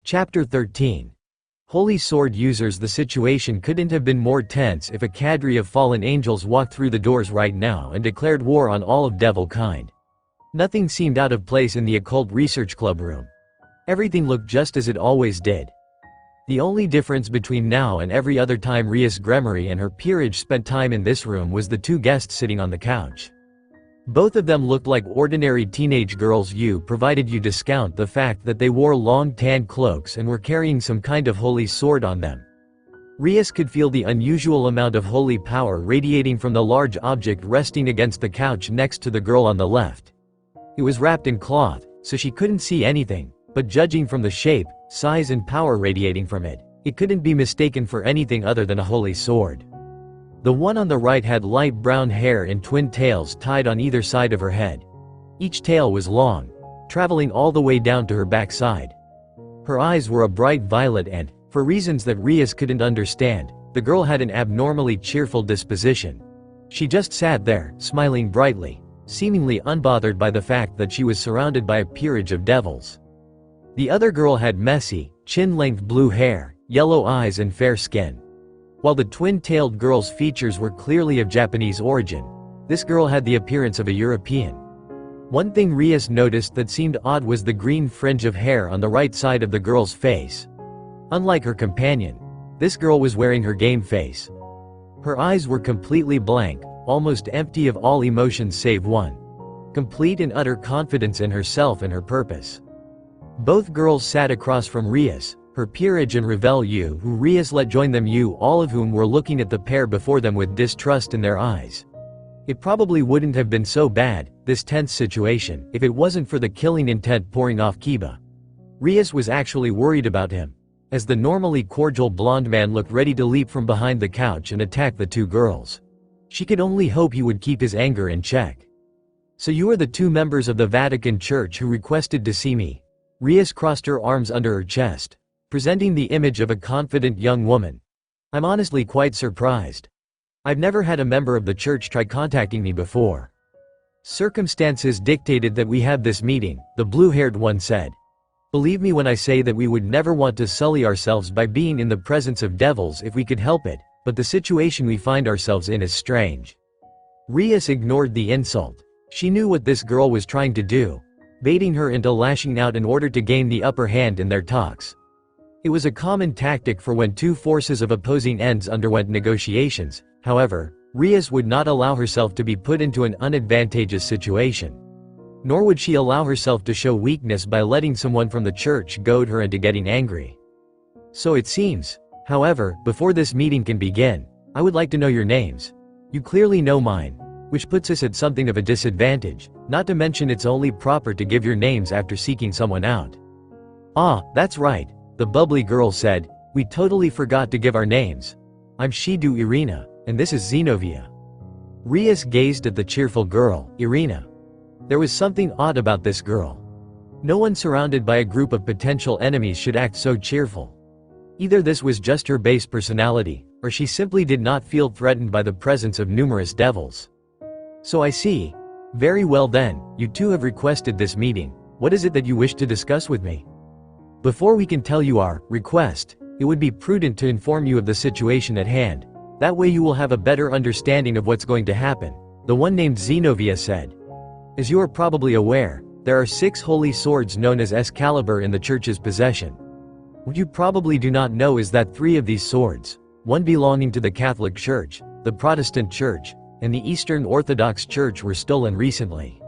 Chapter 13. Holy Sword Users. The situation couldn't have been more tense if a cadre of fallen angels walked through the doors right now and declared war on all of devil kind. Nothing seemed out of place in the occult research club room. Everything looked just as it always did. The only difference between now and every other time Rias Gremory and her peerage spent time in this room was the two guests sitting on the couch. Both of them looked like ordinary teenage girls, provided you discount the fact that they wore long tan cloaks and were carrying some kind of holy sword on them. Rias could feel the unusual amount of holy power radiating from the large object resting against the couch next to the girl on the left. It was wrapped in cloth, so she couldn't see anything, but judging from the shape, size and power radiating from it, it couldn't be mistaken for anything other than a holy sword. The one on the right had light brown hair in twin tails tied on either side of her head. Each tail was long, traveling all the way down to her backside. Her eyes were a bright violet and, for reasons that Rias couldn't understand, the girl had an abnormally cheerful disposition. She just sat there, smiling brightly, seemingly unbothered by the fact that she was surrounded by a peerage of devils. The other girl had messy, chin-length blue hair, yellow eyes and fair skin. While the twin-tailed girl's features were clearly of Japanese origin, this girl had the appearance of a European. One thing Rias noticed that seemed odd was the green fringe of hair on the right side of the girl's face. Unlike her companion, this girl was wearing her game face. Her eyes were completely blank, almost empty of all emotions save one. Complete and utter confidence in herself and her purpose. Both girls sat across from Rias, her peerage and Revel, who Rias let join them, all of whom were looking at the pair before them with distrust in their eyes. It probably wouldn't have been so bad, this tense situation, if it wasn't for the killing intent pouring off Kiba. Rias was actually worried about him, as the normally cordial blonde man looked ready to leap from behind the couch and attack the two girls. She could only hope he would keep his anger in check. "So you are the two members of the Vatican Church who requested to see me?" Rias crossed her arms under her chest, presenting the image of a confident young woman. "I'm honestly quite surprised. I've never had a member of the church try contacting me before." "Circumstances dictated that we have this meeting," the blue-haired one said. "Believe me when I say that we would never want to sully ourselves by being in the presence of devils if we could help it, but the situation we find ourselves in is strange." Rias ignored the insult. She knew what this girl was trying to do, baiting her into lashing out in order to gain the upper hand in their talks. It was a common tactic for when two forces of opposing ends underwent negotiations. However, Rias would not allow herself to be put into an unadvantageous situation. Nor would she allow herself to show weakness by letting someone from the church goad her into getting angry. "So it seems. However, before this meeting can begin, I would like to know your names. You clearly know mine, which puts us at something of a disadvantage, not to mention it's only proper to give your names after seeking someone out." "Ah, that's right," the bubbly girl said, "we totally forgot to give our names. I'm Shidu Irina, and this is Zenobia." Rias gazed at the cheerful girl, Irina. There was something odd about this girl. No one surrounded by a group of potential enemies should act so cheerful. Either this was just her base personality, or she simply did not feel threatened by the presence of numerous devils. "So I see. Very well then, you two have requested this meeting. What is it that you wish to discuss with me?" "Before we can tell you our request, it would be prudent to inform you of the situation at hand. That way you will have a better understanding of what's going to happen," the one named Zenobia said. "As you are probably aware, there are 6 holy swords known as Excalibur in the church's possession. What you probably do not know is that 3 of these swords, one belonging to the Catholic Church, the Protestant Church, and the Eastern Orthodox Church, were stolen recently."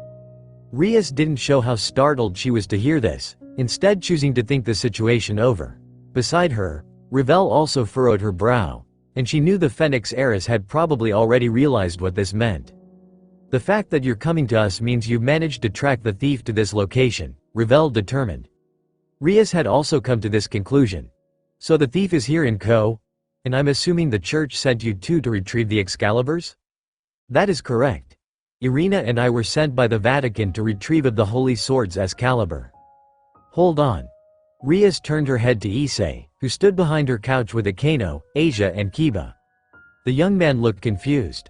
Rias didn't show how startled she was to hear this, instead choosing to think the situation over. Beside her, Revel also furrowed her brow, and she knew the Phoenix heiress had probably already realized what this meant. "The fact that you're coming to us means you've managed to track the thief to this location," Revel determined. Rias had also come to this conclusion. "So the thief is here in Co. And I'm assuming the church sent you two to retrieve the Excaliburs?" "That is correct. Irina and I were sent by the Vatican to retrieve of the holy swords Excalibur." "Hold on." Rias turned her head to Issei, who stood behind her couch with Akano, Asia and Kiba. The young man looked confused.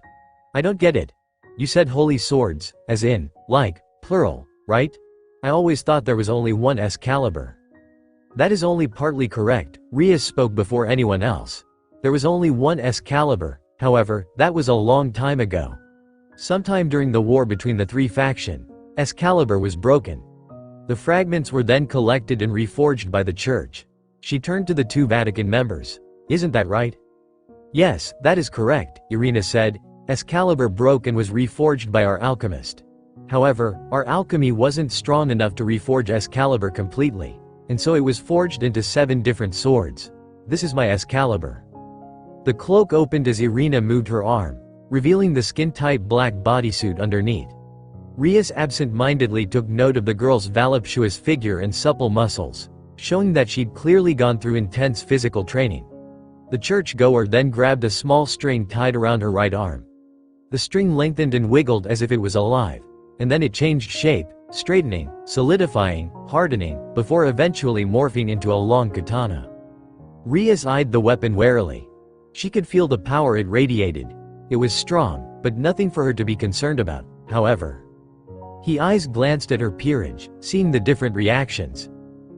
"I don't get it. You said holy swords, as in, like, plural, right? I always thought there was only one Excalibur." That is only partly correct. Rias spoke before anyone else. There was only one Excalibur, however, that was a long time ago. Sometime during the war between the three factions, Excalibur was broken. The fragments were then collected and reforged by the church. She turned to the two Vatican members. Isn't that right? Yes, that is correct, Irina said. Excalibur broke and was reforged by our alchemist. However, our alchemy wasn't strong enough to reforge Excalibur completely, and so it was forged into 7 different swords. This is my Excalibur. The cloak opened as Irina moved her arm, revealing the skin-tight black bodysuit underneath. Rias absent-mindedly took note of the girl's voluptuous figure and supple muscles, showing that she'd clearly gone through intense physical training. The churchgoer then grabbed a small string tied around her right arm. The string lengthened and wiggled as if it was alive, and then it changed shape, straightening, solidifying, hardening, before eventually morphing into a long katana. Rias eyed the weapon warily. She could feel the power it radiated. It was strong, but nothing for her to be concerned about, however. His eyes glanced at her peerage, seeing the different reactions.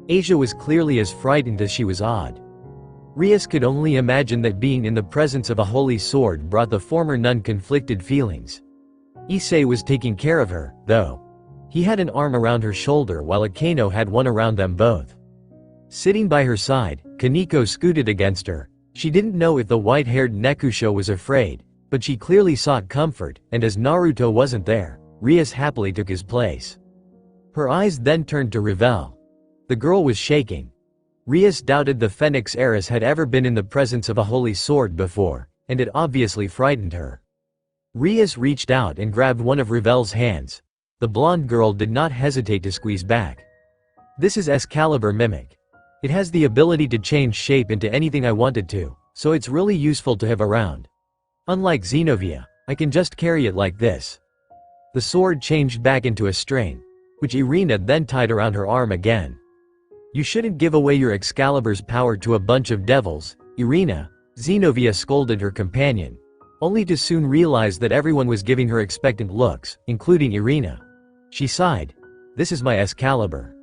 Asia was clearly as frightened as she was awed. Rias could only imagine that being in the presence of a holy sword brought the former nun conflicted feelings. Issei was taking care of her, though. He had an arm around her shoulder while Akeno had one around them both. Sitting by her side, Kaneko scooted against her. She didn't know if the white-haired Nekusho was afraid, but she clearly sought comfort, and as Naruto wasn't there, Rias happily took his place. Her eyes then turned to Revel. The girl was shaking. Rias doubted the Phoenix heiress had ever been in the presence of a holy sword before, and it obviously frightened her. Rias reached out and grabbed one of Revel's hands. The blonde girl did not hesitate to squeeze back. This is Excalibur Mimic. It has the ability to change shape into anything I wanted to, so it's really useful to have around. Unlike Xenovia, I can just carry it like this. The sword changed back into a string, which Irina then tied around her arm again. You shouldn't give away your Excalibur's power to a bunch of devils, Irina, Xenovia scolded her companion, only to soon realize that everyone was giving her expectant looks, including Irina. She sighed. This is my Excalibur.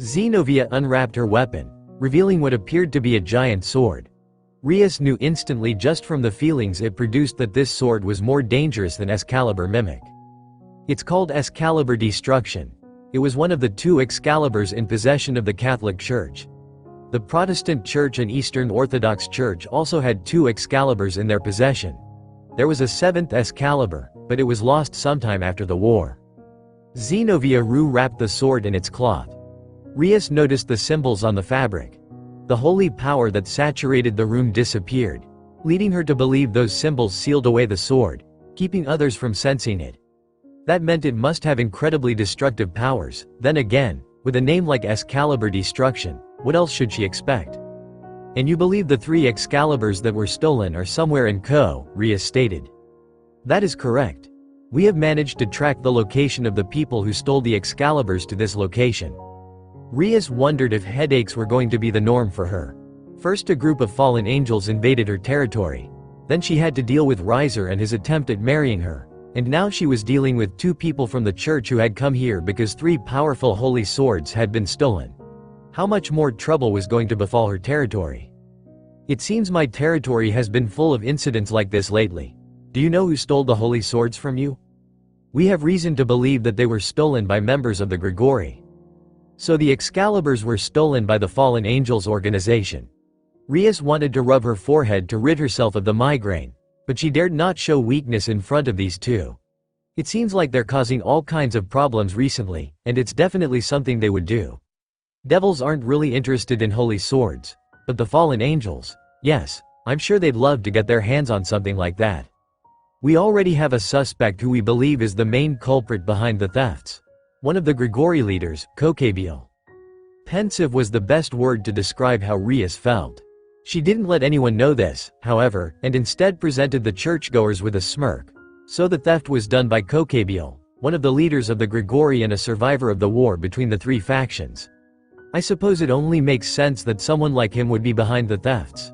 Xenovia unwrapped her weapon, revealing what appeared to be a giant sword. Rias knew instantly just from the feelings it produced that this sword was more dangerous than Excalibur Mimic. It's called Excalibur Destruction. It was one of the 2 Excaliburs in possession of the Catholic Church. The Protestant Church and Eastern Orthodox Church also had 2 Excaliburs in their possession. There was a 7th Excalibur, but it was lost sometime after the war. Xenovia wrapped the sword in its cloth. Rias noticed the symbols on the fabric. The holy power that saturated the room disappeared, leading her to believe those symbols sealed away the sword, keeping others from sensing it. That meant it must have incredibly destructive powers. Then again, with a name like Excalibur Destruction, what else should she expect? And you believe the 3 Excaliburs that were stolen are somewhere in Ko, Rias stated. That is correct. We have managed to track the location of the people who stole the Excaliburs to this location. Rias wondered if headaches were going to be the norm for her. First a group of fallen angels invaded her territory. Then she had to deal with Riser and his attempt at marrying her. And now she was dealing with 2 people from the church who had come here because 3 powerful holy swords had been stolen. How much more trouble was going to befall her territory? It seems my territory has been full of incidents like this lately. Do you know who stole the holy swords from you? We have reason to believe that they were stolen by members of the Grigori. So the Excaliburs were stolen by the Fallen Angels organization. Rias wanted to rub her forehead to rid herself of the migraine, but she dared not show weakness in front of these 2. It seems like they're causing all kinds of problems recently, and it's definitely something they would do. Devils aren't really interested in holy swords, but the fallen angels, yes, I'm sure they'd love to get their hands on something like that. We already have a suspect who we believe is the main culprit behind the thefts. One of the Grigori leaders, Kokebiel. Pensive was the best word to describe how Rias felt. She didn't let anyone know this, however, and instead presented the churchgoers with a smirk. So the theft was done by Kokebiel, one of the leaders of the Grigori and a survivor of the war between the 3 factions. I suppose it only makes sense that someone like him would be behind the thefts.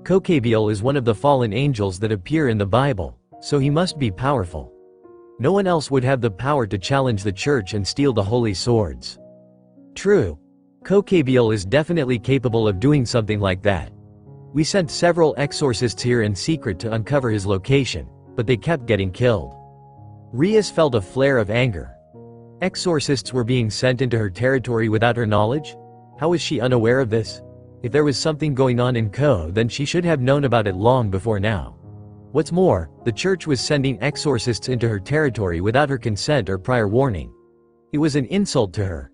Kokebiel is one of the fallen angels that appear in the Bible, so he must be powerful. No one else would have the power to challenge the church and steal the holy swords. True. Kokabiel is definitely capable of doing something like that. We sent several exorcists here in secret to uncover his location, but they kept getting killed. Rias felt a flare of anger. Exorcists were being sent into her territory without her knowledge? How was she unaware of this? If there was something going on in Ko, then she should have known about it long before now. What's more, the church was sending exorcists into her territory without her consent or prior warning. It was an insult to her.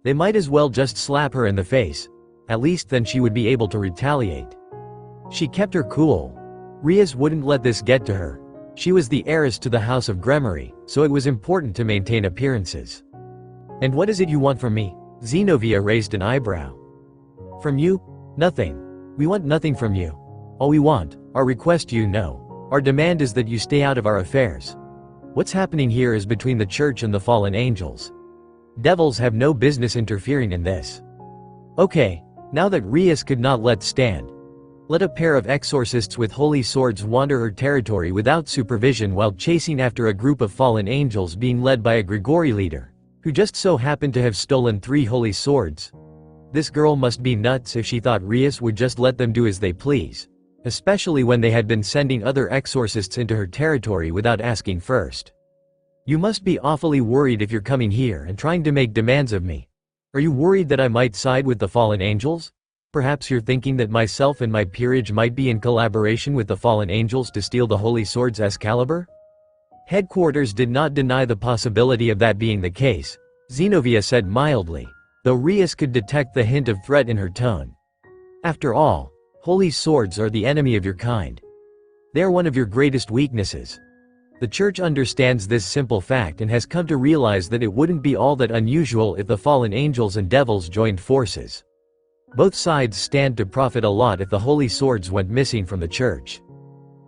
They might as well just slap her in the face. At least then she would be able to retaliate. She kept her cool. Rias wouldn't let this get to her. She was the heiress to the House of Gremory, so it was important to maintain appearances. And what is it you want from me? Xenovia raised an eyebrow. From you? Nothing. We want nothing from you. All we want, our request you know, our demand is that you stay out of our affairs. What's happening here is between the church and the fallen angels. Devils have no business interfering in this. Okay, now that Rias could not let stand, let a pair of exorcists with holy swords wander her territory without supervision while chasing after a group of fallen angels being led by a Grigori leader, who just so happened to have stolen 3 holy swords. This girl must be nuts if she thought Rias would just let them do as they please, especially when they had been sending other exorcists into her territory without asking first. You must be awfully worried if you're coming here and trying to make demands of me. Are you worried that I might side with the fallen angels? Perhaps you're thinking that myself and my peerage might be in collaboration with the fallen angels to steal the holy swords Excalibur? Headquarters did not deny the possibility of that being the case, Xenovia said mildly, though Rias could detect the hint of threat in her tone. After all, holy swords are the enemy of your kind. They are one of your greatest weaknesses. The church understands this simple fact and has come to realize that it wouldn't be all that unusual if the fallen angels and devils joined forces. Both sides stand to profit a lot if the holy swords went missing from the church.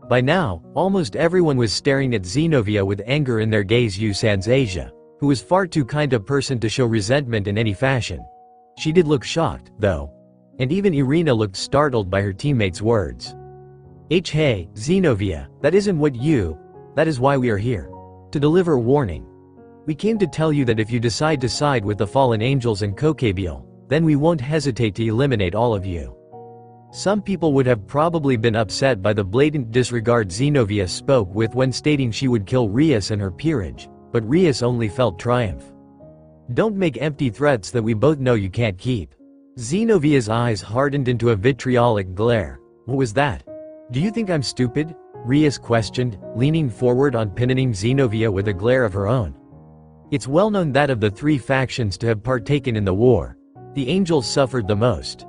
By now, almost everyone was staring at Xenovia with anger in their gaze. Sans Asia, who was far too kind a person to show resentment in any fashion. She did look shocked, though. And even Irina looked startled by her teammates' words. Hey, Xenovia, that isn't what you... That is why we are here. To deliver warning. We came to tell you that if you decide to side with the fallen angels and Kokabiel, then we won't hesitate to eliminate all of you. Some people would have probably been upset by the blatant disregard Xenovia spoke with when stating she would kill Rias and her peerage, but Rias only felt triumph. Don't make empty threats that we both know you can't keep. Xenovia's eyes hardened into a vitriolic glare. What was that? Do you think I'm stupid? Rias questioned, leaning forward on pinning Xenovia with a glare of her own. It's well known that of the 3 factions to have partaken in the war, the angels suffered the most.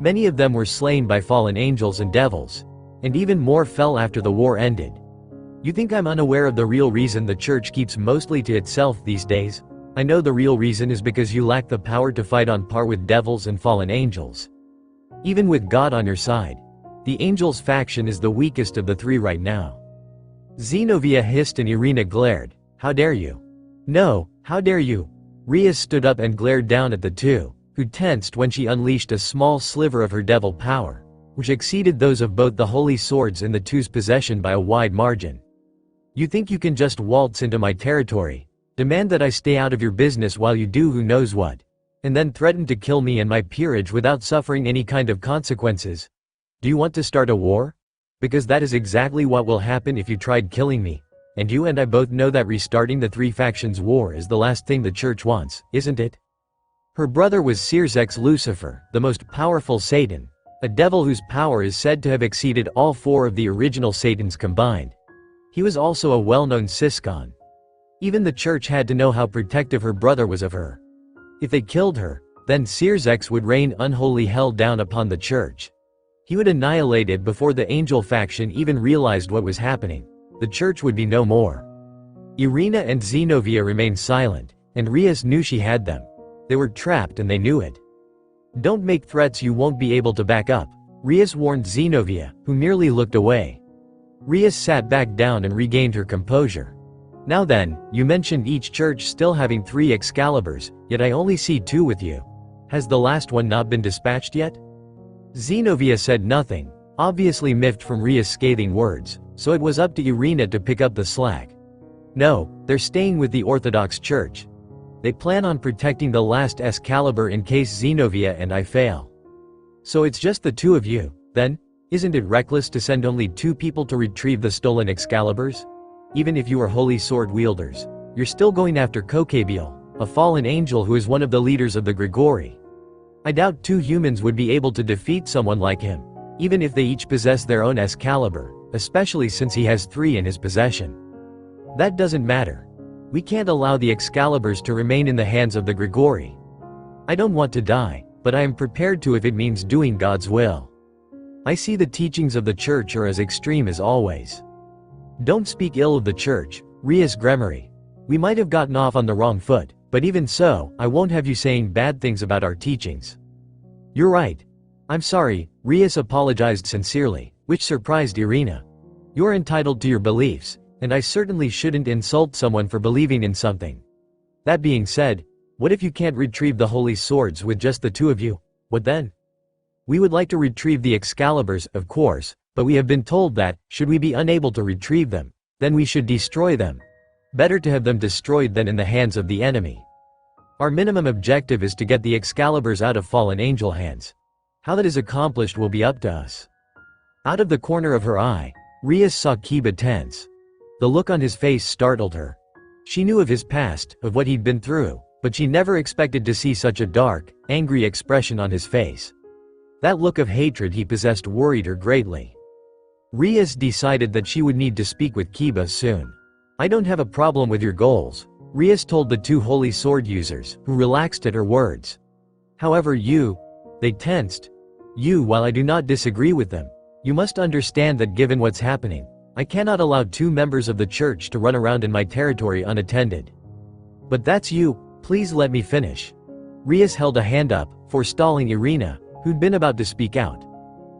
Many of them were slain by fallen angels and devils, and even more fell after the war ended. You think I'm unaware of the real reason the church keeps mostly to itself these days? I know the real reason is because you lack the power to fight on par with devils and fallen angels. Even with God on your side, the angels faction is the weakest of the 3 right now. Xenovia hissed and Irina glared. How dare you? No, how dare you? Rias stood up and glared down at the 2, who tensed when she unleashed a small sliver of her devil power, which exceeded those of both the holy swords in the 2's possession by a wide margin. You think you can just waltz into my territory, demand that I stay out of your business while you do who knows what, and then threaten to kill me and my peerage without suffering any kind of consequences? Do you want to start a war? Because that is exactly what will happen if you tried killing me, and you and I both know that restarting the 3 factions war is the last thing the church wants, isn't it? Her brother was Sears's Lucifer, the most powerful Satan, a devil whose power is said to have exceeded all 4 of the original Satans combined. He was also a well-known Siskon. Even the church had to know how protective her brother was of her. If they killed her, then Sears's would rain unholy hell down upon the church. He would annihilate it before the angel faction even realized what was happening. The church would be no more. Irina and Xenovia remained silent, and Rias knew she had them. They were trapped and they knew it. Don't make threats you won't be able to back up, Rias warned Xenovia, who merely looked away. Rias sat back down and regained her composure. Now then, you mentioned each church still having 3 Excaliburs, yet I only see 2 with you. Has the last one not been dispatched yet? Xenovia said nothing, obviously miffed from Rias' scathing words, so it was up to Irina to pick up the slack. No, they're staying with the Orthodox Church. They plan on protecting the last Excalibur in case Zenobia and I fail. So it's just the two of you, then? Isn't it reckless to send only 2 people to retrieve the stolen Excaliburs? Even if you are holy sword wielders, you're still going after Kokabiel, a fallen angel who is one of the leaders of the Grigori. I doubt 2 humans would be able to defeat someone like him, even if they each possess their own Excalibur, especially since he has 3 in his possession. That doesn't matter. We can't allow the Excaliburs to remain in the hands of the Grigori. I don't want to die, but I am prepared to if it means doing God's will. I see the teachings of the church are as extreme as always. Don't speak ill of the church, Rias Gremory. We might have gotten off on the wrong foot, but even so, I won't have you saying bad things about our teachings. You're right. I'm sorry, Rias apologized sincerely, which surprised Irina. You're entitled to your beliefs, and I certainly shouldn't insult someone for believing in something. That being said, what if you can't retrieve the holy swords with just the 2 of you? What then? We would like to retrieve the Excaliburs, of course, but we have been told that, should we be unable to retrieve them, then we should destroy them. Better to have them destroyed than in the hands of the enemy. Our minimum objective is to get the Excaliburs out of fallen angel hands. How that is accomplished will be up to us. Out of the corner of her eye, Rias saw Kiba tense. The look on his face startled her. She knew of his past, of what he'd been through, but she never expected to see such a dark, angry expression on his face. That look of hatred he possessed worried her greatly. Rias decided that she would need to speak with Kiba soon. I don't have a problem with your goals, Rias told the 2 holy sword users, who relaxed at her words. However they tensed. While I do not disagree with them, you must understand that given what's happening, I cannot allow 2 members of the church to run around in my territory unattended. But that's you, please let me finish. Rias held a hand up, forestalling Irina, who'd been about to speak out.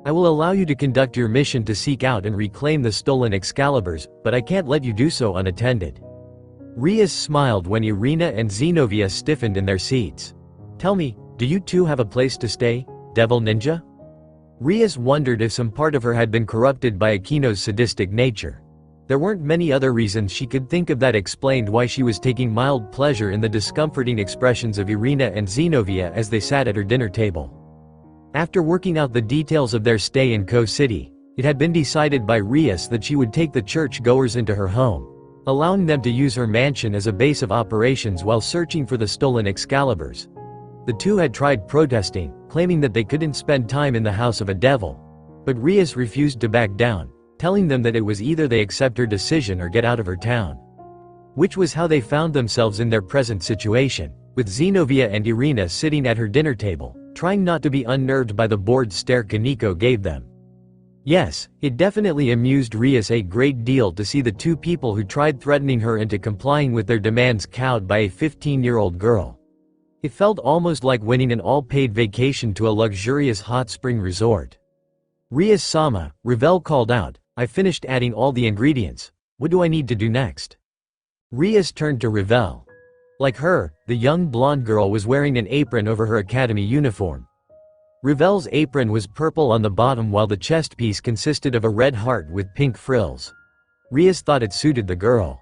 I will allow you to conduct your mission to seek out and reclaim the stolen Excaliburs, but I can't let you do so unattended. Rias smiled when Irina and Zenobia stiffened in their seats. Tell me, do you 2 have a place to stay, Devil Ninja? Rias wondered if some part of her had been corrupted by Akino's sadistic nature. There weren't many other reasons she could think of that explained why she was taking mild pleasure in the discomforting expressions of Irina and Zenobia as they sat at her dinner table. After working out the details of their stay in Ko City, it had been decided by Rias that she would take the church-goers into her home, allowing them to use her mansion as a base of operations while searching for the stolen Excaliburs. The 2 had tried protesting, claiming that they couldn't spend time in the house of a devil. But Rias refused to back down, telling them that it was either they accept her decision or get out of her town. Which was how they found themselves in their present situation, with Zenobia and Irina sitting at her dinner table, trying not to be unnerved by the bored stare Kaneko gave them. Yes, it definitely amused Rias a great deal to see the 2 people who tried threatening her into complying with their demands cowed by a 15-year-old girl. It felt almost like winning an all-paid vacation to a luxurious hot spring resort. Rias-sama, Ravel called out, I finished adding all the ingredients. What do I need to do next? Rias turned to Ravel. Like her, the young blonde girl was wearing an apron over her academy uniform. Ravel's apron was purple on the bottom while the chest piece consisted of a red heart with pink frills. Rias thought it suited the girl.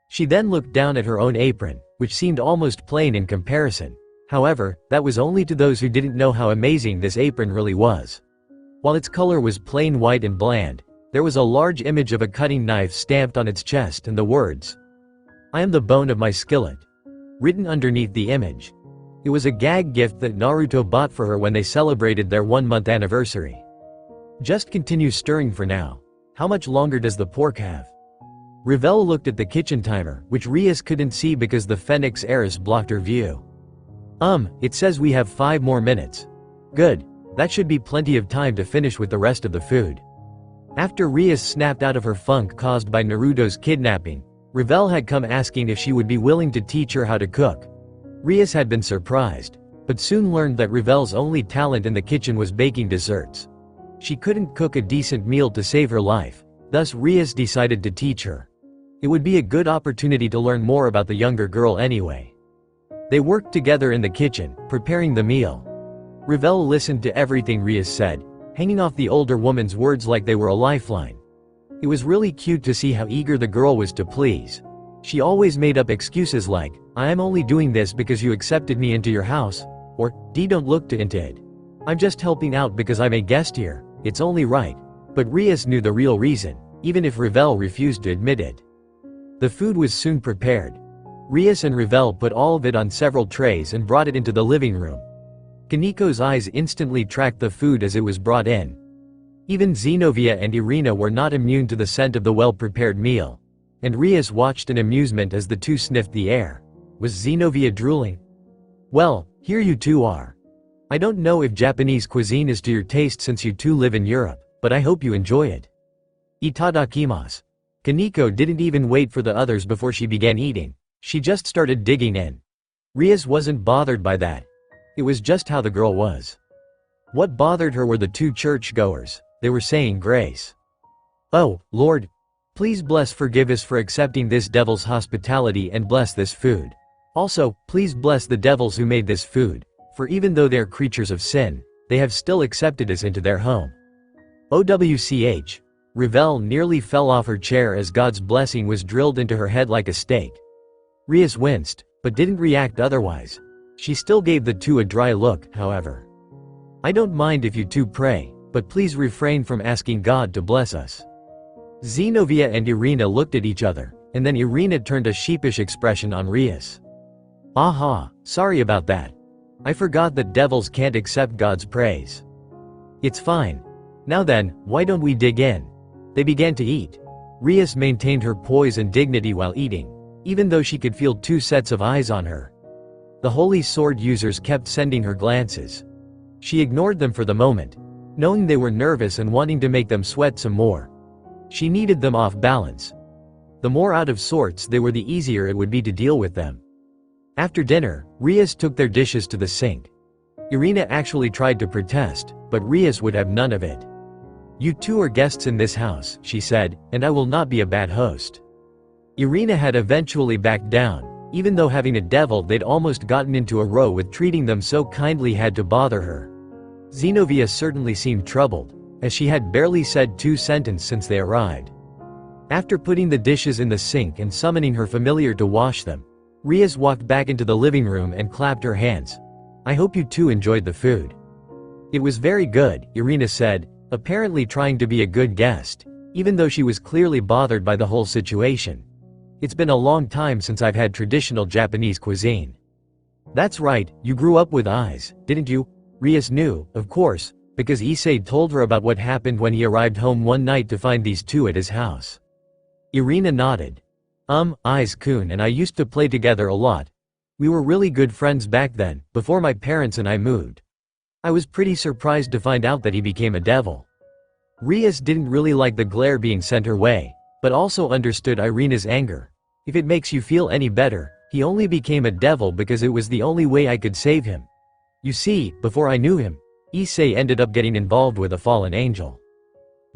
She then looked down at her own apron, which seemed almost plain in comparison. However, that was only to those who didn't know how amazing this apron really was. While its color was plain white and bland, there was a large image of a cutting knife stamped on its chest and the words, I am the bone of my skillet, written underneath the image. It was a gag gift that Naruto bought for her when they celebrated their 1-month anniversary. Just continue stirring for now. How much longer does the pork have? Ravel looked at the kitchen timer, which Rias couldn't see because the Phoenix Heiress blocked her view. It says we have 5 more minutes. Good. That should be plenty of time to finish with the rest of the food. After Rias snapped out of her funk caused by Naruto's kidnapping, Ravel had come asking if she would be willing to teach her how to cook. Rias had been surprised, but soon learned that Ravel's only talent in the kitchen was baking desserts. She couldn't cook a decent meal to save her life, thus Rias decided to teach her. It would be a good opportunity to learn more about the younger girl anyway. They worked together in the kitchen, preparing the meal. Ravel listened to everything Rias said, hanging off the older woman's words like they were a lifeline. It was really cute to see how eager the girl was to please. She always made up excuses like, I am only doing this because you accepted me into your house, or, D don't look to into it. I'm just helping out because I'm a guest here, it's only right. But Rias knew the real reason, even if Ravel refused to admit it. The food was soon prepared. Rias and Ravel put all of it on several trays and brought it into the living room. Kaniko's eyes instantly tracked the food as it was brought in. Even Zenobia and Irina were not immune to the scent of the well-prepared meal. And Rias watched in amusement as the two sniffed the air. Was Zenobia drooling? Well, here you two are. I don't know if Japanese cuisine is to your taste since you two live in Europe, but I hope you enjoy it. Itadakimasu. Kaniko didn't even wait for the others before she began eating. She just started digging in. Rias wasn't bothered by that. It was just how the girl was. What bothered her were the two churchgoers. They were saying grace. Oh, Lord, please forgive us for accepting this devil's hospitality and bless this food. Also, please bless the devils who made this food, for even though they are creatures of sin, they have still accepted us into their home. OWCH. Ravel nearly fell off her chair as God's blessing was drilled into her head like a stake. Rias winced, but didn't react otherwise. She still gave the two a dry look, however. I don't mind if you two pray, but please refrain from asking God to bless us. Zenobia and Irina looked at each other, and then Irina turned a sheepish expression on Rias. Aha, sorry about that. I forgot that devils can't accept God's praise. It's fine. Now then, why don't we dig in? They began to eat. Rias maintained her poise and dignity while eating, even though she could feel two sets of eyes on her. The holy sword users kept sending her glances. She ignored them for the moment, knowing they were nervous and wanting to make them sweat some more. She needed them off balance. The more out of sorts they were, the easier it would be to deal with them. After dinner, Rias took their dishes to the sink. Irina actually tried to protest, but Rias would have none of it. You two are guests in this house, she said, and I will not be a bad host. Irina had eventually backed down, even though having a devil they'd almost gotten into a row with treating them so kindly had to bother her. Zenobia certainly seemed troubled, as she had barely said two sentences since they arrived. After putting the dishes in the sink and summoning her familiar to wash them, Rias walked back into the living room and clapped her hands. I hope you two enjoyed the food. It was very good, Irina said, apparently trying to be a good guest, even though she was clearly bothered by the whole situation. It's been a long time since I've had traditional Japanese cuisine. That's right, you grew up with eyes, didn't you? Rias knew, of course, because Issei told her about what happened when he arrived home one night to find these two at his house. Irina nodded. Eyes-kun and I used to play together a lot. We were really good friends back then, before my parents and I moved. I was pretty surprised to find out that he became a devil. Rias didn't really like the glare being sent her way, but also understood Irina's anger. If it makes you feel any better, he only became a devil because it was the only way I could save him. You see, before I knew him, Issei ended up getting involved with a fallen angel.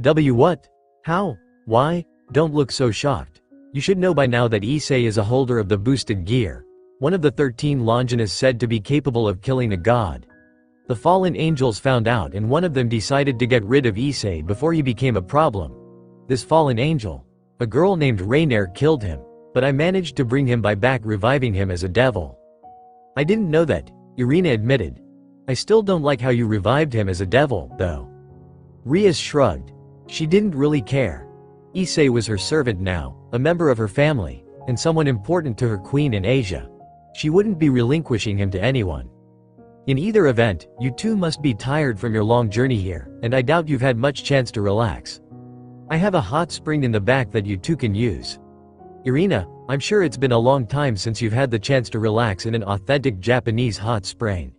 What? How? Why? Don't look so shocked. You should know by now that Issei is a holder of the boosted gear, one of the 13 Longinus said to be capable of killing a god. The fallen angels found out and one of them decided to get rid of Issei before he became a problem. This fallen angel, a girl named Rainier, killed him, but I managed to bring him back, reviving him as a devil. I didn't know that, Irina admitted. I still don't like how you revived him as a devil, though. Rias shrugged. She didn't really care. Issei was her servant now, a member of her family, and someone important to her queen in Asia. She wouldn't be relinquishing him to anyone. In either event, you two must be tired from your long journey here, and I doubt you've had much chance to relax. I have a hot spring in the back that you two can use. Irina, I'm sure it's been a long time since you've had the chance to relax in an authentic Japanese hot spring.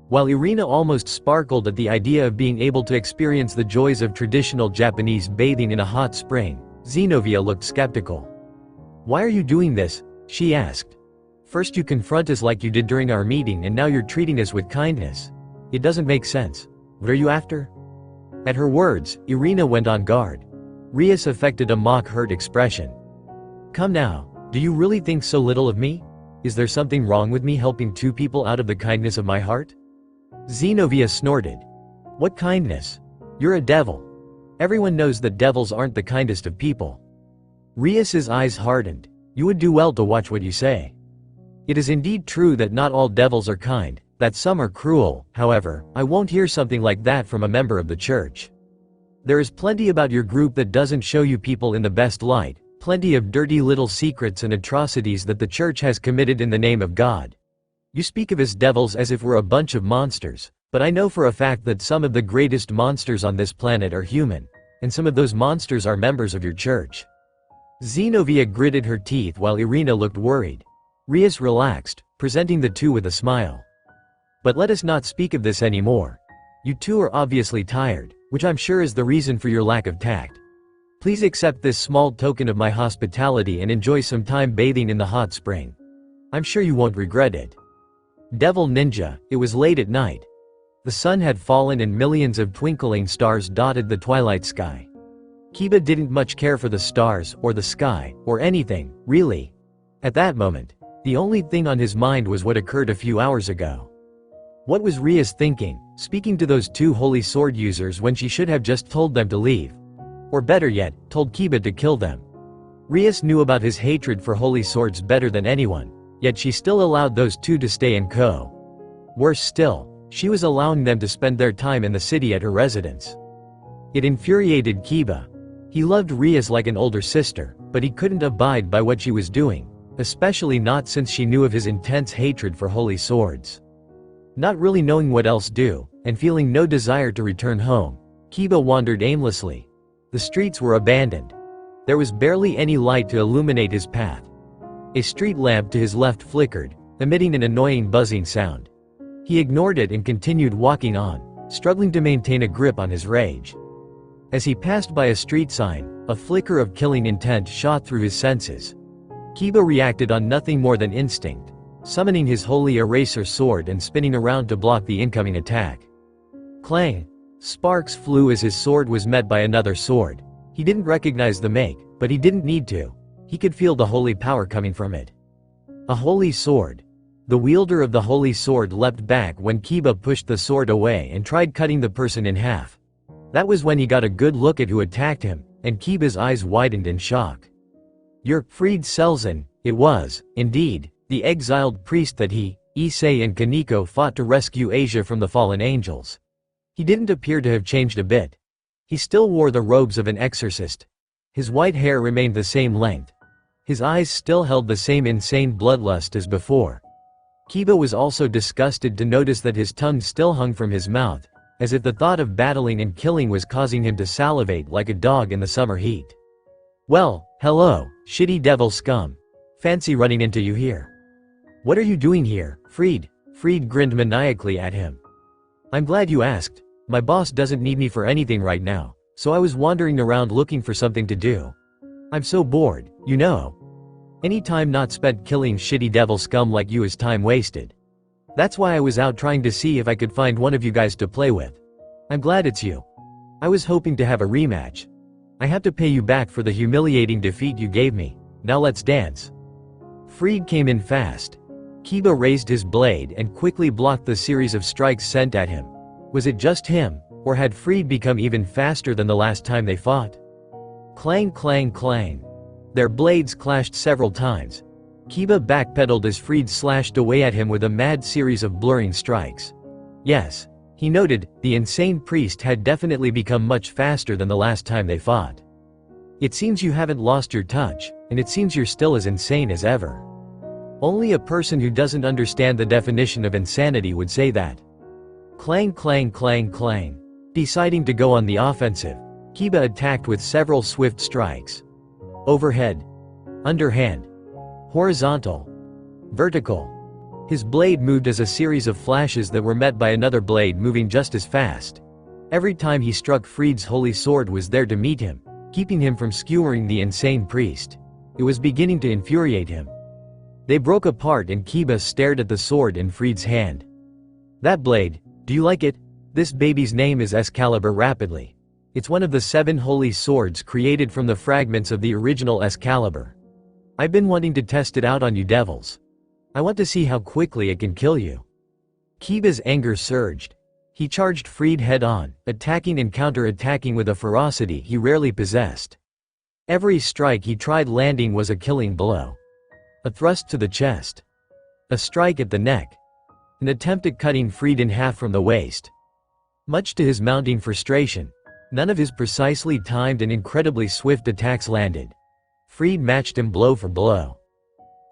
While Irina almost sparkled at the idea of being able to experience the joys of traditional Japanese bathing in a hot spring, Zenobia looked skeptical. Why are you doing this? She asked. First you confront us like you did during our meeting and now you're treating us with kindness. It doesn't make sense. What are you after? At her words, Irina went on guard. Rias affected a mock-hurt expression. Come now, do you really think so little of me? Is there something wrong with me helping two people out of the kindness of my heart? Zenobia snorted. What kindness? You're a devil. Everyone knows that devils aren't the kindest of people. Rias's eyes hardened. You would do well to watch what you say. It is indeed true that not all devils are kind, that some are cruel. However, I won't hear something like that from a member of the church. There is plenty about your group that doesn't show you people in the best light, plenty of dirty little secrets and atrocities that the church has committed in the name of God. You speak of us devils as if we're a bunch of monsters, but I know for a fact that some of the greatest monsters on this planet are human, and some of those monsters are members of your church. Zenobia gritted her teeth while Irina looked worried. Rias relaxed, presenting the two with a smile. But let us not speak of this anymore. You two are obviously tired, which I'm sure is the reason for your lack of tact. Please accept this small token of my hospitality and enjoy some time bathing in the hot spring. I'm sure you won't regret it. Devil Ninja, it was late at night. The sun had fallen and millions of twinkling stars dotted the twilight sky. Kiba didn't much care for the stars, or the sky, or anything, really. At that moment, the only thing on his mind was what occurred a few hours ago. What was Rias thinking, speaking to those two holy sword users when she should have just told them to leave? Or better yet, told Kiba to kill them. Rias knew about his hatred for holy swords better than anyone, yet she still allowed those two to stay in Ko. Worse still, she was allowing them to spend their time in the city at her residence. It infuriated Kiba. He loved Rias like an older sister, but he couldn't abide by what she was doing, especially not since she knew of his intense hatred for holy swords. Not really knowing what else do, and feeling no desire to return home, Kiba wandered aimlessly. The streets were abandoned. There was barely any light to illuminate his path. A street lamp to his left flickered, emitting an annoying buzzing sound. He ignored it and continued walking on, struggling to maintain a grip on his rage. As he passed by a street sign, a flicker of killing intent shot through his senses. Kiba reacted on nothing more than instinct, summoning his holy eraser sword and spinning around to block the incoming attack. Clang! Sparks flew as his sword was met by another sword. He didn't recognize the make, but he didn't need to. He could feel the holy power coming from it. A holy sword. The wielder of the holy sword leapt back when Kiba pushed the sword away and tried cutting the person in half. That was when he got a good look at who attacked him, and Kiba's eyes widened in shock. You're Fried Selzen. It was, indeed, the exiled priest that he, Issei and Kaneko fought to rescue Asia from the fallen angels. He didn't appear to have changed a bit. He still wore the robes of an exorcist. His white hair remained the same length. His eyes still held the same insane bloodlust as before. Kiba was also disgusted to notice that his tongue still hung from his mouth, as if the thought of battling and killing was causing him to salivate like a dog in the summer heat. Well, hello, shitty devil scum. Fancy running into you here. What are you doing here, Fried? Fried grinned maniacally at him. I'm glad you asked. My boss doesn't need me for anything right now, so I was wandering around looking for something to do. I'm so bored, you know. Any time not spent killing shitty devil scum like you is time wasted. That's why I was out trying to see if I could find one of you guys to play with. I'm glad it's you. I was hoping to have a rematch. I have to pay you back for the humiliating defeat you gave me. Now let's dance. Fried came in fast. Kiba raised his blade and quickly blocked the series of strikes sent at him. Was it just him, or had Fried become even faster than the last time they fought? Clang clang clang. Their blades clashed several times. Kiba backpedaled as Fried slashed away at him with a mad series of blurring strikes. Yes, he noted, the insane priest had definitely become much faster than the last time they fought. It seems you haven't lost your touch, and it seems you're still as insane as ever. Only a person who doesn't understand the definition of insanity would say that. Clang clang clang clang. Deciding to go on the offensive, Kiba attacked with several swift strikes. Overhead. Underhand. Horizontal. Vertical. His blade moved as a series of flashes that were met by another blade moving just as fast. Every time he struck, Fried's holy sword was there to meet him, keeping him from skewering the insane priest. It was beginning to infuriate him. They broke apart and Kiba stared at the sword in Fried's hand. That blade, do you like it? This baby's name is Excalibur rapidly. It's one of the 7 holy swords created from the fragments of the original Excalibur. I've been wanting to test it out on you devils. I want to see how quickly it can kill you. Kiba's anger surged. He charged Fried head-on, attacking and counter-attacking with a ferocity he rarely possessed. Every strike he tried landing was a killing blow. A thrust to the chest. A strike at the neck. An attempt at cutting Fried in half from the waist. Much to his mounting frustration, none of his precisely timed and incredibly swift attacks landed. Fried matched him blow for blow.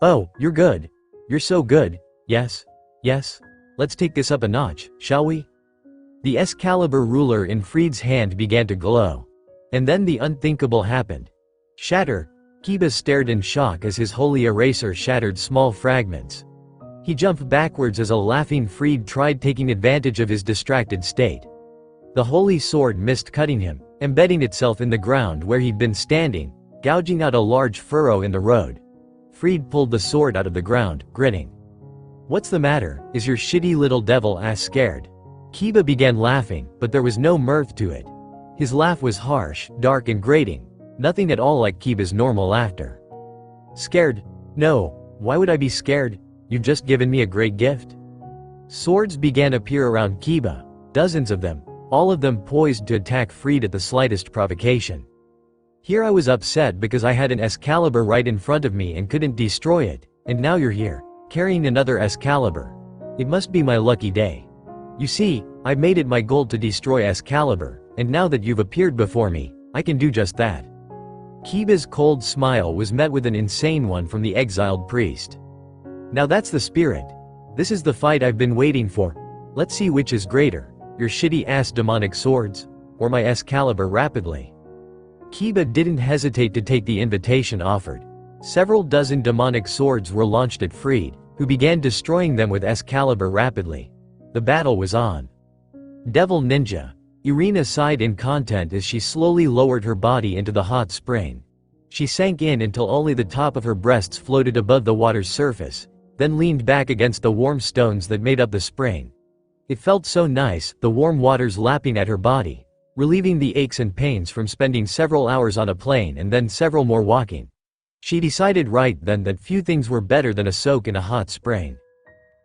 "Oh, you're good. You're so good. Yes. Yes. Let's take this up a notch, shall we?" The Excalibur ruler in Fried's hand began to glow. And then the unthinkable happened. Shatter. Kiba stared in shock as his holy eraser shattered small fragments. He jumped backwards as a laughing Fried tried taking advantage of his distracted state. The holy sword missed cutting him, embedding itself in the ground where he'd been standing, gouging out a large furrow in the road. Fried pulled the sword out of the ground, grinning. "What's the matter? Is your shitty little devil ass scared?" Kiba began laughing, but there was no mirth to it. His laugh was harsh, dark and grating, nothing at all like Kiba's normal laughter. "Scared? No. Why would I be scared? You've just given me a great gift." Swords began to appear around Kiba, dozens of them, all of them poised to attack Fried at the slightest provocation. Here I was upset because I had an Excalibur right in front of me and couldn't destroy it, and now you're here, carrying another Excalibur. It must be my lucky day. You see, I've made it my goal to destroy Excalibur, and now that you've appeared before me, I can do just that. Kiba's cold smile was met with an insane one from the exiled priest. "Now that's the spirit. This is the fight I've been waiting for. Let's see which is greater, your shitty-ass demonic swords, or my Excalibur rapidly." Kiba didn't hesitate to take the invitation offered. Several dozen demonic swords were launched at Fried, who began destroying them with Excalibur rapidly. The battle was on. Devil Ninja. Irina sighed in content as she slowly lowered her body into the hot spring. She sank in until only the top of her breasts floated above the water's surface, then leaned back against the warm stones that made up the spring. It felt so nice, the warm waters lapping at her body, relieving the aches and pains from spending several hours on a plane and then several more walking. She decided right then that few things were better than a soak in a hot spring.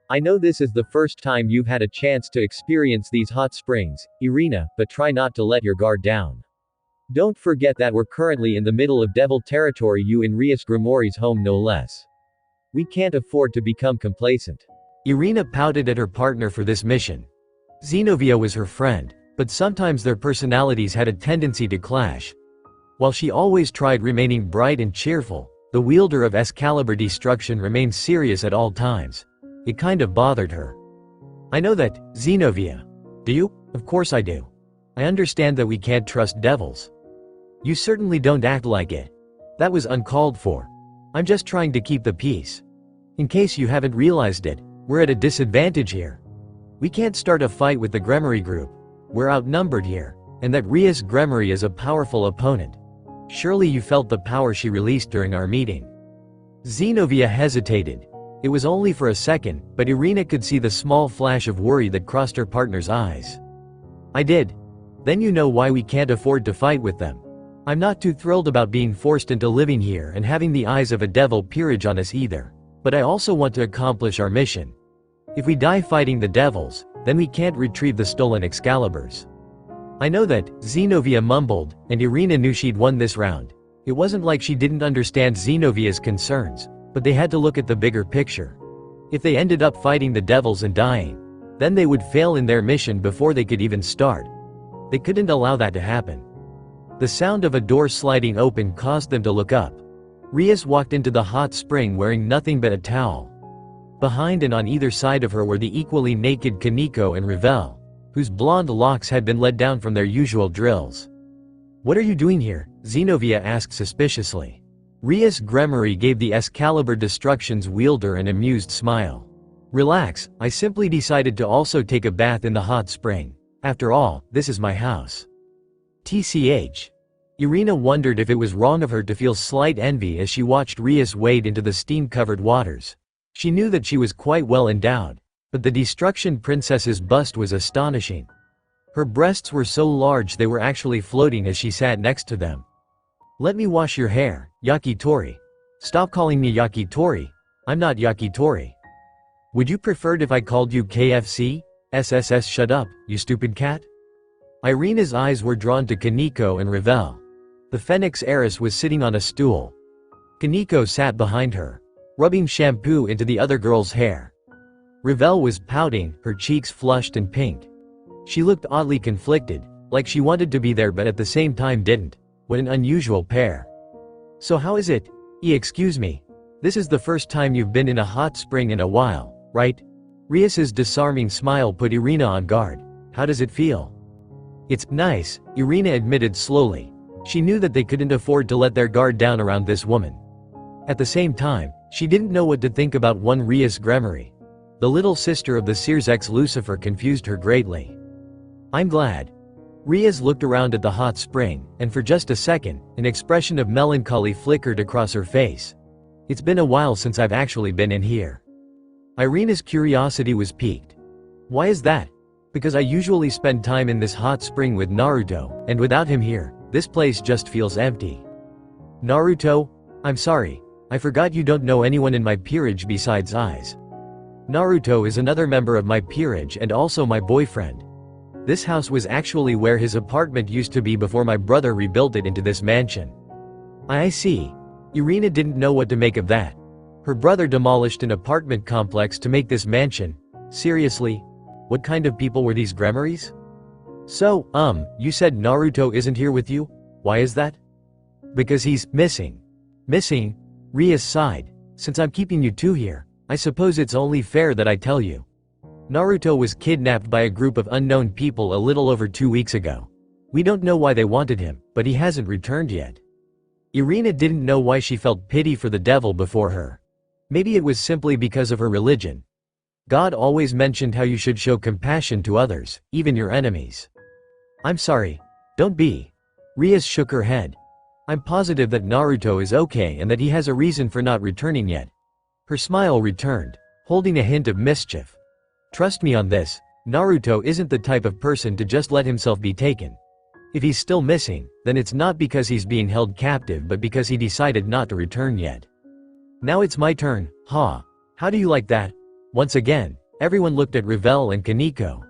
"I know this is the first time you've had a chance to experience these hot springs, Irina, but try not to let your guard down. Don't forget that we're currently in the middle of devil territory, you in Rias Grimori's home no less. We can't afford to become complacent." Irina pouted at her partner for this mission. Xenovia was her friend, but sometimes their personalities had a tendency to clash. While she always tried remaining bright and cheerful, the wielder of Excalibur destruction remained serious at all times. It kind of bothered her. "I know that, Xenovia. Do you?" "Of course I do. I understand that we can't trust devils." "You certainly don't act like it. That was uncalled for. I'm just trying to keep the peace. In case you haven't realized it, we're at a disadvantage here. We can't start a fight with the Gremory group. We're outnumbered here, and that Rias Gremory is a powerful opponent. Surely you felt the power she released during our meeting." Xenovia hesitated. It was only for a second, but Irina could see the small flash of worry that crossed her partner's eyes. "I did. Then you know why we can't afford to fight with them. I'm not too thrilled about being forced into living here and having the eyes of a devil peerage on us either, but I also want to accomplish our mission. If we die fighting the devils, then we can't retrieve the stolen Excaliburs." "I know that," Xenovia mumbled, and Irina knew she'd won this round. It wasn't like she didn't understand Xenovia's concerns, but they had to look at the bigger picture. If they ended up fighting the devils and dying, then they would fail in their mission before they could even start. They couldn't allow that to happen. The sound of a door sliding open caused them to look up. Rias walked into the hot spring wearing nothing but a towel. Behind and on either side of her were the equally naked Kaneko and Ravel, whose blonde locks had been let down from their usual drills. "What are you doing here?" Xenovia asked suspiciously. Rias Gremory gave the Excalibur Destruction's wielder an amused smile. "Relax, I simply decided to also take a bath in the hot spring. After all, this is my house." TCH. Irina wondered if it was wrong of her to feel slight envy as she watched Rias wade into the steam-covered waters. She knew that she was quite well endowed, but the Destruction Princess's bust was astonishing. Her breasts were so large they were actually floating as she sat next to them. "Let me wash your hair, Yakitori." "Stop calling me Yakitori. I'm not Yakitori." "Would you prefer it if I called you KFC? SSS shut up, you stupid cat?" Irina's eyes were drawn to Kaneko and Ravel. The Phoenix heiress was sitting on a stool. Kaneko sat behind her. rubbing shampoo into the other girl's hair. Ravel was pouting, her cheeks flushed and pink. She looked oddly conflicted, like she wanted to be there but at the same time didn't. What an unusual pair. So how is it? Excuse me. This is the first time you've been in a hot spring in a while, right? Rias's disarming smile put Irina on guard. How does it feel? It's nice, Irina admitted slowly. She knew that they couldn't afford to let their guard down around this woman. At the same time, she didn't know what to think about one Rias Gremory. The little sister of the seer's ex-Lucifer confused her greatly. I'm glad. Rias looked around at the hot spring, and for just a second, an expression of melancholy flickered across her face. It's been a while since I've actually been in here. Irina's curiosity was piqued. Why is that? Because I usually spend time in this hot spring with Naruto, and without him here, this place just feels empty. Naruto? I'm sorry. I forgot you don't know anyone in my peerage besides Eyes. Naruto is another member of my peerage and also my boyfriend. This house was actually where his apartment used to be before my brother rebuilt it into this mansion. I see. Irina didn't know what to make of that. Her brother demolished an apartment complex to make this mansion. Seriously? What kind of people were these Gremories? So, you said Naruto isn't here with you? Why is that? Because he's missing. Missing? Rias sighed. Since I'm keeping you two here, I suppose it's only fair that I tell you. Naruto was kidnapped by a group of unknown people a little over 2 weeks ago. We don't know why they wanted him, but he hasn't returned yet. Irina didn't know why she felt pity for the devil before her. Maybe it was simply because of her religion. God always mentioned how you should show compassion to others, even your enemies. I'm sorry. Don't be. Rias shook her head. I'm positive that Naruto is okay and that he has a reason for not returning yet. Her smile returned, holding a hint of mischief. Trust me on this, Naruto isn't the type of person to just let himself be taken. If he's still missing, then it's not because he's being held captive but because he decided not to return yet. Now it's my turn, ha. How do you like that? Once again, everyone looked at Ravel and Kaneko.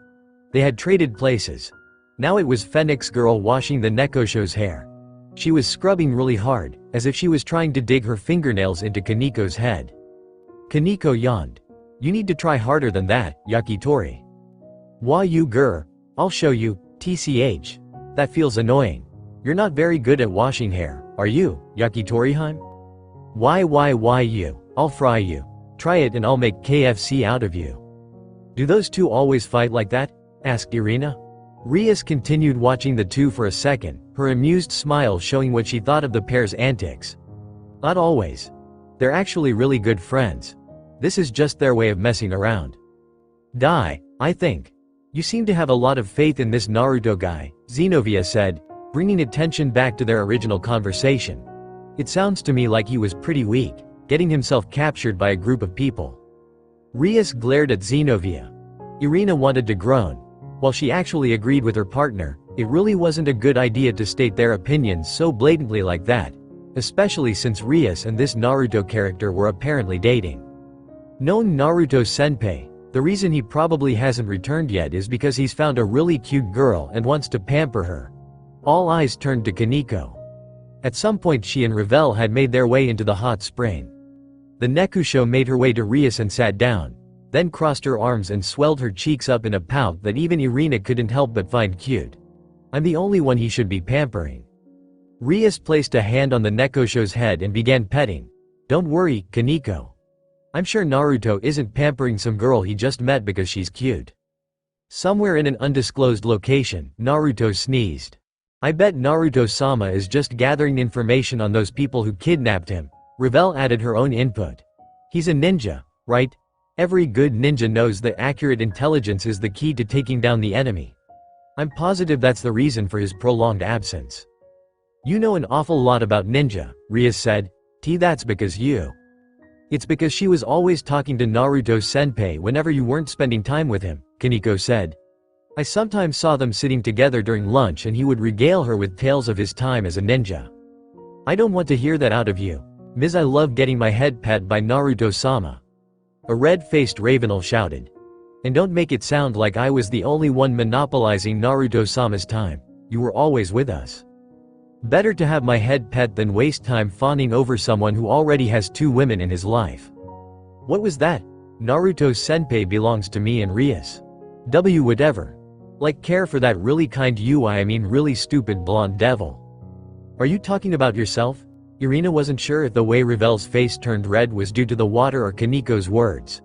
They had traded places. Now it was Phoenix Girl washing the Nekosho's hair. She was scrubbing really hard, as if she was trying to dig her fingernails into Kaneko's head. Kaneko yawned. You need to try harder than that, Yakitori. Wah you gur. I'll show you, TCH. That feels annoying. You're not very good at washing hair, are you, Yakitori-heim? Why you? I'll fry you. Try it and I'll make KFC out of you. Do those two always fight like that? Asked Irina. Rias continued watching the two for a second, her amused smile showing what she thought of the pair's antics. Not always. They're actually really good friends. This is just their way of messing around. Dai, I think. You seem to have a lot of faith in this Naruto guy, Zenobia said, bringing attention back to their original conversation. It sounds to me like he was pretty weak, getting himself captured by a group of people. Rias glared at Zenobia. Irina wanted to groan. While she actually agreed with her partner, it really wasn't a good idea to state their opinions so blatantly like that, especially since Rias and this Naruto character were apparently dating. Knowing Naruto-senpai, the reason he probably hasn't returned yet is because he's found a really cute girl and wants to pamper her. All eyes turned to Kaneko. At some point she and Ravel had made their way into the hot spring. The Nekusho made her way to Rias and sat down, then crossed her arms and swelled her cheeks up in a pout that even Irina couldn't help but find cute. I'm the only one he should be pampering. Rias placed a hand on the Nekosho's head and began petting. Don't worry, Kaneko. I'm sure Naruto isn't pampering some girl he just met because she's cute. Somewhere in an undisclosed location, Naruto sneezed. I bet Naruto-sama is just gathering information on those people who kidnapped him. Ravel added her own input. He's a ninja, right? Every good ninja knows that accurate intelligence is the key to taking down the enemy. I'm positive that's the reason for his prolonged absence. You know an awful lot about ninja, Rias said. That's because you. It's because she was always talking to Naruto-senpai whenever you weren't spending time with him, Kaneko said. I sometimes saw them sitting together during lunch and he would regale her with tales of his time as a ninja. I don't want to hear that out of you. Ms. I love getting my head pet by Naruto-sama. A red-faced Ravenel shouted. And don't make it sound like I was the only one monopolizing Naruto-sama's time. You were always with us. Better to have my head pet than waste time fawning over someone who already has 2 women in his life. What was that? Naruto-senpai belongs to me and Rias. Whatever. Like care for that really kind really stupid blonde devil. Are you talking about yourself? Irina wasn't sure if the way Revel's face turned red was due to the water or Kaniko's words.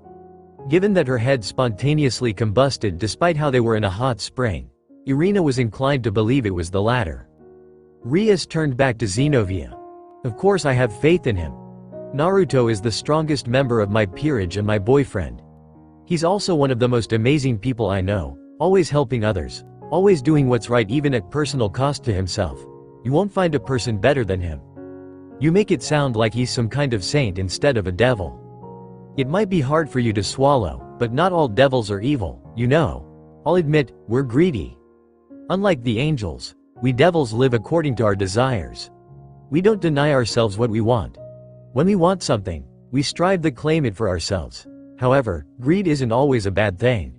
Given that her head spontaneously combusted despite how they were in a hot spring, Irina was inclined to believe it was the latter. Rias turned back to Xenovia. Of course I have faith in him. Naruto is the strongest member of my peerage and my boyfriend. He's also one of the most amazing people I know, always helping others, always doing what's right even at personal cost to himself. You won't find a person better than him. You make it sound like he's some kind of saint instead of a devil. It might be hard for you to swallow, but not all devils are evil, you know. I'll admit, we're greedy. Unlike the angels, we devils live according to our desires. We don't deny ourselves what we want. When we want something, we strive to claim it for ourselves. However, greed isn't always a bad thing.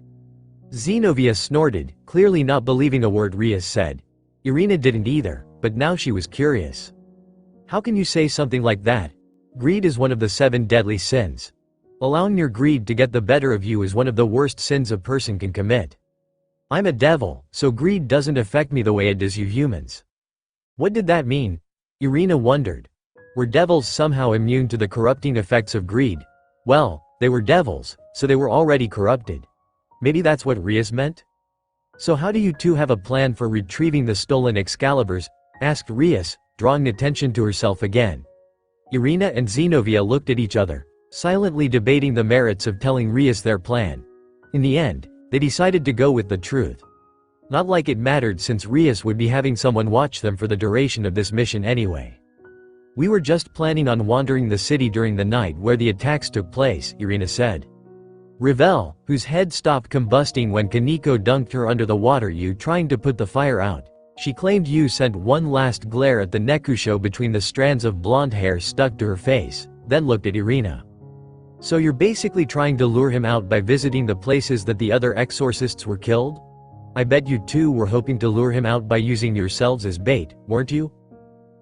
Xenovia snorted, clearly not believing a word Rias said. Irina didn't either, but now she was curious. How can you say something like that? Greed is one of the 7 deadly sins. Allowing your greed to get the better of you is one of the worst sins a person can commit. I'm a devil, so greed doesn't affect me the way it does you humans. What did that mean? Irina wondered. Were devils somehow immune to the corrupting effects of greed? Well, they were devils, so they were already corrupted. Maybe that's what Rias meant? So how do you two have a plan for retrieving the stolen Excaliburs? Asked Rias, drawing attention to herself again. Irina and Xenovia looked at each other, silently debating the merits of telling Rias their plan. In the end, they decided to go with the truth. Not like it mattered since Rias would be having someone watch them for the duration of this mission anyway. We were just planning on wandering the city during the night where the attacks took place, Irina said. Revel, whose head stopped combusting when Kaniko dunked her under the water trying to put the fire out. She claimed Yu sent one last glare at the Nekusho between the strands of blonde hair stuck to her face, then looked at Irina. So you're basically trying to lure him out by visiting the places that the other exorcists were killed? I bet you two were hoping to lure him out by using yourselves as bait, weren't you?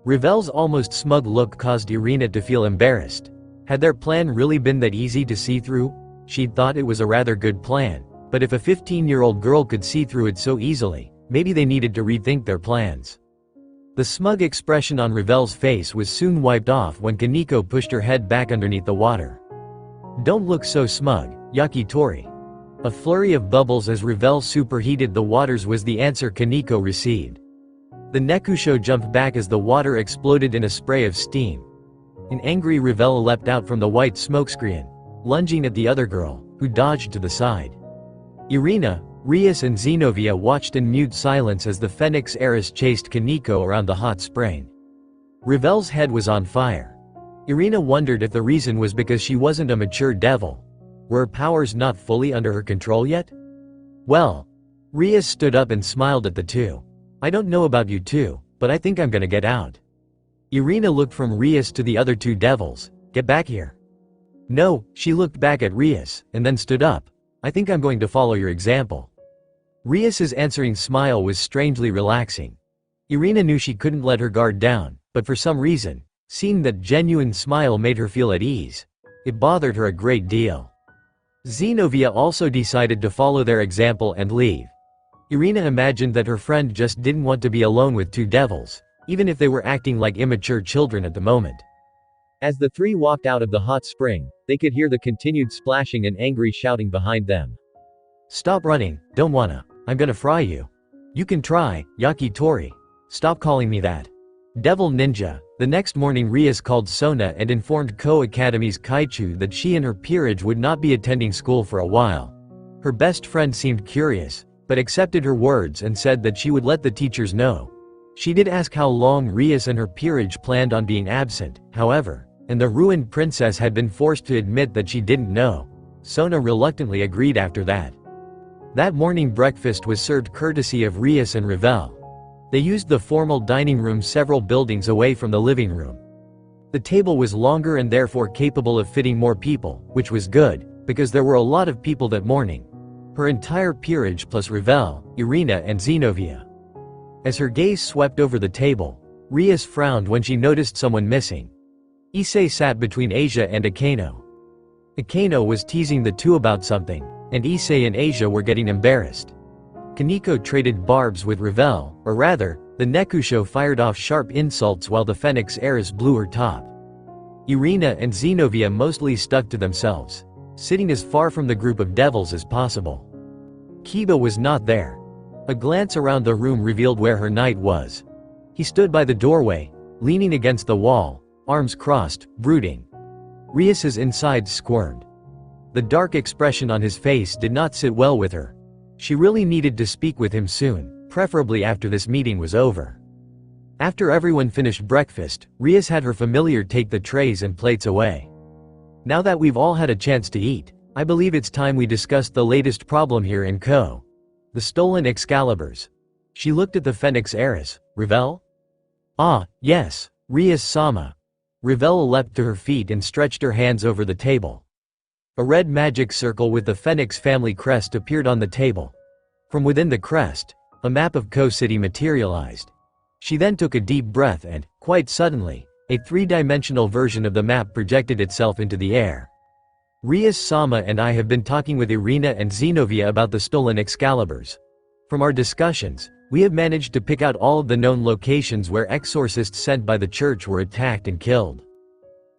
Revel's almost smug look caused Irina to feel embarrassed. Had their plan really been that easy to see through? She'd thought it was a rather good plan, but if a 15-year-old girl could see through it so easily, maybe they needed to rethink their plans. The smug expression on Revel's face was soon wiped off when Kaniko pushed her head back underneath the water. Don't look so smug, Yakitori. A flurry of bubbles as Revel superheated the waters was the answer Kaniko received. The Nekusho jumped back as the water exploded in a spray of steam. An angry Revel leapt out from the white smokescreen, lunging at the other girl, who dodged to the side. Irina, Rias and Xenovia watched in mute silence as the Phoenix heiress chased Kaniko around the hot spring. Revel's head was on fire. Irina wondered if the reason was because she wasn't a mature devil. Were her powers not fully under her control yet? Well, Rias stood up and smiled at the two. I don't know about you two, but I think I'm gonna get out. Irina looked from Rias to the other two devils. Get back here. No, she looked back at Rias, and then stood up. I think I'm going to follow your example. Rias's answering smile was strangely relaxing. Irina knew she couldn't let her guard down, but for some reason, seeing that genuine smile made her feel at ease. It bothered her a great deal. Xenovia also decided to follow their example and leave. Irina imagined that her friend just didn't want to be alone with two devils, even if they were acting like immature children at the moment. As the three walked out of the hot spring, they could hear the continued splashing and angry shouting behind them. Stop running, don't wanna. I'm gonna fry you. You can try, Yakitori. Stop calling me that. Devil Ninja. The next morning Rias called Sona and informed Ko Academy's Kaichu that she and her peerage would not be attending school for a while. Her best friend seemed curious, but accepted her words and said that she would let the teachers know. She did ask how long Rias and her peerage planned on being absent, however, and the ruined princess had been forced to admit that she didn't know. Sona reluctantly agreed after that. That morning breakfast was served courtesy of Rias and Revel. They used the formal dining room several buildings away from the living room. The table was longer and therefore capable of fitting more people, which was good, because there were a lot of people that morning. Her entire peerage plus Revel, Irina and Xenovia. As her gaze swept over the table, Rias frowned when she noticed someone missing. Issei sat between Asia and Akeno. Akano was teasing the two about something, and Issei and Asia were getting embarrassed. Kaneko traded barbs with Ravel, or rather, the Nekusho fired off sharp insults while the Phoenix heiress blew her top. Irina and Zenobia mostly stuck to themselves, sitting as far from the group of devils as possible. Kiba was not there. A glance around the room revealed where her knight was. He stood by the doorway, leaning against the wall, arms crossed, brooding. Rias's insides squirmed. The dark expression on his face did not sit well with her. She really needed to speak with him soon, preferably after this meeting was over. After everyone finished breakfast, Rias had her familiar take the trays and plates away. Now that we've all had a chance to eat, I believe it's time we discussed the latest problem here in Ko. The stolen Excaliburs. She looked at the Phoenix heiress. Ravel? Ah, yes, Rias-sama. Ravel leapt to her feet and stretched her hands over the table. A red magic circle with the Phoenix family crest appeared on the table. From within the crest, a map of Ko City materialized. She then took a deep breath and, quite suddenly, a three-dimensional version of the map projected itself into the air. Rias-sama and I have been talking with Irina and Zenobia about the stolen Excaliburs. From our discussions, we have managed to pick out all of the known locations where exorcists sent by the church were attacked and killed.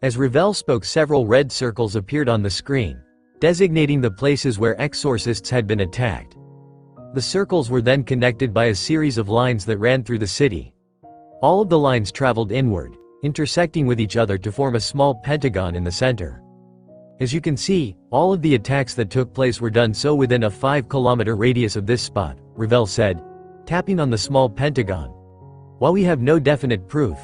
As Ravel spoke, several red circles appeared on the screen, designating the places where exorcists had been attacked. The circles were then connected by a series of lines that ran through the city. All of the lines traveled inward, intersecting with each other to form a small pentagon in the center. As you can see, all of the attacks that took place were done so within a 5-kilometer radius of this spot, Ravel said, tapping on the small pentagon. While we have no definite proof,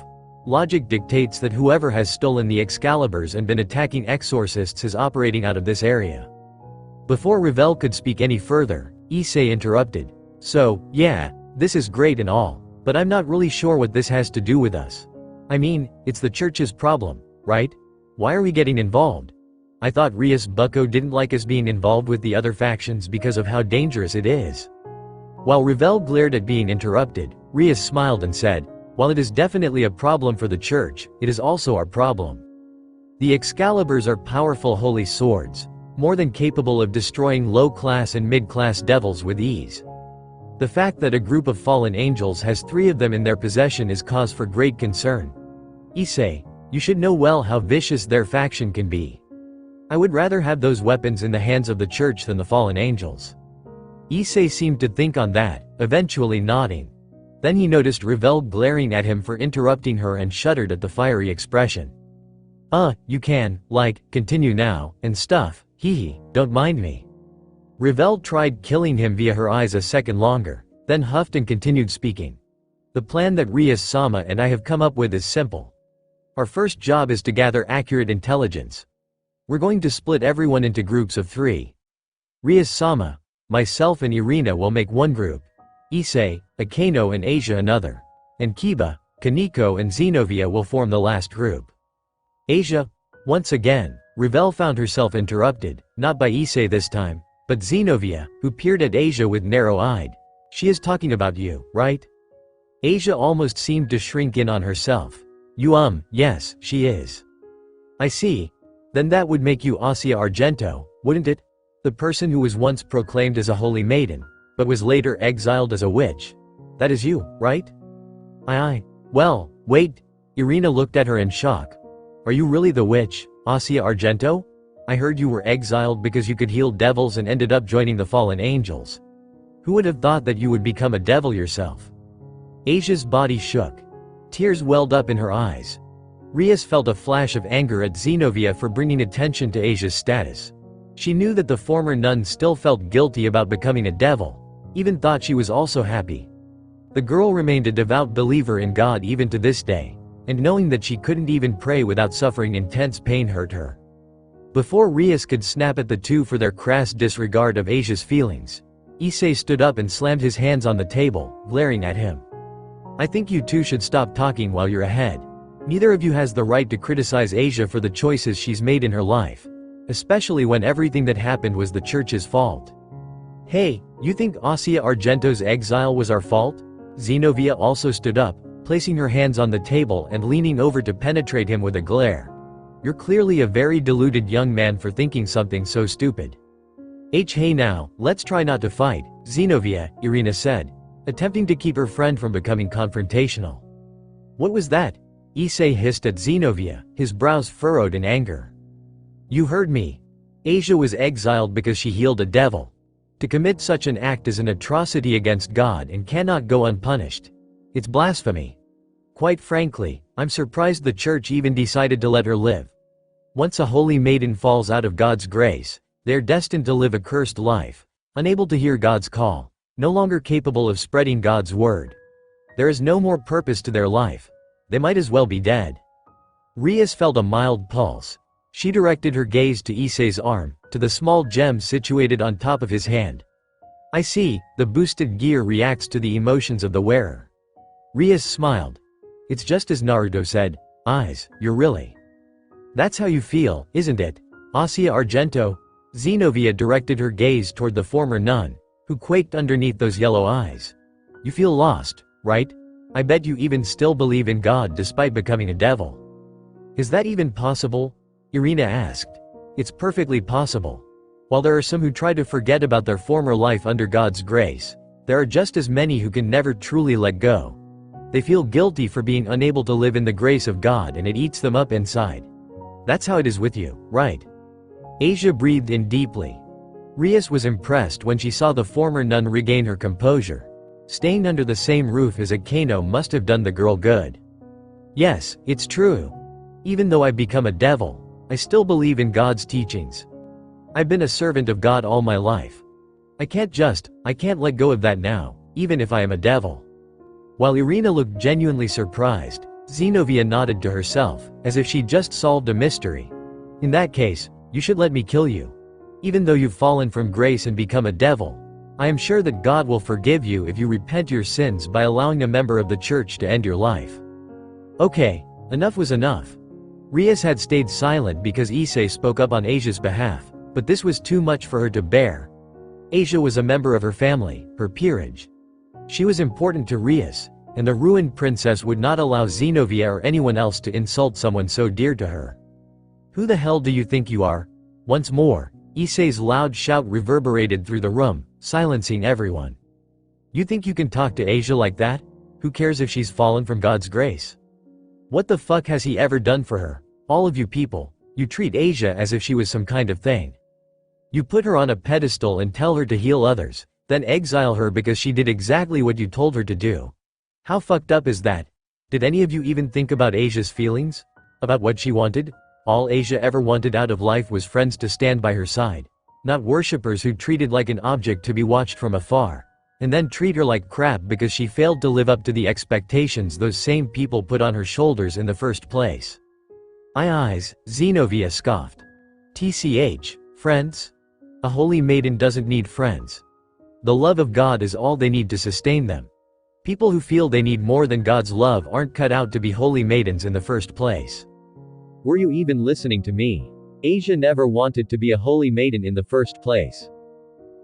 logic dictates that whoever has stolen the Excaliburs and been attacking exorcists is operating out of this area. Before Ravel could speak any further, Issei interrupted. So, yeah, this is great and all, but I'm not really sure what this has to do with us. I mean, it's the church's problem, right? Why are we getting involved? I thought Rias Bucko didn't like us being involved with the other factions because of how dangerous it is. While Ravel glared at being interrupted, Rias smiled and said, while it is definitely a problem for the church, it is also our problem. The Excaliburs are powerful holy swords, more than capable of destroying low-class and mid-class devils with ease. The fact that a group of fallen angels has 3 of them in their possession is cause for great concern. Issei, you should know well how vicious their faction can be. I would rather have those weapons in the hands of the church than the fallen angels. Issei seemed to think on that, eventually nodding. Then he noticed Ravel glaring at him for interrupting her and shuddered at the fiery expression. You can, continue now, and stuff, hee, don't mind me. Ravel tried killing him via her eyes a second longer, then huffed and continued speaking. The plan that Rias-sama and I have come up with is simple. Our first job is to gather accurate intelligence. We're going to split everyone into groups of 3. Rias-sama, myself and Irina will make one group. Issei, Akano and Asia another. And Kiba, Kaneko and Zenobia will form the last group. Asia? Once again, Ravel found herself interrupted, not by Issei this time, but Zenobia, who peered at Asia with narrow-eyed. She is talking about you, right? Asia almost seemed to shrink in on herself. Yes, she is. I see. Then that would make you Asia Argento, wouldn't it? The person who was once proclaimed as a holy maiden, but was later exiled as a witch. That is you, right? Aye. Well, wait. Irina looked at her in shock. Are you really the witch, Asia Argento? I heard you were exiled because you could heal devils and ended up joining the fallen angels. Who would have thought that you would become a devil yourself? Asia's body shook. Tears welled up in her eyes. Rias felt a flash of anger at Zenobia for bringing attention to Asia's status. She knew that the former nun still felt guilty about becoming a devil, even thought she was also happy. The girl remained a devout believer in God even to this day, and knowing that she couldn't even pray without suffering intense pain hurt her. Before Rias could snap at the two for their crass disregard of Asia's feelings, Issei stood up and slammed his hands on the table, glaring at him. I think you two should stop talking while you're ahead. Neither of you has the right to criticize Asia for the choices she's made in her life, especially when everything that happened was the church's fault. Hey, you think Asia Argento's exile was our fault? Zenobia also stood up, placing her hands on the table and leaning over to penetrate him with a glare. You're clearly a very deluded young man for thinking something so stupid. Hey now, let's try not to fight, Xenovia, Irina said, attempting to keep her friend from becoming confrontational. What was that? Issei hissed at Xenovia, his brows furrowed in anger. You heard me. Asia was exiled because she healed a devil. To commit such an act is an atrocity against God and cannot go unpunished. It's blasphemy. Quite frankly, I'm surprised the church even decided to let her live. Once a holy maiden falls out of God's grace, they're destined to live a cursed life, unable to hear God's call, no longer capable of spreading God's word. There is no more purpose to their life. They might as well be dead. Rias felt a mild pulse. She directed her gaze to Issei's arm, to the small gem situated on top of his hand. I see, the boosted gear reacts to the emotions of the wearer. Rias smiled. It's just as Naruto said, eyes, you're really. That's how you feel, isn't it? Asia Argento? Xenovia directed her gaze toward the former nun, who quaked underneath those yellow eyes. You feel lost, right? I bet you even still believe in God despite becoming a devil. Is that even possible? Irina asked. It's perfectly possible. While there are some who try to forget about their former life under God's grace, there are just as many who can never truly let go. They feel guilty for being unable to live in the grace of God and it eats them up inside. That's how it is with you, right? Asia breathed in deeply. Rias was impressed when she saw the former nun regain her composure. Staying under the same roof as a Kano must have done the girl good. Yes, it's true. Even though I've become a devil, I still believe in God's teachings. I've been a servant of God all my life. I can't let go of that now, even if I am a devil. While Irina looked genuinely surprised, Xenovia nodded to herself, as if she'd just solved a mystery. In that case, you should let me kill you. Even though you've fallen from grace and become a devil, I am sure that God will forgive you if you repent your sins by allowing a member of the church to end your life. Okay, enough was enough. Rias had stayed silent because Issei spoke up on Asia's behalf, but this was too much for her to bear. Asia was a member of her family, her peerage. She was important to Rias, and the ruined princess would not allow Xenovia or anyone else to insult someone so dear to her. Who the hell do you think you are? Once more, Issei's loud shout reverberated through the room, silencing everyone. You think you can talk to Asia like that? Who cares if she's fallen from God's grace? What the fuck has he ever done for her? All of you people, you treat Asia as if she was some kind of thing. You put her on a pedestal and tell her to heal others, then exile her because she did exactly what you told her to do. How fucked up is that? Did any of you even think about Asia's feelings? About what she wanted? All Asia ever wanted out of life was friends to stand by her side. Not worshippers who treated like an object to be watched from afar. And then treat her like crap because she failed to live up to the expectations those same people put on her shoulders in the first place. Eyes, Xenovia scoffed. TCH, friends? A holy maiden doesn't need friends. The love of God is all they need to sustain them. People who feel they need more than God's love aren't cut out to be holy maidens in the first place. Were you even listening to me? Asia never wanted to be a holy maiden in the first place.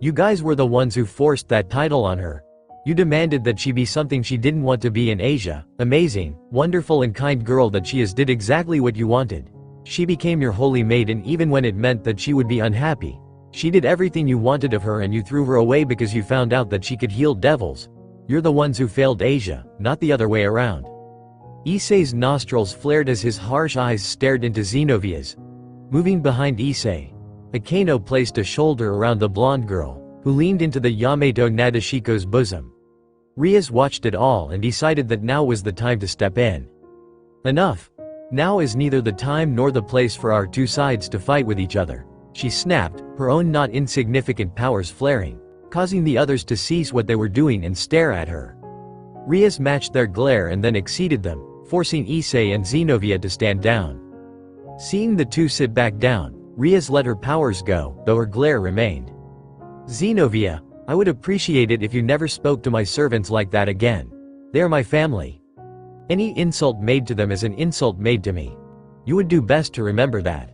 You guys were the ones who forced that title on her. You demanded that she be something she didn't want to be in Asia. Amazing, wonderful and kind girl that she is did exactly what you wanted. She became your holy maiden even when it meant that she would be unhappy. She did everything you wanted of her and you threw her away because you found out that she could heal devils. You're the ones who failed Asia, not the other way around. Issei's nostrils flared as his harsh eyes stared into Xenovia's. Moving behind Issei, Akeno placed a shoulder around the blonde girl, who leaned into the Yamato Nadeshiko's bosom. Rias watched it all and decided that now was the time to step in. Enough. Now is neither the time nor the place for our two sides to fight with each other, she snapped, her own not insignificant powers flaring, causing the others to cease what they were doing and stare at her. Rias matched their glare and then exceeded them, forcing Issei and Xenovia to stand down. Seeing the two sit back down, Rias let her powers go, though her glare remained. Xenovia, I would appreciate it if you never spoke to my servants like that again. They are my family. Any insult made to them is an insult made to me. You would do best to remember that.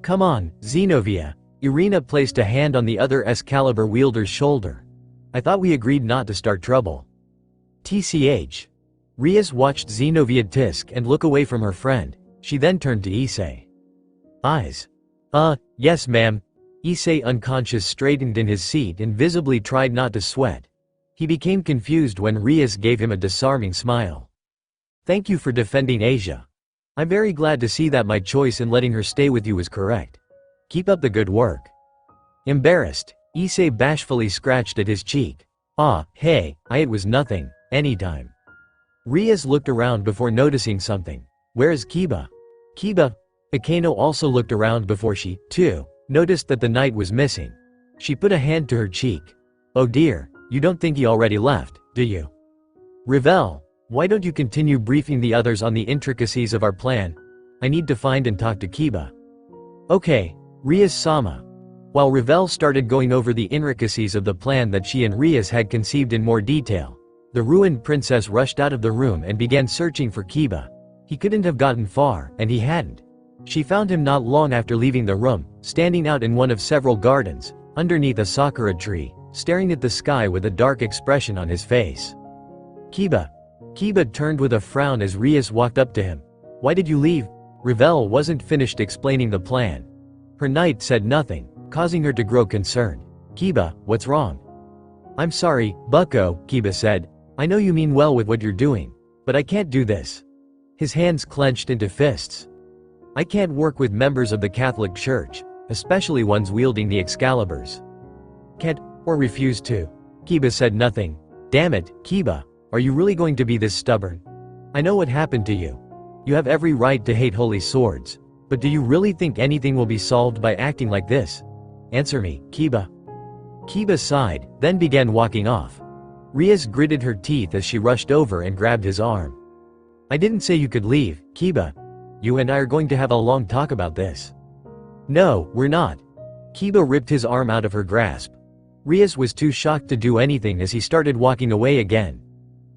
Come on, Xenovia. Irina placed a hand on the other Excalibur wielder's shoulder. I thought we agreed not to start trouble. TCH. Rias watched Xenovia tisk and look away from her friend. She then turned to Issei. Eyes. Yes ma'am. Issei unconscious straightened in his seat and visibly tried not to sweat. He became confused when Rias gave him a disarming smile. Thank you for defending Asia. I'm very glad to see that my choice in letting her stay with you was correct. Keep up the good work. Embarrassed, Issei bashfully scratched at his cheek. Hey, it was nothing, anytime. Rias looked around before noticing something. Where is Kiba? Kiba? Akeno also looked around before she, too, noticed that the knight was missing. She put a hand to her cheek. Oh dear, you don't think he already left, do you? Revel, why don't you continue briefing the others on the intricacies of our plan? I need to find and talk to Kiba. Okay, Rias-sama. While Revel started going over the intricacies of the plan that she and Rias had conceived in more detail, the ruined princess rushed out of the room and began searching for Kiba. He couldn't have gotten far, and he hadn't. She found him not long after leaving the room, standing out in one of several gardens, underneath a sakura tree, staring at the sky with a dark expression on his face. Kiba. Kiba turned with a frown as Rias walked up to him. Why did you leave? Revel wasn't finished explaining the plan. Her knight said nothing, causing her to grow concerned. Kiba, what's wrong? I'm sorry, bucko, Kiba said. I know you mean well with what you're doing, but I can't do this. His hands clenched into fists. I can't work with members of the Catholic Church, especially ones wielding the Excaliburs. Can't, or refuse to. Kiba said nothing. Damn it, Kiba, are you really going to be this stubborn? I know what happened to you. You have every right to hate holy swords, but do you really think anything will be solved by acting like this? Answer me, Kiba. Kiba sighed, then began walking off. Rias gritted her teeth as she rushed over and grabbed his arm. I didn't say you could leave, Kiba. You and I are going to have a long talk about this. No, we're not. Kiba ripped his arm out of her grasp. Rias was too shocked to do anything as he started walking away again.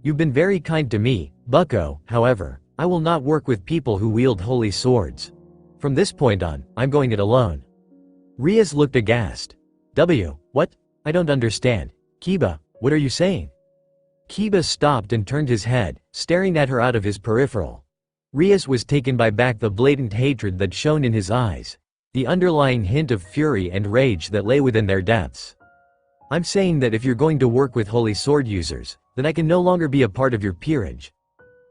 You've been very kind to me, bucko, however, I will not work with people who wield holy swords. From this point on, I'm going it alone. Rias looked aghast. What? I don't understand. Kiba, what are you saying? Kiba stopped and turned his head, staring at her out of his peripheral. Rias was taken by the blatant hatred that shone in his eyes, the underlying hint of fury and rage that lay within their depths. I'm saying that if you're going to work with holy sword users, then I can no longer be a part of your peerage.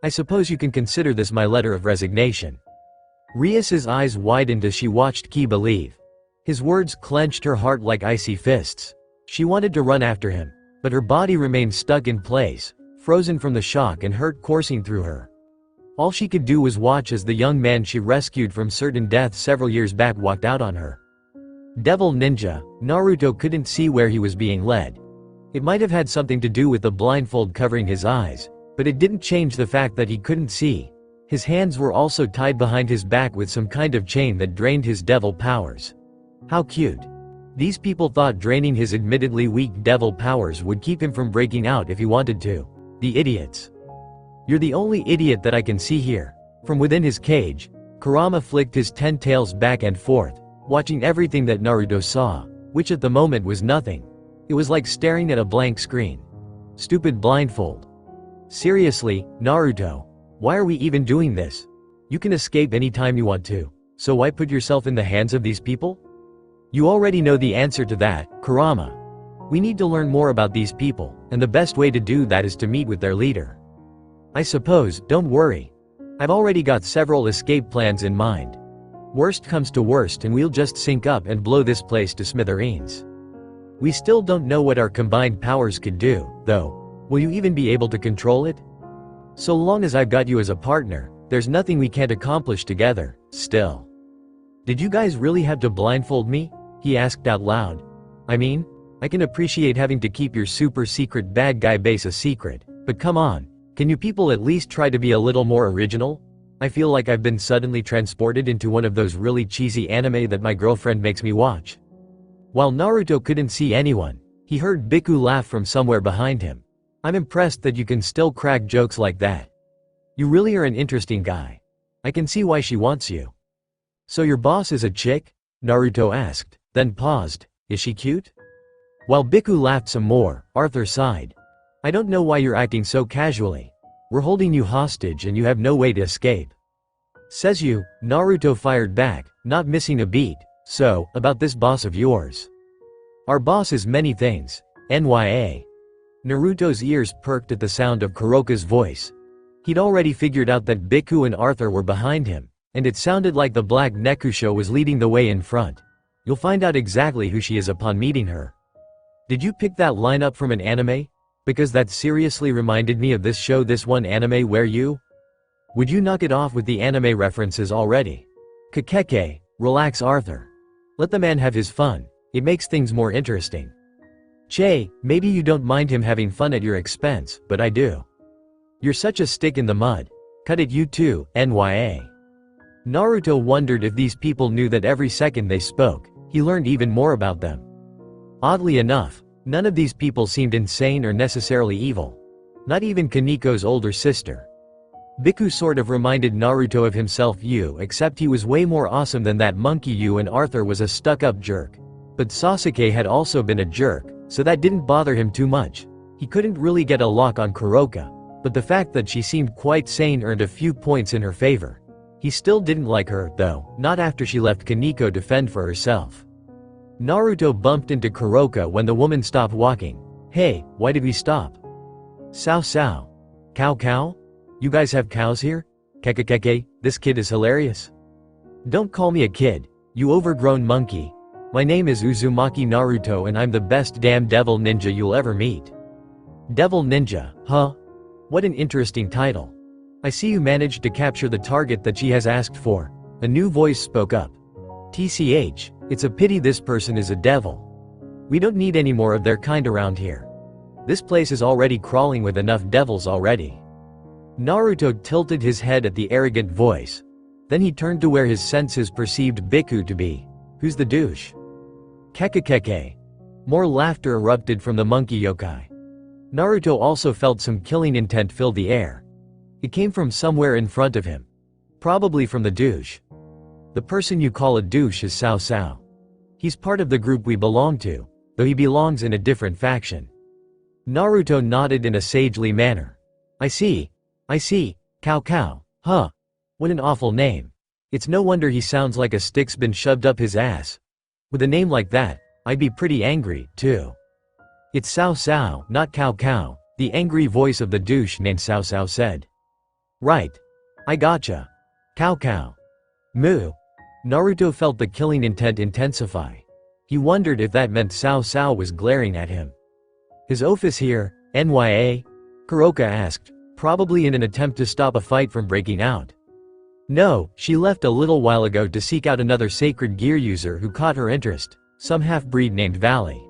I suppose you can consider this my letter of resignation. Rias's eyes widened as she watched Kiba leave. His words clenched her heart like icy fists. She wanted to run after him, but her body remained stuck in place, frozen from the shock and hurt coursing through her. All she could do was watch as the young man she rescued from certain death several years back walked out on her. Devil Ninja, Naruto couldn't see where he was being led. It might have had something to do with the blindfold covering his eyes, but it didn't change the fact that he couldn't see. His hands were also tied behind his back with some kind of chain that drained his devil powers. How cute. These people thought draining his admittedly weak devil powers would keep him from breaking out if he wanted to. The idiots. You're the only idiot that I can see here. From within his cage, Kurama flicked his 10 tails back and forth, watching everything that Naruto saw, which at the moment was nothing. It was like staring at a blank screen. Stupid blindfold. Seriously, Naruto, why are we even doing this? You can escape anytime you want to, so why put yourself in the hands of these people? You already know the answer to that, Kurama. We need to learn more about these people, and the best way to do that is to meet with their leader. I suppose, don't worry. I've already got several escape plans in mind. Worst comes to worst and we'll just sync up and blow this place to smithereens. We still don't know what our combined powers could do, though. Will you even be able to control it? So long as I've got you as a partner, there's nothing we can't accomplish together, still. Did you guys really have to blindfold me? He asked out loud. I mean, I can appreciate having to keep your super secret bad guy base a secret, but come on. Can you people at least try to be a little more original? I feel like I've been suddenly transported into one of those really cheesy anime that my girlfriend makes me watch. While Naruto couldn't see anyone, he heard Biku laugh from somewhere behind him. I'm impressed that you can still crack jokes like that. You really are an interesting guy. I can see why she wants you. So your boss is a chick? Naruto asked, then paused. Is she cute? While Biku laughed some more, Arthur sighed. I don't know why you're acting so casually. We're holding you hostage and you have no way to escape. Says you, Naruto fired back, not missing a beat. So, about this boss of yours. Our boss is many things. NYA. Naruto's ears perked at the sound of Kuroka's voice. He'd already figured out that Biku and Arthur were behind him, and it sounded like the Black Nekusho was leading the way in front. You'll find out exactly who she is upon meeting her. Did you pick that line up from an anime? Because that seriously reminded me of this show, this one anime where you... Would you knock it off with the anime references already? Kakeke, relax Arthur. Let the man have his fun, it makes things more interesting. Che, maybe you don't mind him having fun at your expense, but I do. You're such a stick in the mud. Cut it you too, NYA. Naruto wondered if these people knew that every second they spoke, he learned even more about them. Oddly enough, none of these people seemed insane or necessarily evil. Not even Kaniko's older sister. Biku sort of reminded Naruto of himself except he was way more awesome than that monkey and Arthur was a stuck-up jerk. But Sasuke had also been a jerk, so that didn't bother him too much. He couldn't really get a lock on Kuroka, but the fact that she seemed quite sane earned a few points in her favor. He still didn't like her, though, not after she left Kaniko to fend for herself. Naruto bumped into Kuroka when the woman stopped walking. Hey, why did we stop? Sao sao. Cow cow? You guys have cows here? Kekekeke, this kid is hilarious. Don't call me a kid, you overgrown monkey. My name is Uzumaki Naruto and I'm the best damn devil ninja you'll ever meet. Devil ninja, huh? What an interesting title. I see you managed to capture the target that she has asked for. A new voice spoke up. TCH, it's a pity this person is a devil. We don't need any more of their kind around here. This place is already crawling with enough devils already. Naruto tilted his head at the arrogant voice. Then he turned to where his senses perceived Biku to be. Who's the douche? Kekekeke. More laughter erupted from the monkey yokai. Naruto also felt some killing intent fill the air. It came from somewhere in front of him. Probably from the douche. The person you call a douche is Sao Sao. He's part of the group we belong to, though he belongs in a different faction. Naruto nodded in a sagely manner. I see, cow cow, huh? What an awful name. It's no wonder he sounds like a stick's been shoved up his ass. With a name like that, I'd be pretty angry, too. It's Sao Sao, not cow cow, the angry voice of the douche named Sao Sao said. Right. I gotcha. Cow cow. Moo. Naruto felt the killing intent intensify. He wondered if that meant Sao Sao was glaring at him. Is Office here, NYA? Kuroka asked, probably in an attempt to stop a fight from breaking out. No, she left a little while ago to seek out another sacred gear user who caught her interest, some half-breed named Valley.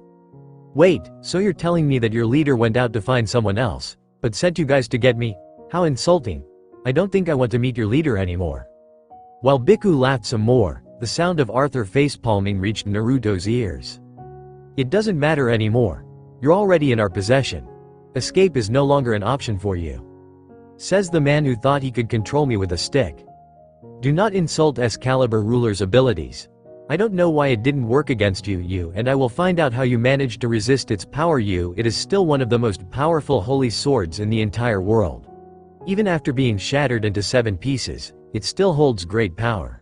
Wait, so you're telling me that your leader went out to find someone else, but sent you guys to get me? How insulting. I don't think I want to meet your leader anymore. While Biku laughed some more, the sound of Arthur facepalming reached Naruto's ears. It doesn't matter anymore. You're already in our possession. Escape is no longer an option for you. Says the man who thought he could control me with a stick. Do not insult Excalibur ruler's abilities. I don't know why it didn't work against you, and I will find out how you managed to resist its power. It is still one of the most powerful holy swords in the entire world. Even after being shattered into 7 pieces, it still holds great power.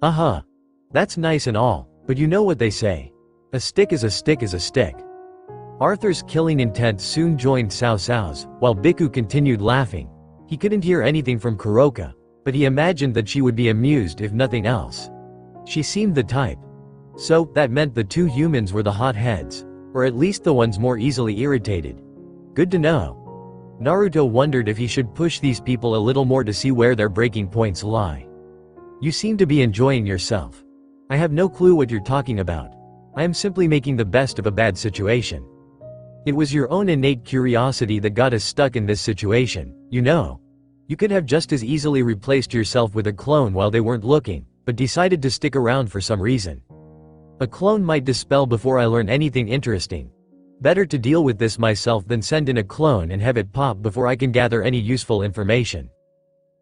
That's nice and all, but you know what they say. A stick is a stick is a stick. Arthur's killing intent soon joined Sao Sao's, while Biku continued laughing. He couldn't hear anything from Kuroka, but he imagined that she would be amused if nothing else. She seemed the type. So, that meant the two humans were the hotheads, or at least the ones more easily irritated. Good to know. Naruto wondered if he should push these people a little more to see where their breaking points lie. You seem to be enjoying yourself. I have no clue what you're talking about. I am simply making the best of a bad situation. It was your own innate curiosity that got us stuck in this situation, you know. You could have just as easily replaced yourself with a clone while they weren't looking, but decided to stick around for some reason. A clone might dispel before I learn anything interesting. Better to deal with this myself than send in a clone and have it pop before I can gather any useful information.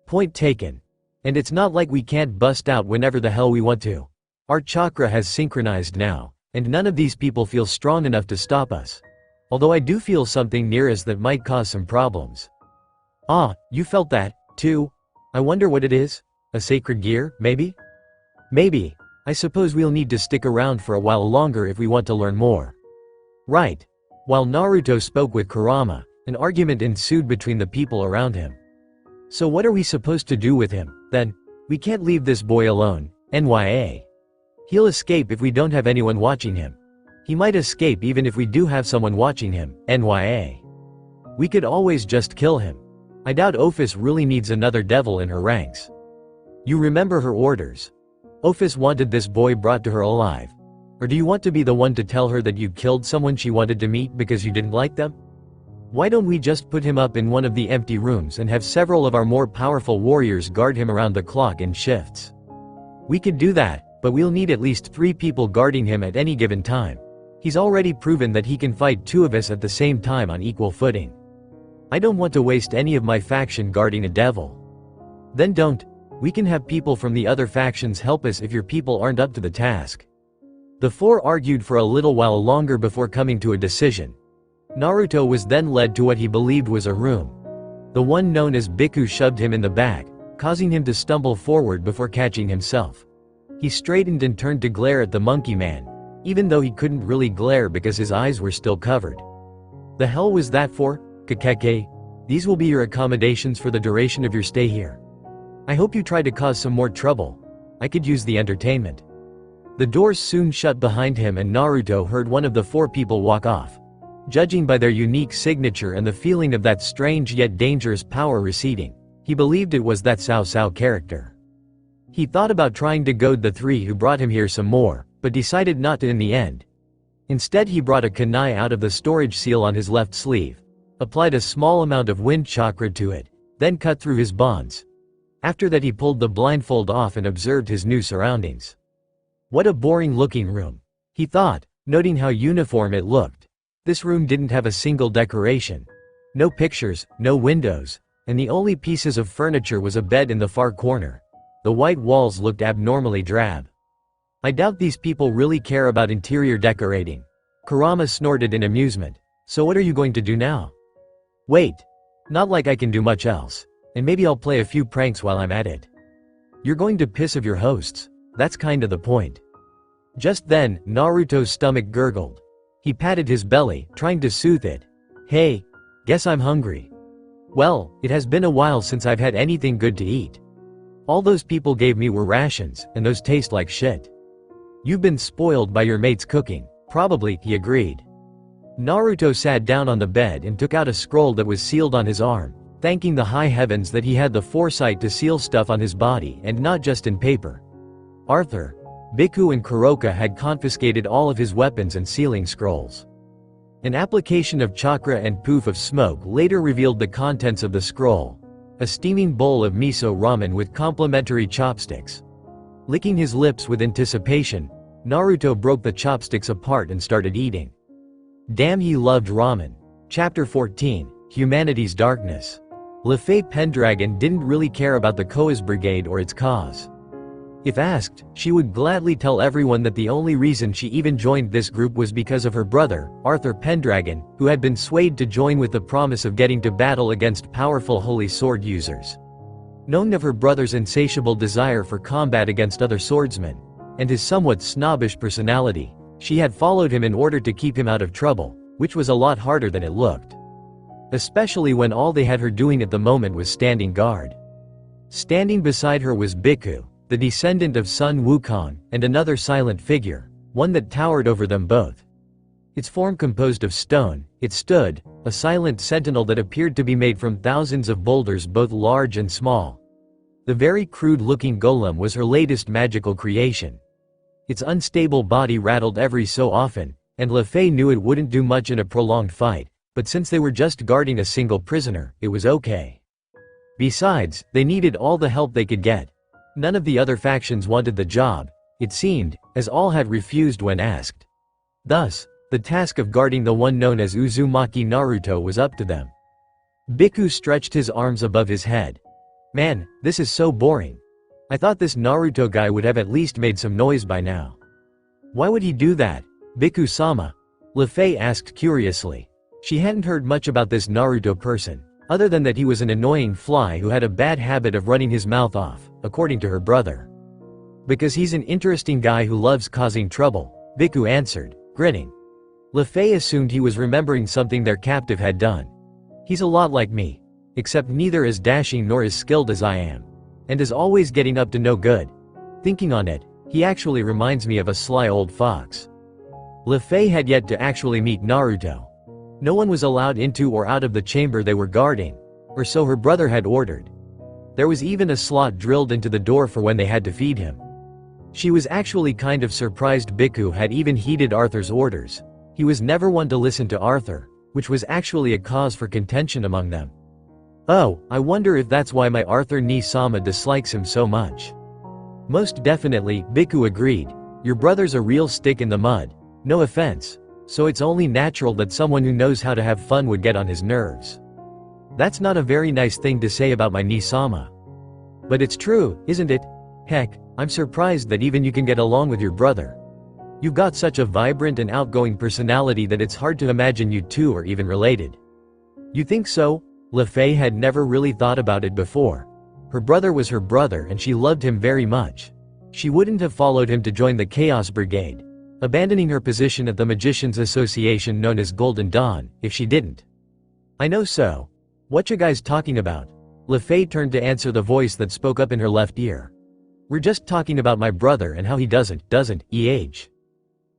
Point taken. And it's not like we can't bust out whenever the hell we want to. Our chakra has synchronized now, and none of these people feel strong enough to stop us. Although I do feel something near us that might cause some problems. Ah, you felt that, too? I wonder what it is? A sacred gear, maybe? Maybe. I suppose we'll need to stick around for a while longer if we want to learn more. Right. While Naruto spoke with Kurama, an argument ensued between the people around him. So what are we supposed to do with him, then? We can't leave this boy alone, NYA. He'll escape if we don't have anyone watching him. He might escape even if we do have someone watching him, NYA. We could always just kill him. I doubt Ophis really needs another devil in her ranks. You remember her orders. Ophis wanted this boy brought to her alive. Or do you want to be the one to tell her that you killed someone she wanted to meet because you didn't like them? Why don't we just put him up in one of the empty rooms and have several of our more powerful warriors guard him around the clock in shifts? We could do that, but we'll need at least 3 people guarding him at any given time. He's already proven that he can fight 2 of us at the same time on equal footing. I don't want to waste any of my faction guarding a devil. Then don't. We can have people from the other factions help us if your people aren't up to the task. The 4 argued for a little while longer before coming to a decision. Naruto was then led to what he believed was a room. The one known as Bhikkhu shoved him in the back, causing him to stumble forward before catching himself. He straightened and turned to glare at the monkey man, even though he couldn't really glare because his eyes were still covered. The hell was that for, Kakeke? These will be your accommodations for the duration of your stay here. I hope you try to cause some more trouble. I could use the entertainment. The doors soon shut behind him and Naruto heard one of the 4 people walk off. Judging by their unique signature and the feeling of that strange yet dangerous power receding, he believed it was that Cao Cao character. He thought about trying to goad the 3 who brought him here some more, but decided not to in the end. Instead he brought a kunai out of the storage seal on his left sleeve, applied a small amount of wind chakra to it, then cut through his bonds. After that he pulled the blindfold off and observed his new surroundings. What a boring-looking room, he thought, noting how uniform it looked. This room didn't have a single decoration. No pictures, no windows, and the only pieces of furniture was a bed in the far corner. The white walls looked abnormally drab. I doubt these people really care about interior decorating. Kurama snorted in amusement. So what are you going to do now? Wait. Not like I can do much else. And maybe I'll play a few pranks while I'm at it. You're going to piss of your hosts. That's kinda the point. Just then, Naruto's stomach gurgled. He patted his belly, trying to soothe it. Hey, guess I'm hungry. Well, it has been a while since I've had anything good to eat. All those people gave me were rations, and those taste like shit. You've been spoiled by your mate's cooking. Probably, he agreed. Naruto sat down on the bed and took out a scroll that was sealed on his arm, thanking the high heavens that he had the foresight to seal stuff on his body and not just in paper. Arthur, Bhikkhu and Kuroka had confiscated all of his weapons and sealing scrolls. An application of chakra and poof of smoke later revealed the contents of the scroll. A steaming bowl of miso ramen with complimentary chopsticks. Licking his lips with anticipation, Naruto broke the chopsticks apart and started eating. Damn, he loved ramen. Chapter 14, Humanity's Darkness. Lefay Pendragon didn't really care about the Koa's brigade or its cause. If asked, she would gladly tell everyone that the only reason she even joined this group was because of her brother, Arthur Pendragon, who had been swayed to join with the promise of getting to battle against powerful holy sword users. Knowing of her brother's insatiable desire for combat against other swordsmen, and his somewhat snobbish personality, she had followed him in order to keep him out of trouble, which was a lot harder than it looked. Especially when all they had her doing at the moment was standing guard. Standing beside her was Bhikkhu, the descendant of Sun Wukong, and another silent figure, one that towered over them both. Its form composed of stone, it stood, a silent sentinel that appeared to be made from thousands of boulders both large and small. The very crude-looking golem was her latest magical creation. Its unstable body rattled every so often, and Lefay knew it wouldn't do much in a prolonged fight, but since they were just guarding a single prisoner, it was okay. Besides, they needed all the help they could get. None of the other factions wanted the job, it seemed, as all had refused when asked. Thus, the task of guarding the one known as Uzumaki Naruto was up to them. Bhikkhu stretched his arms above his head. Man, this is so boring. I thought this Naruto guy would have at least made some noise by now. Why would he do that, Bhikkhu-sama? Lefay asked curiously. She hadn't heard much about this Naruto person, other than that he was an annoying fly who had a bad habit of running his mouth off, according to her brother. Because he's an interesting guy who loves causing trouble, Biku answered, grinning. LeFei assumed he was remembering something their captive had done. He's a lot like me. Except neither as dashing nor as skilled as I am. And is always getting up to no good. Thinking on it, he actually reminds me of a sly old fox. LeFei had yet to actually meet Naruto. No one was allowed into or out of the chamber they were guarding, or so her brother had ordered. There was even a slot drilled into the door for when they had to feed him. She was actually kind of surprised Biku had even heeded Arthur's orders. He was never one to listen to Arthur, which was actually a cause for contention among them. Oh, I wonder if that's why my Arthur Ni-sama dislikes him so much. Most definitely, Biku agreed. Your brother's a real stick in the mud. No offense. So it's only natural that someone who knows how to have fun would get on his nerves. That's not a very nice thing to say about my Ni-sama. But it's true, isn't it? Heck, I'm surprised that even you can get along with your brother. You've got such a vibrant and outgoing personality that it's hard to imagine you two are even related. You think so? LeFei had never really thought about it before. Her brother was her brother and she loved him very much. She wouldn't have followed him to join the Chaos Brigade, abandoning her position at the Magicians Association known as Golden Dawn, if she didn't. I know so. What you guys talking about? LeFei turned to answer the voice that spoke up in her left ear. We're just talking about my brother and how he doesn't age.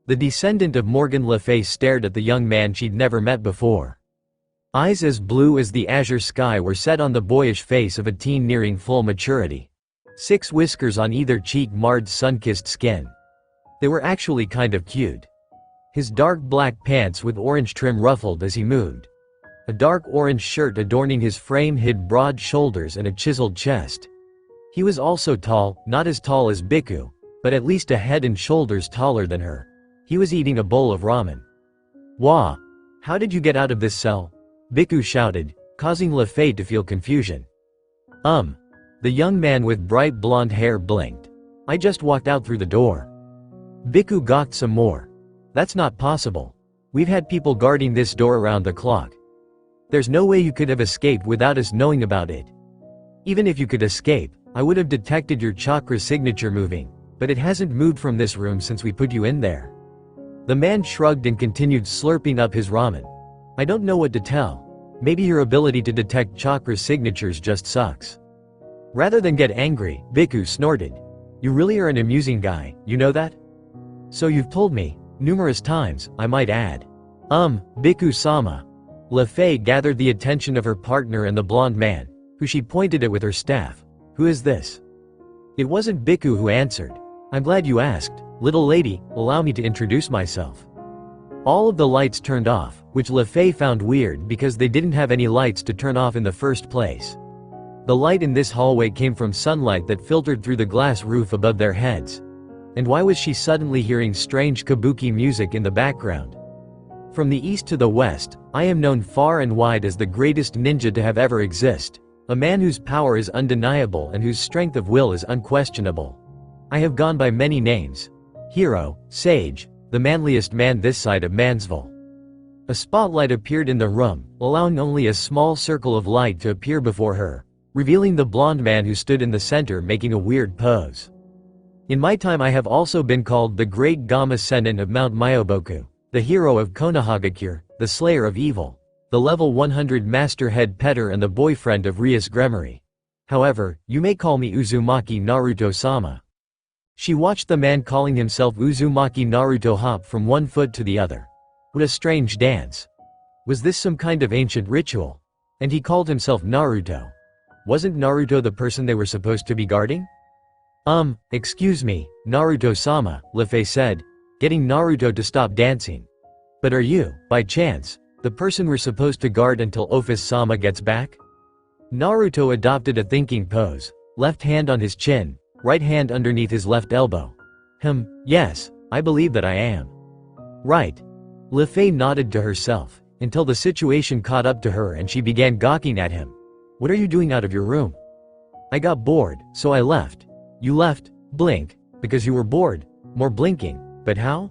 The descendant of Morgan Le Fay stared at the young man she'd never met before. Eyes as blue as the azure sky were set on the boyish face of a teen nearing full maturity. 6 whiskers on either cheek marred sun-kissed skin. They were actually kind of cute. His dark black pants with orange trim ruffled as he moved. A dark orange shirt adorning his frame hid broad shoulders and a chiseled chest. He was also tall, not as tall as Biku, but at least a head and shoulders taller than her. He was eating a bowl of ramen. Wah! How did you get out of this cell? Biku shouted, causing Le Fay to feel confusion. The young man with bright blonde hair blinked. I just walked out through the door. Biku gawked some more. That's not possible. We've had people guarding this door around the clock. There's no way you could have escaped without us knowing about it. Even if you could escape, I would have detected your chakra signature moving, but it hasn't moved from this room since we put you in there. The man shrugged and continued slurping up his ramen. I don't know what to tell. Maybe your ability to detect chakra signatures just sucks. Rather than get angry, Biku snorted. You really are an amusing guy, you know that? So you've told me, numerous times, I might add. Biku-sama. Le Fay gathered the attention of her partner and the blonde man, who she pointed at with her staff. Who is this? It wasn't Biku who answered. I'm glad you asked. Little lady, allow me to introduce myself. All of the lights turned off, which Le Fay found weird because they didn't have any lights to turn off in the first place. The light in this hallway came from sunlight that filtered through the glass roof above their heads. And why was she suddenly hearing strange kabuki music in the background? From the east to the west, I am known far and wide as the greatest ninja to have ever exist, a man whose power is undeniable and whose strength of will is unquestionable. I have gone by many names. Hero, Sage, the manliest man this side of Mansville. A spotlight appeared in the room, allowing only a small circle of light to appear before her, revealing the blonde man who stood in the center making a weird pose. In my time I have also been called the Great Gamma Sennin of Mount Myoboku, the hero of Konohagakure, the slayer of evil, the level 100 master head petter and the boyfriend of Rias Gremory. However, you may call me Uzumaki Naruto-sama. She watched the man calling himself Uzumaki Naruto hop from one foot to the other. What a strange dance. Was this some kind of ancient ritual? And he called himself Naruto. Wasn't Naruto the person they were supposed to be guarding? Excuse me, Naruto-sama, Le Fay said, getting Naruto to stop dancing. But are you, by chance, the person we're supposed to guard until Office-sama gets back? Naruto adopted a thinking pose, left hand on his chin, right hand underneath his left elbow. Yes, I believe that I am. Right. Le Fay nodded to herself, until the situation caught up to her and she began gawking at him. What are you doing out of your room? I got bored, so I left. You left, blink, because you were bored, more blinking, but how?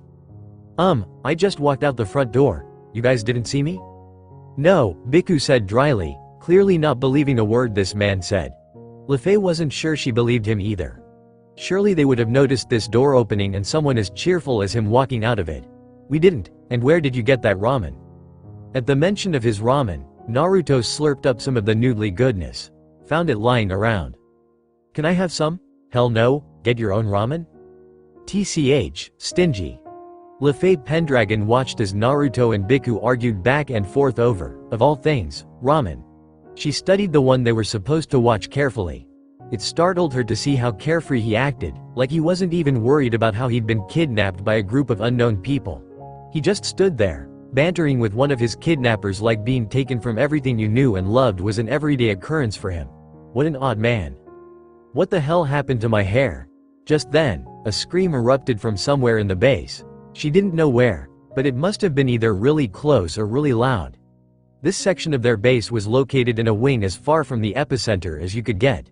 I just walked out the front door. You guys didn't see me? No, Biku said dryly, clearly not believing a word this man said. LeFay wasn't sure she believed him either. Surely they would have noticed this door opening and someone as cheerful as him walking out of it. We didn't. And where did you get that ramen? At the mention of his ramen, Naruto slurped up some of the noodly goodness. Found it lying around. Can I have some? Hell no, get your own ramen? TCH, stingy. LeFay Pendragon watched as Naruto and Biku argued back and forth over, of all things, ramen. She studied the one they were supposed to watch carefully. It startled her to see how carefree he acted, like he wasn't even worried about how he'd been kidnapped by a group of unknown people. He just stood there, bantering with one of his kidnappers like being taken from everything you knew and loved was an everyday occurrence for him. What an odd man. What the hell happened to my hair? Just then, a scream erupted from somewhere in the base. She didn't know where, but it must have been either really close or really loud. This section of their base was located in a wing as far from the epicenter as you could get.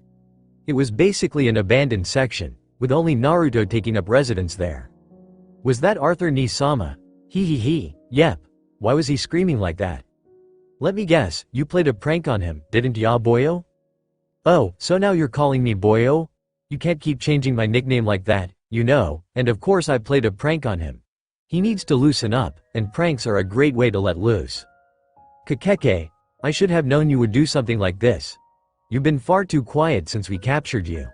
It was basically an abandoned section, with only Naruto taking up residence there. Was that Arthur Nisama? He, yep. Why was he screaming like that? Let me guess, you played a prank on him, didn't ya, boyo? Oh, so now you're calling me boyo? You can't keep changing my nickname like that, you know, and of course I played a prank on him. He needs to loosen up, and pranks are a great way to let loose. Kakeke, I should have known you would do something like this. You've been far too quiet since we captured you.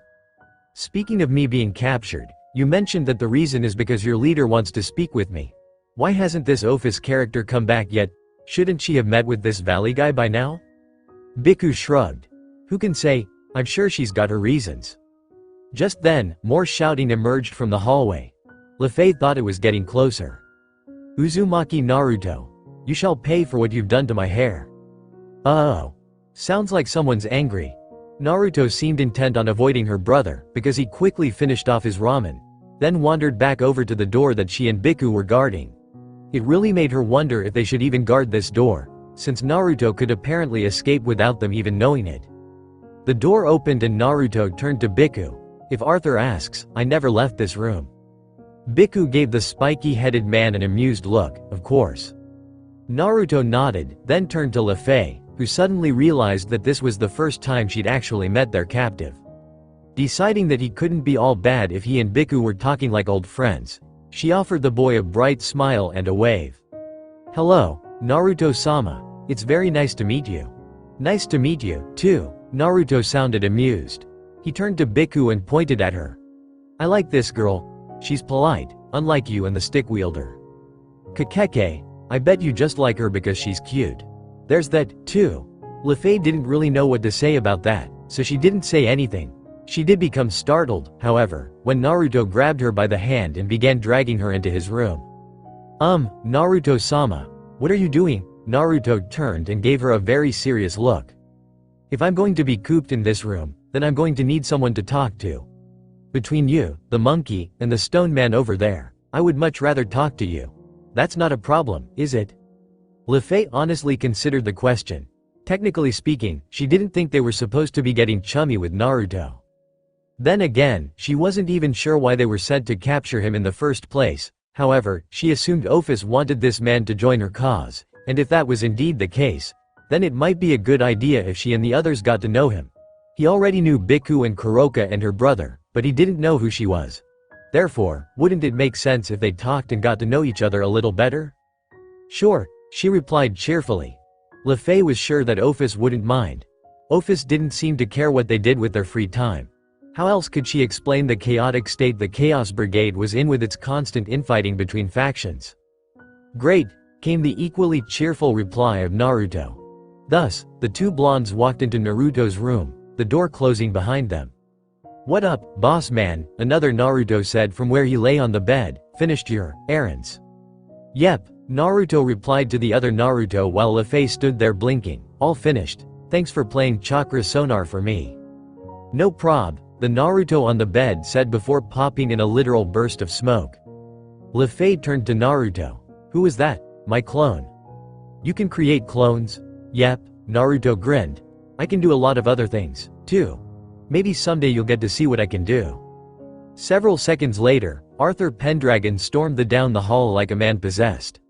Speaking of me being captured, you mentioned that the reason is because your leader wants to speak with me. Why hasn't this Office character come back yet? Shouldn't she have met with this Valley guy by now? Biku shrugged. Who can say? I'm sure she's got her reasons. Just then, more shouting emerged from the hallway. LeFay thought it was getting closer. Uzumaki Naruto. You shall pay for what you've done to my hair. Oh. Sounds like someone's angry. Naruto seemed intent on avoiding her brother, because he quickly finished off his ramen, then wandered back over to the door that she and Biku were guarding. It really made her wonder if they should even guard this door, since Naruto could apparently escape without them even knowing it. The door opened and Naruto turned to Biku. If Arthur asks, I never left this room. Biku gave the spiky-headed man an amused look, of course. Naruto nodded, then turned to LeFay, who suddenly realized that this was the first time she'd actually met their captive. Deciding that he couldn't be all bad if he and Biku were talking like old friends, she offered the boy a bright smile and a wave. Hello, Naruto-sama, it's very nice to meet you. Nice to meet you, too. Naruto sounded amused. He turned to Biku and pointed at her. I like this girl. She's polite, unlike you and the stick wielder. Kakeke, I bet you just like her because she's cute. There's that, too. LeFay didn't really know what to say about that, so she didn't say anything. She did become startled, however, when Naruto grabbed her by the hand and began dragging her into his room. Naruto-sama, what are you doing? Naruto turned and gave her a very serious look. If I'm going to be cooped in this room, then I'm going to need someone to talk to. Between you, the monkey, and the stone man over there, I would much rather talk to you. That's not a problem, is it? LeFay honestly considered the question. Technically speaking, she didn't think they were supposed to be getting chummy with Naruto. Then again, she wasn't even sure why they were sent to capture him in the first place. However, she assumed Office wanted this man to join her cause, and if that was indeed the case, then it might be a good idea if she and the others got to know him. He already knew Biku and Kuroka and her brother, but he didn't know who she was. Therefore, wouldn't it make sense if they talked and got to know each other a little better? Sure, she replied cheerfully. LeFay was sure that Office wouldn't mind. Office didn't seem to care what they did with their free time. How else could she explain the chaotic state the Chaos Brigade was in with its constant infighting between factions? Great, came the equally cheerful reply of Naruto. Thus, the two blondes walked into Naruto's room, the door closing behind them. What up, boss man? Another Naruto said from where he lay on the bed. Finished your errands? Yep, Naruto replied to the other Naruto while LeFay stood there blinking. All finished. Thanks for playing chakra sonar for me. No prob, the Naruto on the bed said before popping in a literal burst of smoke. LeFay turned to Naruto. Who is that? My clone. You can create clones? Yep, Naruto grinned. I can do a lot of other things, too. Maybe someday you'll get to see what I can do. Several seconds later, Arthur Pendragon stormed down the hall like a man possessed.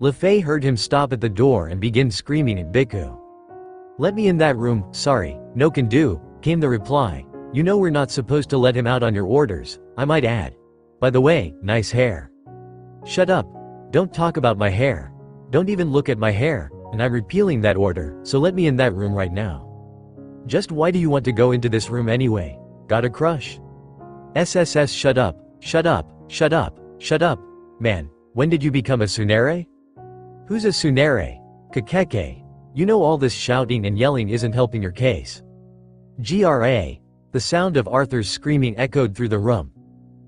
LeFay heard him stop at the door and begin screaming at Biku. Let me in that room, sorry, no can do. came the reply. You know we're not supposed to let him out on your orders, I might add. By the way, nice hair. Shut up. Don't talk about my hair. Don't even look at my hair, and I'm repealing that order, so let me in that room right now. Just why do you want to go into this room anyway? Got a crush? SSS shut up, shut up, shut up, shut up. Man, when did you become a tsundere? Who's a tsundere? Kakeke. You know all this shouting and yelling isn't helping your case. GRA. The sound of Arthur's screaming echoed through the room.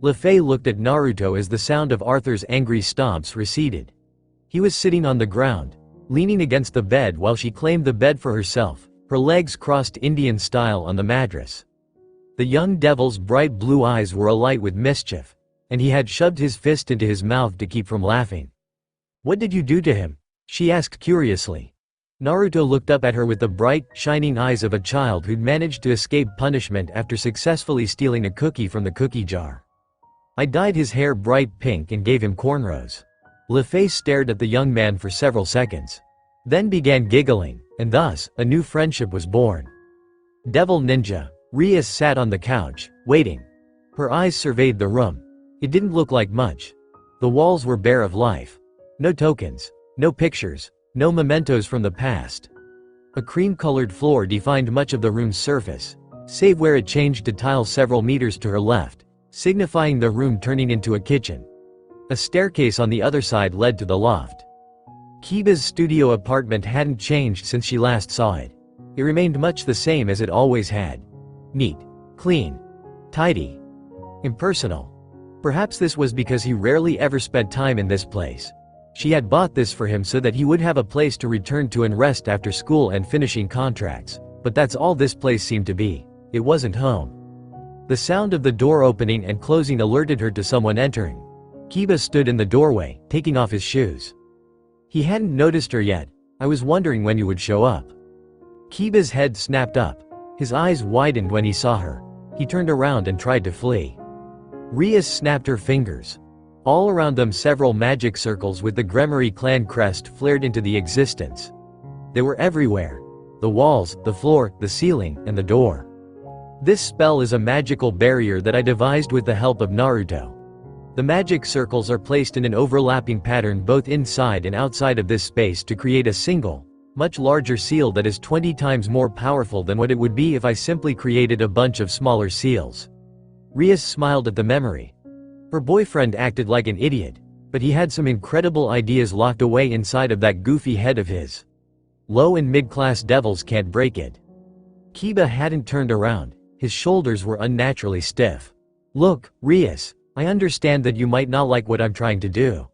Lefei looked at Naruto as the sound of Arthur's angry stomps receded. He was sitting on the ground, leaning against the bed while she claimed the bed for herself, her legs crossed Indian style on the mattress. The young devil's bright blue eyes were alight with mischief, and he had shoved his fist into his mouth to keep from laughing. What did you do to him? She asked curiously. Naruto looked up at her with the bright, shining eyes of a child who'd managed to escape punishment after successfully stealing a cookie from the cookie jar. I dyed his hair bright pink and gave him cornrows. Lefei stared at the young man for several seconds, then began giggling, and thus, a new friendship was born. Devil Ninja. Rias sat on the couch, waiting. Her eyes surveyed the room. It didn't look like much. The walls were bare of life. No tokens, no pictures, no mementos from the past. A cream-colored floor defined much of the room's surface, save where it changed to tile several meters to her left, signifying the room turning into a kitchen. A staircase on the other side led to the loft. Kiba's studio apartment hadn't changed since she last saw it. It remained much the same as it always had. Neat, clean, tidy, impersonal. Perhaps this was because he rarely ever spent time in this place. She had bought this for him so that he would have a place to return to and rest after school and finishing contracts, but that's all this place seemed to be. It wasn't home. The sound of the door opening and closing alerted her to someone entering. Kiba stood in the doorway, taking off his shoes. He hadn't noticed her yet. I was wondering when you would show up. Kiba's head snapped up. His eyes widened when he saw her. He turned around and tried to flee. Rias snapped her fingers. All around them several magic circles with the Gremory clan crest flared into the existence. They were everywhere. The walls, the floor, the ceiling, and the door. This spell is a magical barrier that I devised with the help of Naruto. The magic circles are placed in an overlapping pattern both inside and outside of this space to create a single, much larger seal that is 20 times more powerful than what it would be if I simply created a bunch of smaller seals. Rias smiled at the memory. Her boyfriend acted like an idiot, but he had some incredible ideas locked away inside of that goofy head of his. Low and mid-class devils can't break it. Kiba hadn't turned around. His shoulders were unnaturally stiff. Look, Rias, I understand that you might not like what I'm trying to do.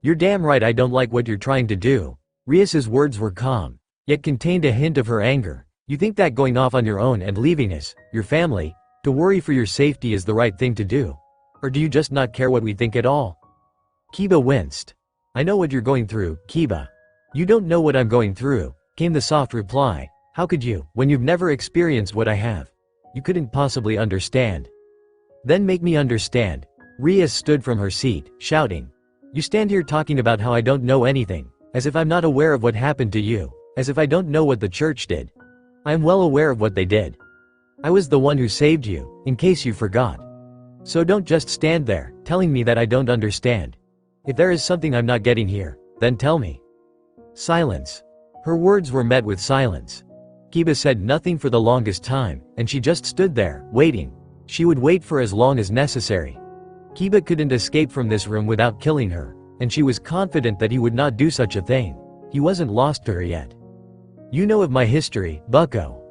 You're damn right I don't like what you're trying to do. Rias's words were calm, yet contained a hint of her anger. You think that going off on your own and leaving us, your family, to worry for your safety is the right thing to do? Or do you just not care what we think at all? Kiba winced. I know what you're going through, Kiba. You don't know what I'm going through, came the soft reply. How could you, when you've never experienced what I have? You couldn't possibly understand. Then make me understand. Rias stood from her seat, shouting. You stand here talking about how I don't know anything. As if I'm not aware of what happened to you, as if I don't know what the church did. I am well aware of what they did. I was the one who saved you, in case you forgot. So don't just stand there, telling me that I don't understand. If there is something I'm not getting here, then tell me. Silence. Her words were met with silence. Kiba said nothing for the longest time, and she just stood there, waiting. She would wait for as long as necessary. Kiba couldn't escape from this room without killing her, and she was confident that he would not do such a thing. He wasn't lost to her yet. You know of my history, bucko.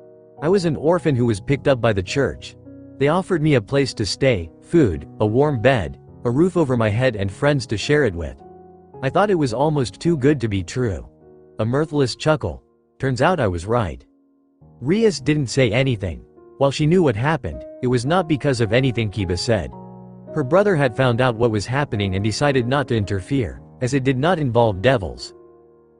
I was an orphan who was picked up by the church. They offered me a place to stay, food, a warm bed, a roof over my head and friends to share it with. I thought it was almost too good to be true. A mirthless chuckle. Turns out I was right. Rias didn't say anything. While she knew what happened, it was not because of anything Kiba said. Her brother had found out what was happening and decided not to interfere, as it did not involve devils.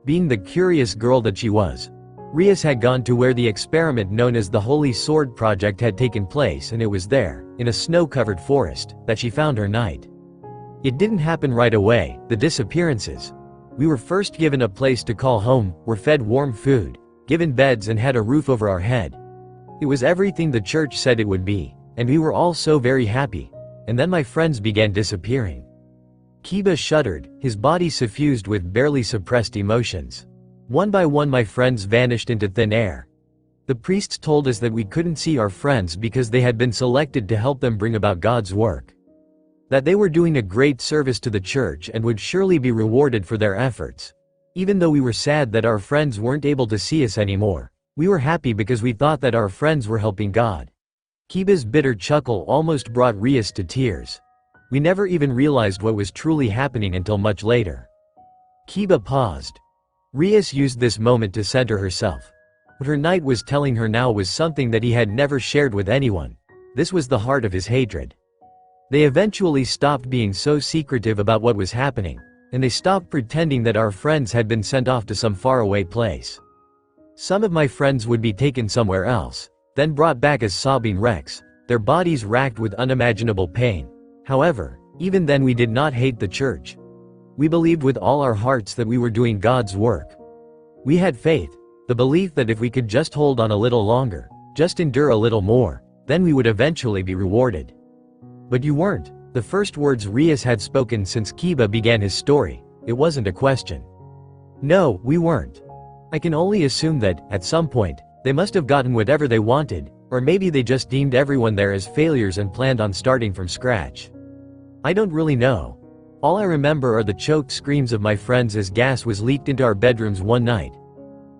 Being the curious girl that she was, Rias had gone to where the experiment known as the Holy Sword Project had taken place, and it was there, in a snow-covered forest, that she found her knight. It didn't happen right away, the disappearances. We were first given a place to call home, were fed warm food, given beds and had a roof over our head. It was everything the church said it would be, and we were all so very happy. And then my friends began disappearing. Kiba shuddered, his body suffused with barely suppressed emotions. One by one my friends vanished into thin air. The priests told us that we couldn't see our friends because they had been selected to help them bring about God's work. That they were doing a great service to the church and would surely be rewarded for their efforts. Even though we were sad that our friends weren't able to see us anymore, we were happy because we thought that our friends were helping God. Kiba's bitter chuckle almost brought Rias to tears. We never even realized what was truly happening until much later. Kiba paused. Rias used this moment to center herself. What her knight was telling her now was something that he had never shared with anyone. This was the heart of his hatred. They eventually stopped being so secretive about what was happening, and they stopped pretending that our friends had been sent off to some faraway place. Some of my friends would be taken somewhere else, then brought back as sobbing wrecks, their bodies racked with unimaginable pain. However, even then we did not hate the church. We believed with all our hearts that we were doing God's work. We had faith, the belief that if we could just hold on a little longer, just endure a little more, then we would eventually be rewarded. But you weren't. The first words Rias had spoken since Kiba began his story. It wasn't a question. No, we weren't. I can only assume that, at some point, they must have gotten whatever they wanted, or maybe they just deemed everyone there as failures and planned on starting from scratch. I don't really know. All I remember are the choked screams of my friends as gas was leaked into our bedrooms one night.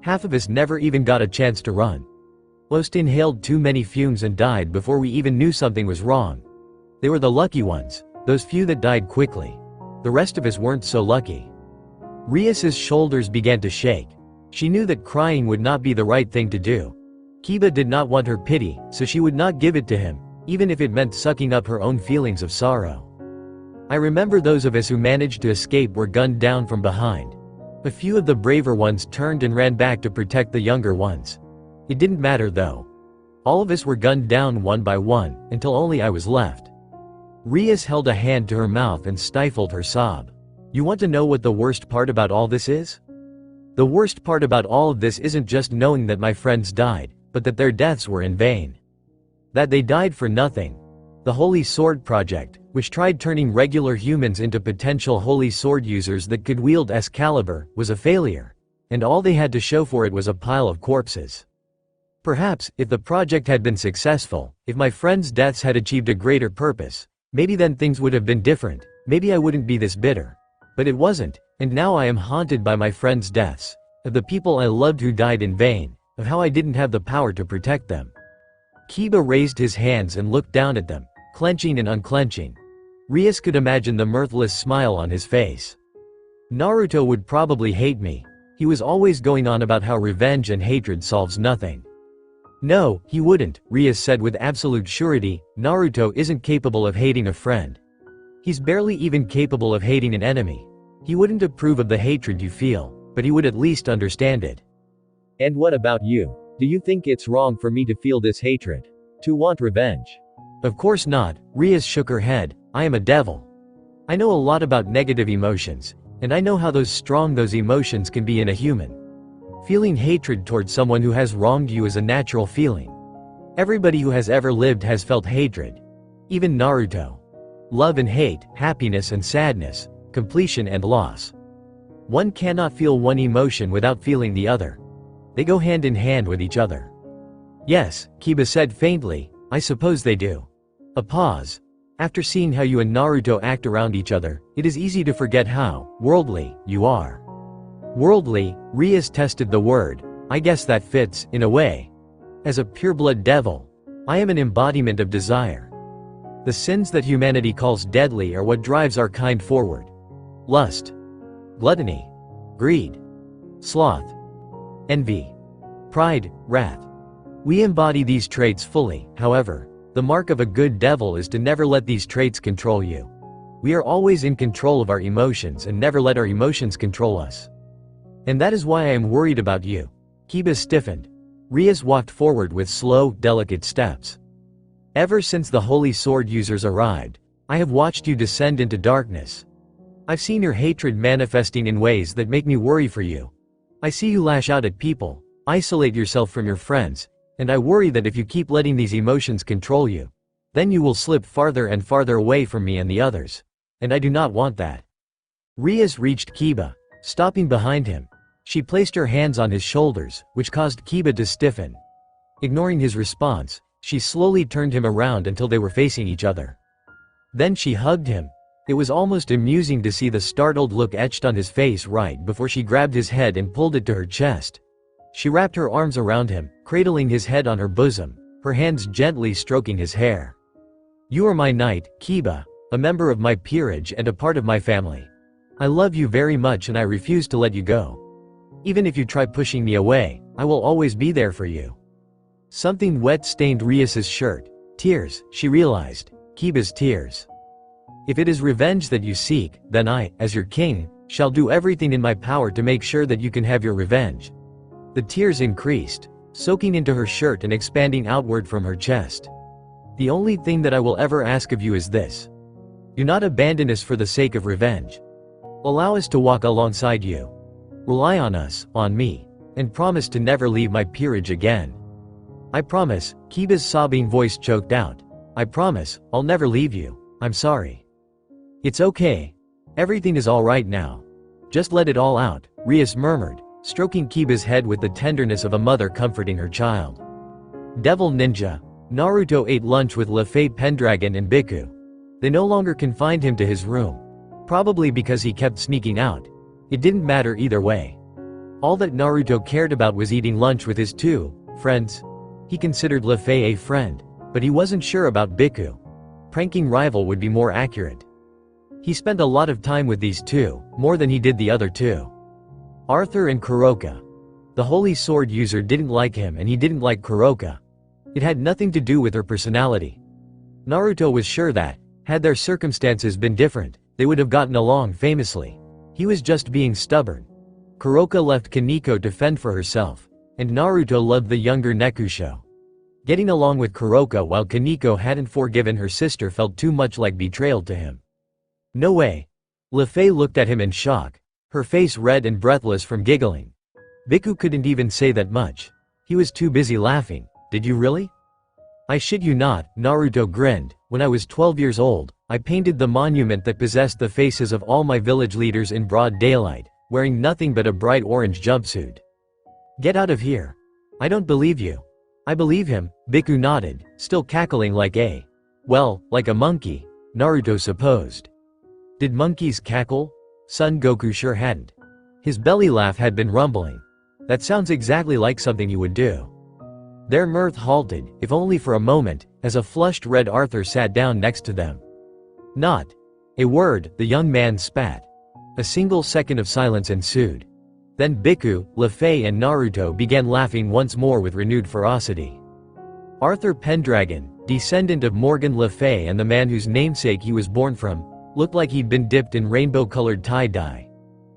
Half of us never even got a chance to run. Most inhaled too many fumes and died before we even knew something was wrong. They were the lucky ones, those few that died quickly. The rest of us weren't so lucky. Rias's shoulders began to shake. She knew that crying would not be the right thing to do. Kiba did not want her pity, so she would not give it to him, even if it meant sucking up her own feelings of sorrow. I remember those of us who managed to escape were gunned down from behind. A few of the braver ones turned and ran back to protect the younger ones. It didn't matter though. All of us were gunned down one by one, until only I was left. Rias held a hand to her mouth and stifled her sob. You want to know what the worst part about all this is? The worst part about all of this isn't just knowing that my friends died, but that their deaths were in vain. That they died for nothing. The Holy Sword Project, which tried turning regular humans into potential Holy Sword users that could wield Excalibur, was a failure. And all they had to show for it was a pile of corpses. Perhaps, if the project had been successful, if my friends' deaths had achieved a greater purpose, maybe then things would have been different, maybe I wouldn't be this bitter. But it wasn't, and now I am haunted by my friends' deaths, of the people I loved who died in vain, of how I didn't have the power to protect them. Kiba raised his hands and looked down at them, clenching and unclenching. Rias could imagine the mirthless smile on his face. Naruto would probably hate me. He was always going on about how revenge and hatred solves nothing. No, he wouldn't, Rias said with absolute surety. Naruto isn't capable of hating a friend. He's barely even capable of hating an enemy. He wouldn't approve of the hatred you feel, but he would at least understand it. And what about you? Do you think it's wrong for me to feel this hatred? To want revenge? Of course not, Rias shook her head. I am a devil. I know a lot about negative emotions, and I know how strong those emotions can be in a human. Feeling hatred towards someone who has wronged you is a natural feeling. Everybody who has ever lived has felt hatred. Even Naruto. Love and hate, happiness and sadness, completion and loss. One cannot feel one emotion without feeling the other. They go hand in hand with each other. Yes, Kiba said faintly, I suppose they do. A pause. After seeing how you and Naruto act around each other, it is easy to forget how worldly you are. Worldly, Rias tested the word. I guess that fits, in a way. As a pureblood devil, I am an embodiment of desire. The sins that humanity calls deadly are what drives our kind forward. Lust, gluttony, greed, sloth, envy, pride, wrath. We embody these traits fully. However, the mark of a good devil is to never let these traits control you. We are always in control of our emotions and never let our emotions control us. And that is why I am worried about you. Kiba stiffened. Rias walked forward with slow, delicate steps. Ever since the Holy Sword users arrived, I have watched you descend into darkness. I've seen your hatred manifesting in ways that make me worry for you. I see you lash out at people, isolate yourself from your friends, And I worry that if you keep letting these emotions control you, then you will slip farther and farther away from me and the others. And I do not want that. Rias reached Kiba, stopping behind him. She placed her hands on his shoulders, which caused Kiba to stiffen. Ignoring his response, she slowly turned him around until they were facing each other. Then she hugged him. It was almost amusing to see the startled look etched on his face right before she grabbed his head and pulled it to her chest. She wrapped her arms around him, cradling his head on her bosom, her hands gently stroking his hair. You are my knight, Kiba, a member of my peerage and a part of my family. I love you very much and I refuse to let you go. Even if you try pushing me away, I will always be there for you. Something wet stained Rias's shirt. Tears, she realized. Kiba's tears. If it is revenge that you seek, then I, as your king, shall do everything in my power to make sure that you can have your revenge. The tears increased, soaking into her shirt and expanding outward from her chest. The only thing that I will ever ask of you is this. Do not abandon us for the sake of revenge. Allow us to walk alongside you. Rely on us, on me, and promise to never leave my peerage again. I promise, Kiba's sobbing voice choked out. I promise, I'll never leave you. I'm sorry. It's okay. Everything is all right now. Just let it all out, Rias murmured, stroking Kiba's head with the tenderness of a mother comforting her child. Devil Ninja. Naruto ate lunch with Luffy, Pendragon and Biku. They no longer confined him to his room. Probably because he kept sneaking out. It didn't matter either way. All that Naruto cared about was eating lunch with his two friends. He considered Luffy a friend, but he wasn't sure about Biku. Pranking rival would be more accurate. He spent a lot of time with these two, more than he did the other two. Arthur and Kuroka. The holy sword user didn't like him and he didn't like Kuroka. It had nothing to do with her personality. Naruto was sure that, had their circumstances been different, they would have gotten along famously. He was just being stubborn. Kuroka left Kaneko to fend for herself, and Naruto loved the younger Nekusho. Getting along with Kuroka while Kaneko hadn't forgiven her sister felt too much like betrayal to him. No way. Luffy looked at him in shock, her face red and breathless from giggling. Biku couldn't even say that much. He was too busy laughing. Did you really? I shit you not, Naruto grinned. When I was 12 years old, I painted the monument that possessed the faces of all my village leaders in broad daylight, wearing nothing but a bright orange jumpsuit. Get out of here. I don't believe you. I believe him, Biku nodded, still cackling like a monkey, Naruto supposed. Did monkeys cackle? Son Goku sure hadn't. His belly laugh had been rumbling. That sounds exactly like something you would do. Their mirth halted, if only for a moment, as a flushed red Arthur sat down next to them. Not a word, the young man spat. A single second of silence ensued. Then Biku, Luffy and Naruto began laughing once more with renewed ferocity. Arthur Pendragon, descendant of Morgan Le Fay and the man whose namesake he was born from, looked like he'd been dipped in rainbow-colored tie-dye.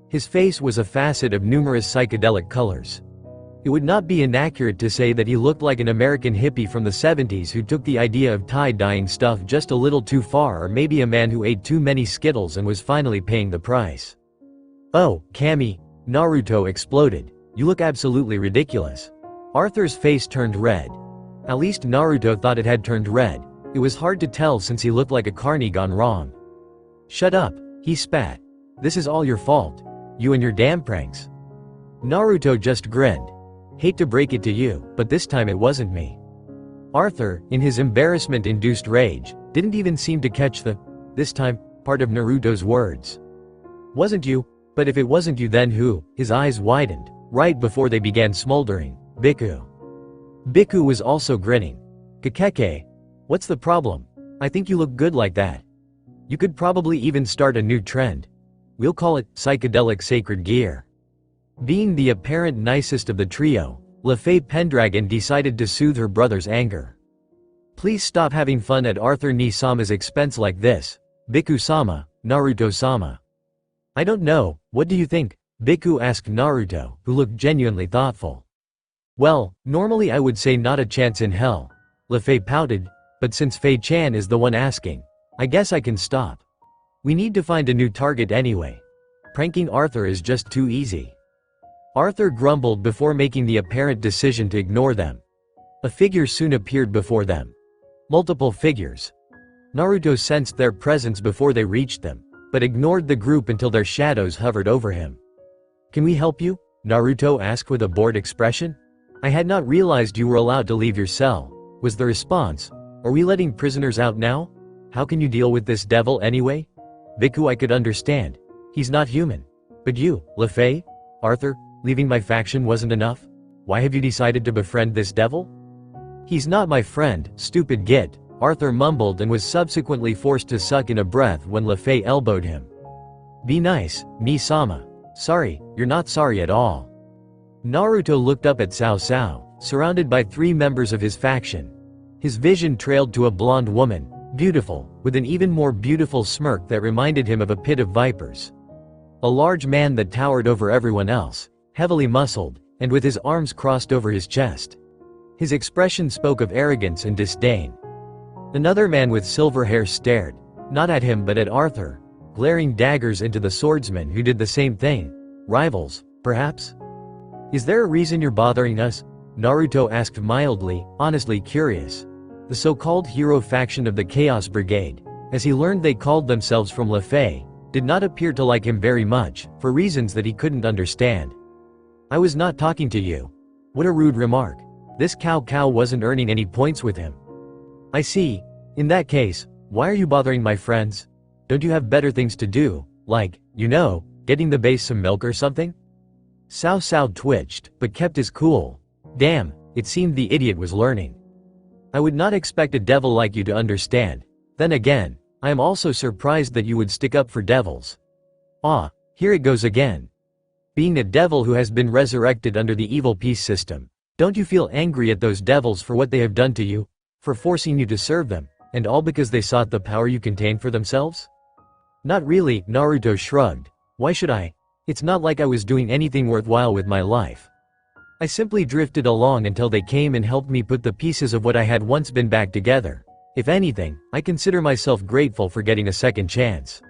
His face was a facet of numerous psychedelic colors. It would not be inaccurate to say that he looked like an American hippie from the 70s who took the idea of tie-dyeing stuff just a little too far, or maybe a man who ate too many Skittles and was finally paying the price. Oh, Kami, Naruto exploded. You look absolutely ridiculous. Arthur's face turned red. At least Naruto thought it had turned red. It was hard to tell since he looked like a carny gone wrong. Shut up, he spat. This is all your fault. You and your damn pranks. Naruto just grinned. Hate to break it to you, but this time it wasn't me. Arthur, in his embarrassment-induced rage, didn't even seem to catch the "this time" part of Naruto's words. Wasn't you? But if it wasn't you, then who? His eyes widened, right before they began smoldering. Biku. Biku was also grinning. Kakeke. What's the problem? I think you look good like that. You could probably even start a new trend. We'll call it psychedelic sacred gear. Being the apparent nicest of the trio, Luffy Pendragon decided to soothe her brother's anger. Please stop having fun at Arthur Ni-sama's expense like this. Biku-sama, Naruto-sama. I don't know, what do you think? Biku asked Naruto, who looked genuinely thoughtful. Well, normally I would say not a chance in hell. Luffy pouted, but since Fei-chan is the one asking, I guess I can stop. We need to find a new target anyway. Pranking Arthur is just too easy. Arthur grumbled before making the apparent decision to ignore them. A figure soon appeared before them. Multiple figures. Naruto sensed their presence before they reached them, but ignored the group until their shadows hovered over him. "Can we help you?" Naruto asked with a bored expression. "I had not realized you were allowed to leave your cell," was the response. "Are we letting prisoners out now? How can you deal with this devil anyway?" "Biku, I could understand. He's not human. But you, Lefei? Arthur, leaving my faction wasn't enough? Why have you decided to befriend this devil?" "He's not my friend, stupid git," Arthur mumbled and was subsequently forced to suck in a breath when Lefei elbowed him. "Be nice, Mi-sama. Sorry, you're not sorry at all." Naruto looked up at Cao Cao, surrounded by 3 members of his faction. His vision trailed to a blonde woman, beautiful, with an even more beautiful smirk that reminded him of a pit of vipers. A large man that towered over everyone else, heavily muscled, and with his arms crossed over his chest. His expression spoke of arrogance and disdain. Another man with silver hair stared, not at him but at Arthur, glaring daggers into the swordsman who did the same thing. Rivals, perhaps? "Is there a reason you're bothering us?" Naruto asked mildly, honestly curious. The so-called hero faction of the Chaos Brigade, as he learned they called themselves from Lefei, did not appear to like him very much, for reasons that he couldn't understand. "I was not talking to you." What a rude remark. This Cao wasn't earning any points with him. "I see. In that case, why are you bothering my friends? Don't you have better things to do, like, getting the base some milk or something?" Cao Cao twitched, but kept his cool. Damn, it seemed the idiot was learning. "I would not expect a devil like you to understand. Then again, I am also surprised that you would stick up for devils." "Ah, here it goes again. Being a devil who has been resurrected under the evil peace system, don't you feel angry at those devils for what they have done to you? For forcing you to serve them, and all because they sought the power you contained for themselves?" "Not really," Naruto shrugged. "Why should I? It's not like I was doing anything worthwhile with my life. I simply drifted along until they came and helped me put the pieces of what I had once been back together. If anything, I consider myself grateful for getting a second chance."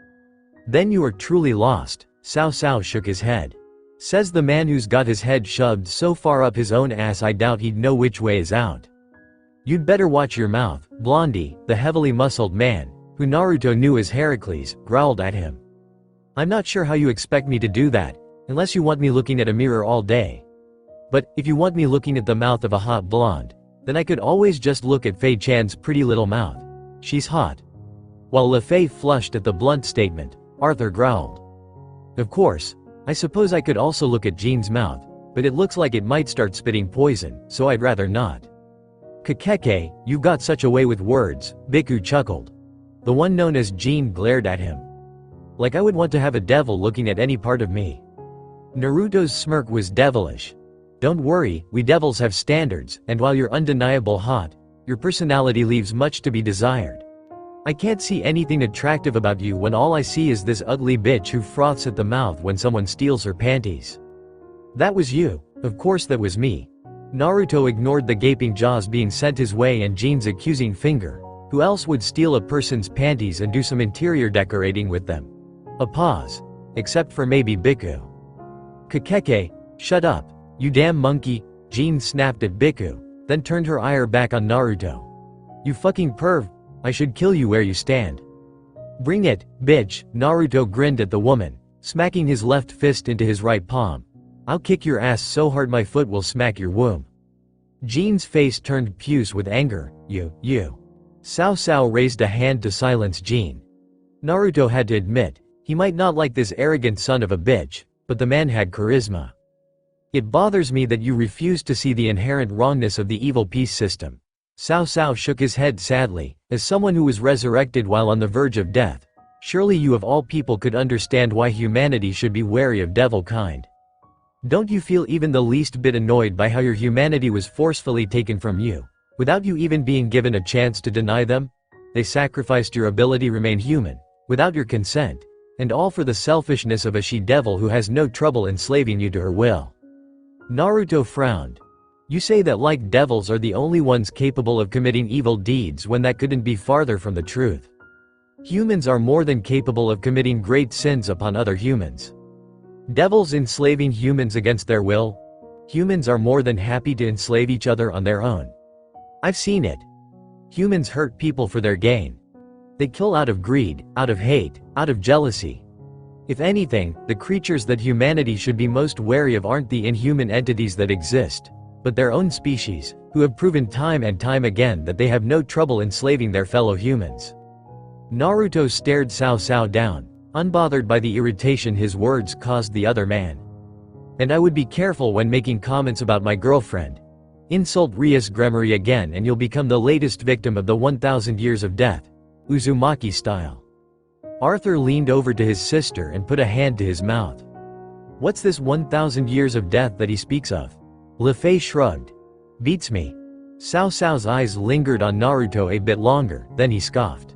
"Then you are truly lost," Cao Cao shook his head. "Says the man who's got his head shoved so far up his own ass I doubt he'd know which way is out." "You'd better watch your mouth," Blondie, the heavily muscled man, who Naruto knew as Heracles, growled at him. "I'm not sure how you expect me to do that, unless you want me looking at a mirror all day. But, if you want me looking at the mouth of a hot blonde, then I could always just look at Fei Chan's pretty little mouth. She's hot." While Lefei flushed at the blunt statement, Arthur growled. "Of course, I suppose I could also look at Jean's mouth, but it looks like it might start spitting poison, so I'd rather not." "Kakeke, you've got such a way with words," Biku chuckled. The one known as Jean glared at him. "Like I would want to have a devil looking at any part of me." Naruto's smirk was devilish. "Don't worry, we devils have standards, and while you're undeniable hot, your personality leaves much to be desired. I can't see anything attractive about you when all I see is this ugly bitch who froths at the mouth when someone steals her panties." "That was you." "Of course that was me." Naruto ignored the gaping jaws being sent his way and Jean's accusing finger. Who else would steal a person's panties and do some interior decorating with them? A pause. Except for maybe Biku. "Kakeke, shut up. You damn monkey," Jean snapped at Biku, then turned her ire back on Naruto. "You fucking perv. I should kill you where you stand." "Bring it, bitch," Naruto grinned at the woman, smacking his left fist into his right palm. "I'll kick your ass so hard my foot will smack your womb." Jean's face turned puce with anger. You. Cao Cao raised a hand to silence Jean. Naruto had to admit, he might not like this arrogant son of a bitch, but the man had charisma. "It bothers me that you refuse to see the inherent wrongness of the evil peace system." Cao Cao shook his head sadly, as someone who was resurrected while on the verge of death. "Surely you of all people could understand why humanity should be wary of devil kind. Don't you feel even the least bit annoyed by how your humanity was forcefully taken from you, without you even being given a chance to deny them? They sacrificed your ability to remain human, without your consent, and all for the selfishness of a she-devil who has no trouble enslaving you to her will." Naruto frowned. "You say that like devils are the only ones capable of committing evil deeds when that couldn't be farther from the truth. Humans are more than capable of committing great sins upon other humans. Devils enslaving humans against their will? Humans are more than happy to enslave each other on their own. I've seen it. Humans hurt people for their gain. They kill out of greed, out of hate, out of jealousy. If anything, the creatures that humanity should be most wary of aren't the inhuman entities that exist, but their own species, who have proven time and time again that they have no trouble enslaving their fellow humans. Naruto stared Cao Cao down, unbothered by the irritation his words caused the other man. And I would be careful when making comments about my girlfriend. Insult Rias Gremory again and you'll become the latest victim of the 1,000 years of death, Uzumaki style. Arthur leaned over to his sister and put a hand to his mouth. What's this 1,000 years of death that he speaks of? Le Fei shrugged. Beats me. Cao Cao's eyes lingered on Naruto a bit longer, then he scoffed.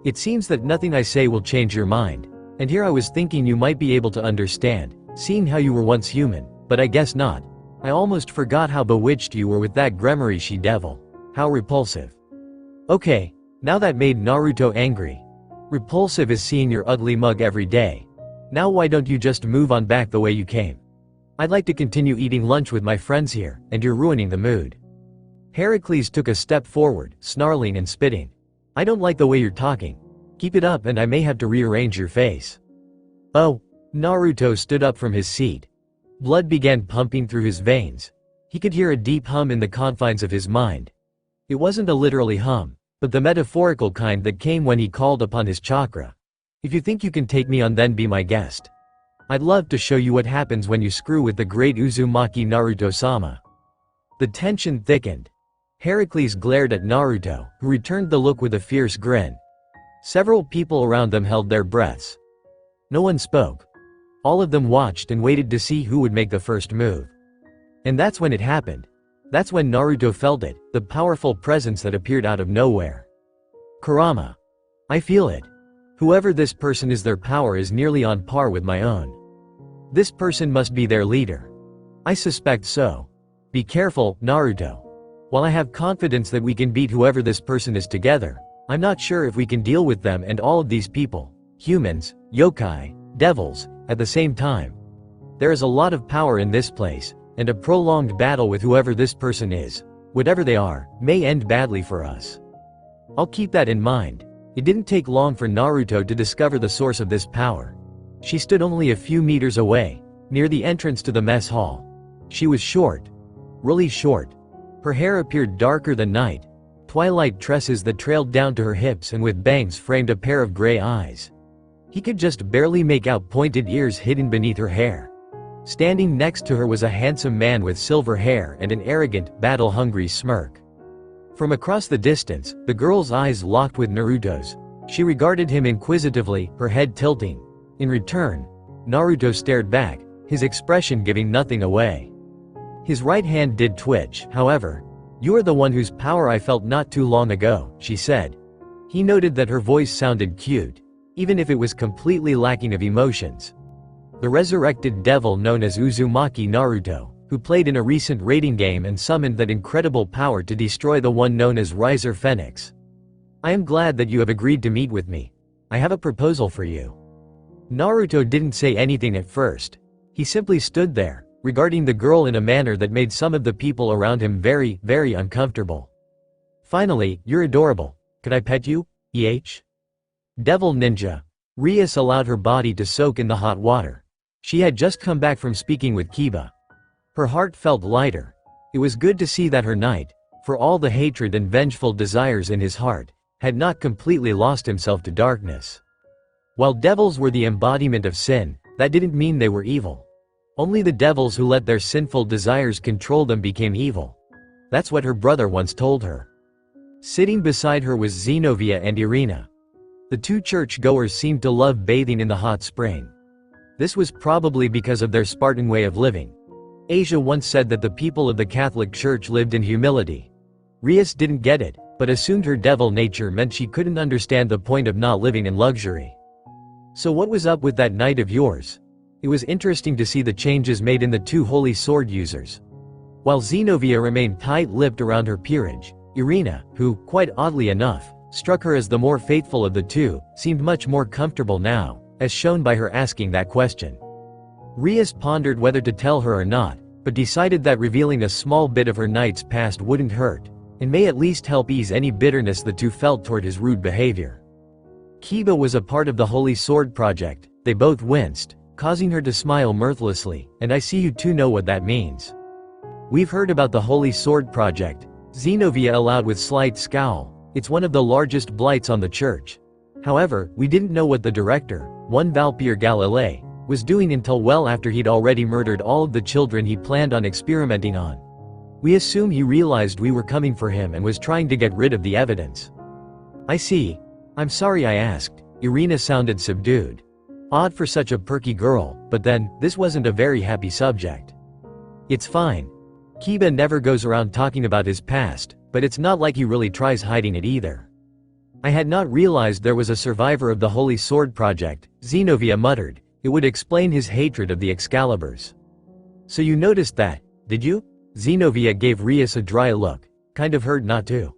It seems that nothing I say will change your mind, and here I was thinking you might be able to understand, seeing how you were once human, but I guess not. I almost forgot how bewitched you were with that Gremory she-devil. How repulsive. Okay, now that made Naruto angry. Repulsive is seeing your ugly mug every day. Now why don't you just move on back the way you came? I'd like to continue eating lunch with my friends here, and you're ruining the mood. Heracles took a step forward, snarling and spitting. I don't like the way you're talking. Keep it up and I may have to rearrange your face. Oh. Naruto stood up from his seat. Blood began pumping through his veins. He could hear a deep hum in the confines of his mind. It wasn't a literally hum, but the metaphorical kind that came when he called upon his chakra. If you think you can take me on, then be my guest. I'd love to show you what happens when you screw with the great Uzumaki Naruto-sama. The tension thickened. Heracles glared at Naruto, who returned the look with a fierce grin. Several people around them held their breaths. No one spoke. All of them watched and waited to see who would make the first move. And that's when it happened. That's when Naruto felt it, the powerful presence that appeared out of nowhere. Kurama. I feel it. Whoever this person is, their power is nearly on par with my own. This person must be their leader. I suspect so. Be careful, Naruto. While I have confidence that we can beat whoever this person is together, I'm not sure if we can deal with them and all of these people, humans, yokai, devils, at the same time. There is a lot of power in this place, and a prolonged battle with whoever this person is, whatever they are, may end badly for us. I'll keep that in mind. It didn't take long for Naruto to discover the source of this power. She stood only a few meters away, near the entrance to the mess hall. She was short. Really short. Her hair appeared darker than night. Twilight tresses that trailed down to her hips and with bangs framed a pair of gray eyes. He could just barely make out pointed ears hidden beneath her hair. Standing next to her was a handsome man with silver hair and an arrogant, battle-hungry smirk. From across the distance, the girl's eyes locked with Naruto's. She regarded him inquisitively, her head tilting. In return, Naruto stared back, his expression giving nothing away. His right hand did twitch, however. You are the one whose power I felt not too long ago, she said. He noted that her voice sounded cute, even if it was completely lacking of emotions. The resurrected devil known as Uzumaki Naruto, who played in a recent raiding game and summoned that incredible power to destroy the one known as Riser Phoenix. I am glad that you have agreed to meet with me. I have a proposal for you. Naruto didn't say anything at first. He simply stood there, regarding the girl in a manner that made some of the people around him very, very uncomfortable. Finally, you're adorable. Could I pet you? Devil Ninja. Rias allowed her body to soak in the hot water. She had just come back from speaking with Kiba. Her heart felt lighter. It was good to see that her knight, for all the hatred and vengeful desires in his heart, had not completely lost himself to darkness. While devils were the embodiment of sin, that didn't mean they were evil. Only the devils who let their sinful desires control them became evil. That's what her brother once told her. Sitting beside her was Zenobia and Irina. The two church-goers seemed to love bathing in the hot spring. This was probably because of their Spartan way of living. Asia once said that the people of the Catholic Church lived in humility. Rias didn't get it, but assumed her devil nature meant she couldn't understand the point of not living in luxury. So what was up with that knight of yours? It was interesting to see the changes made in the two holy sword users. While Zenobia remained tight-lipped around her peerage, Irina, who, quite oddly enough, struck her as the more faithful of the two, seemed much more comfortable now, as shown by her asking that question. Rias pondered whether to tell her or not, but decided that revealing a small bit of her knight's past wouldn't hurt. and may at least help ease any bitterness the two felt toward his rude behavior. Kiba was a part of the Holy Sword Project. They both winced, causing her to smile mirthlessly, and I see you two know what that means. We've heard about the Holy Sword Project, Xenovia allowed with slight scowl. It's one of the largest blights on the church. However, we didn't know what the director, one Valpyr Galilei, was doing until well after he'd already murdered all of the children he planned on experimenting on. We assume he realized we were coming for him and was trying to get rid of the evidence. I see. I'm sorry I asked. Irina sounded subdued. Odd for such a perky girl, but then, this wasn't a very happy subject. It's fine. Kiba never goes around talking about his past, but it's not like he really tries hiding it either. I had not realized there was a survivor of the Holy Sword Project, Xenovia muttered. It would explain his hatred of the Excaliburs. So you noticed that, did you? Xenovia gave Rias a dry look, kind of hurt not to.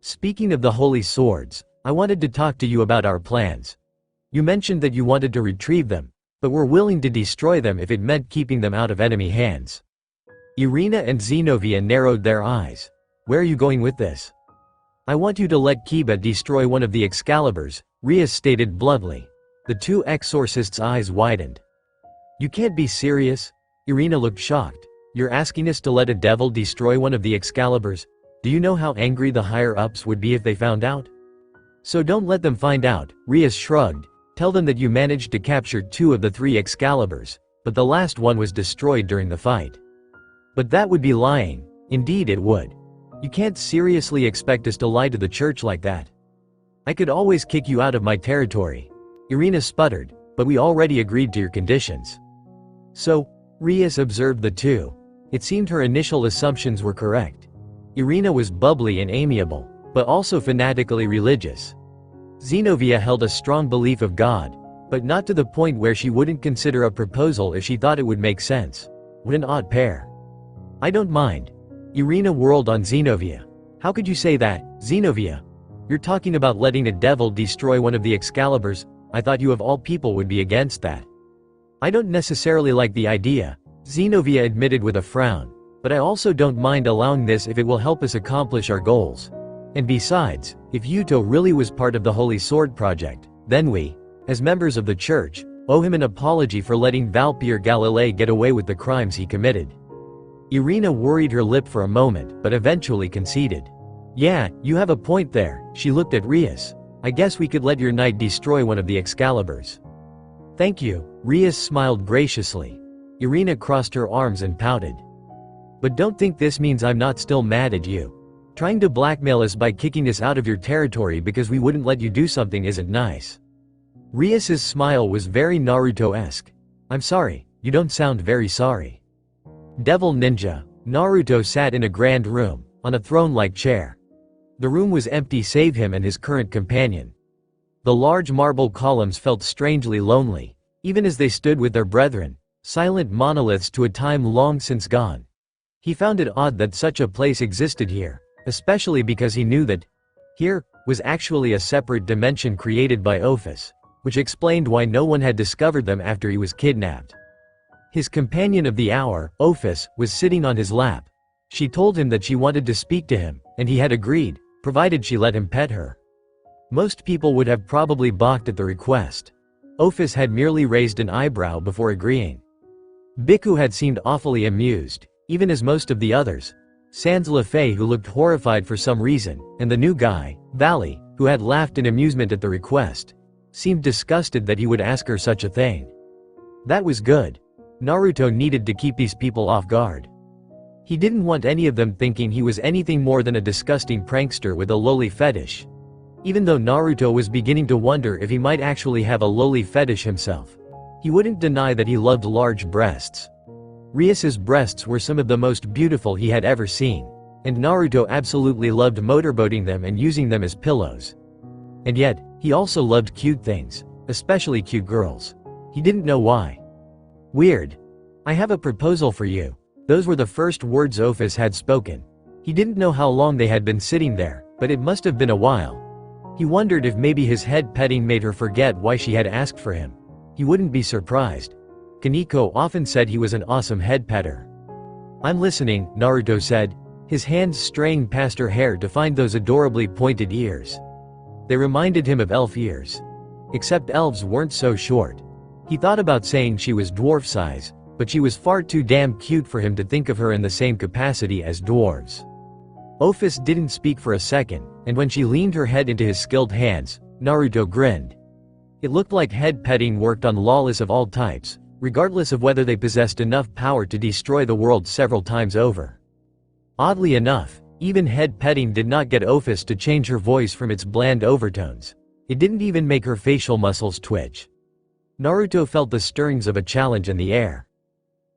Speaking of the Holy Swords, I wanted to talk to you about our plans. You mentioned that you wanted to retrieve them, but were willing to destroy them if it meant keeping them out of enemy hands. Irina and Xenovia narrowed their eyes. Where are you going with this? I want you to let Kiba destroy one of the Excaliburs, Rias stated bluntly. The two exorcists' eyes widened. You can't be serious? Irina looked shocked. You're asking us to let a devil destroy one of the Excaliburs? Do you know how angry the higher-ups would be if they found out? So don't let them find out, Rias shrugged. Tell them that you managed to capture 2 of the 3 Excaliburs, but the last one was destroyed during the fight. But that would be lying. Indeed it would. You can't seriously expect us to lie to the church like that. I could always kick you out of my territory. Irina sputtered, but we already agreed to your conditions. So, Rias observed the two. It seemed her initial assumptions were correct. Irina was bubbly and amiable, but also fanatically religious. Xenovia held a strong belief of God, but not to the point where she wouldn't consider a proposal if she thought it would make sense. What an odd pair. I don't mind. Irina whirled on Xenovia. How could you say that, Xenovia? You're talking about letting a devil destroy one of the Excaliburs. I thought you of all people would be against that. I don't necessarily like the idea, Xenovia admitted with a frown, but I also don't mind allowing this if it will help us accomplish our goals. And besides, if Yuto really was part of the Holy Sword Project, then we, as members of the church, owe him an apology for letting Valpyr Galilei get away with the crimes he committed. Irina worried her lip for a moment, but eventually conceded. Yeah, you have a point there, she looked at Rias. I guess we could let your knight destroy one of the Excaliburs. Thank you, Rias smiled graciously. Irina crossed her arms and pouted. But don't think this means I'm not still mad at you. Trying to blackmail us by kicking us out of your territory because we wouldn't let you do something isn't nice. Rias's smile was very Naruto-esque. I'm sorry, you don't sound very sorry. Devil Ninja, Naruto sat in a grand room, on a throne-like chair. The room was empty save him and his current companion. The large marble columns felt strangely lonely, even as they stood with their brethren, silent monoliths to a time long since gone. He found it odd that such a place existed here, especially because he knew that here was actually a separate dimension created by Ophis, which explained why no one had discovered them after he was kidnapped. His companion of the hour, Ophis, was sitting on his lap. She told him that she wanted to speak to him, and he had agreed, provided she let him pet her. Most people would have probably balked at the request. Ophis had merely raised an eyebrow before agreeing. Bhikkhu had seemed awfully amused, even as most of the others. Sans Lefay, who looked horrified for some reason, and the new guy, Valley, who had laughed in amusement at the request, seemed disgusted that he would ask her such a thing. That was good. Naruto needed to keep these people off guard. He didn't want any of them thinking he was anything more than a disgusting prankster with a loli fetish. Even though Naruto was beginning to wonder if he might actually have a loli fetish himself. He wouldn't deny that he loved large breasts. Rias's breasts were some of the most beautiful he had ever seen, and Naruto absolutely loved motorboating them and using them as pillows. And yet, he also loved cute things, especially cute girls. He didn't know why. Weird. I have a proposal for you. Those were the first words Ophis had spoken. He didn't know how long they had been sitting there, but it must have been a while. He wondered if maybe his head petting made her forget why she had asked for him. He wouldn't be surprised. Kaneko often said he was an awesome head petter. I'm listening, Naruto said. his hands straying past her hair to find those adorably pointed ears. They reminded him of elf ears. Except elves weren't so short. He thought about saying she was dwarf size, but she was far too damn cute for him to think of her in the same capacity as dwarves. Ophis didn't speak for a second, and when she leaned her head into his skilled hands, Naruto grinned. It looked like head petting worked on lawless of all types, regardless of whether they possessed enough power to destroy the world several times over. Oddly enough, even head petting did not get Ophis to change her voice from its bland overtones. It didn't even make her facial muscles twitch. Naruto felt the stirrings of a challenge in the air.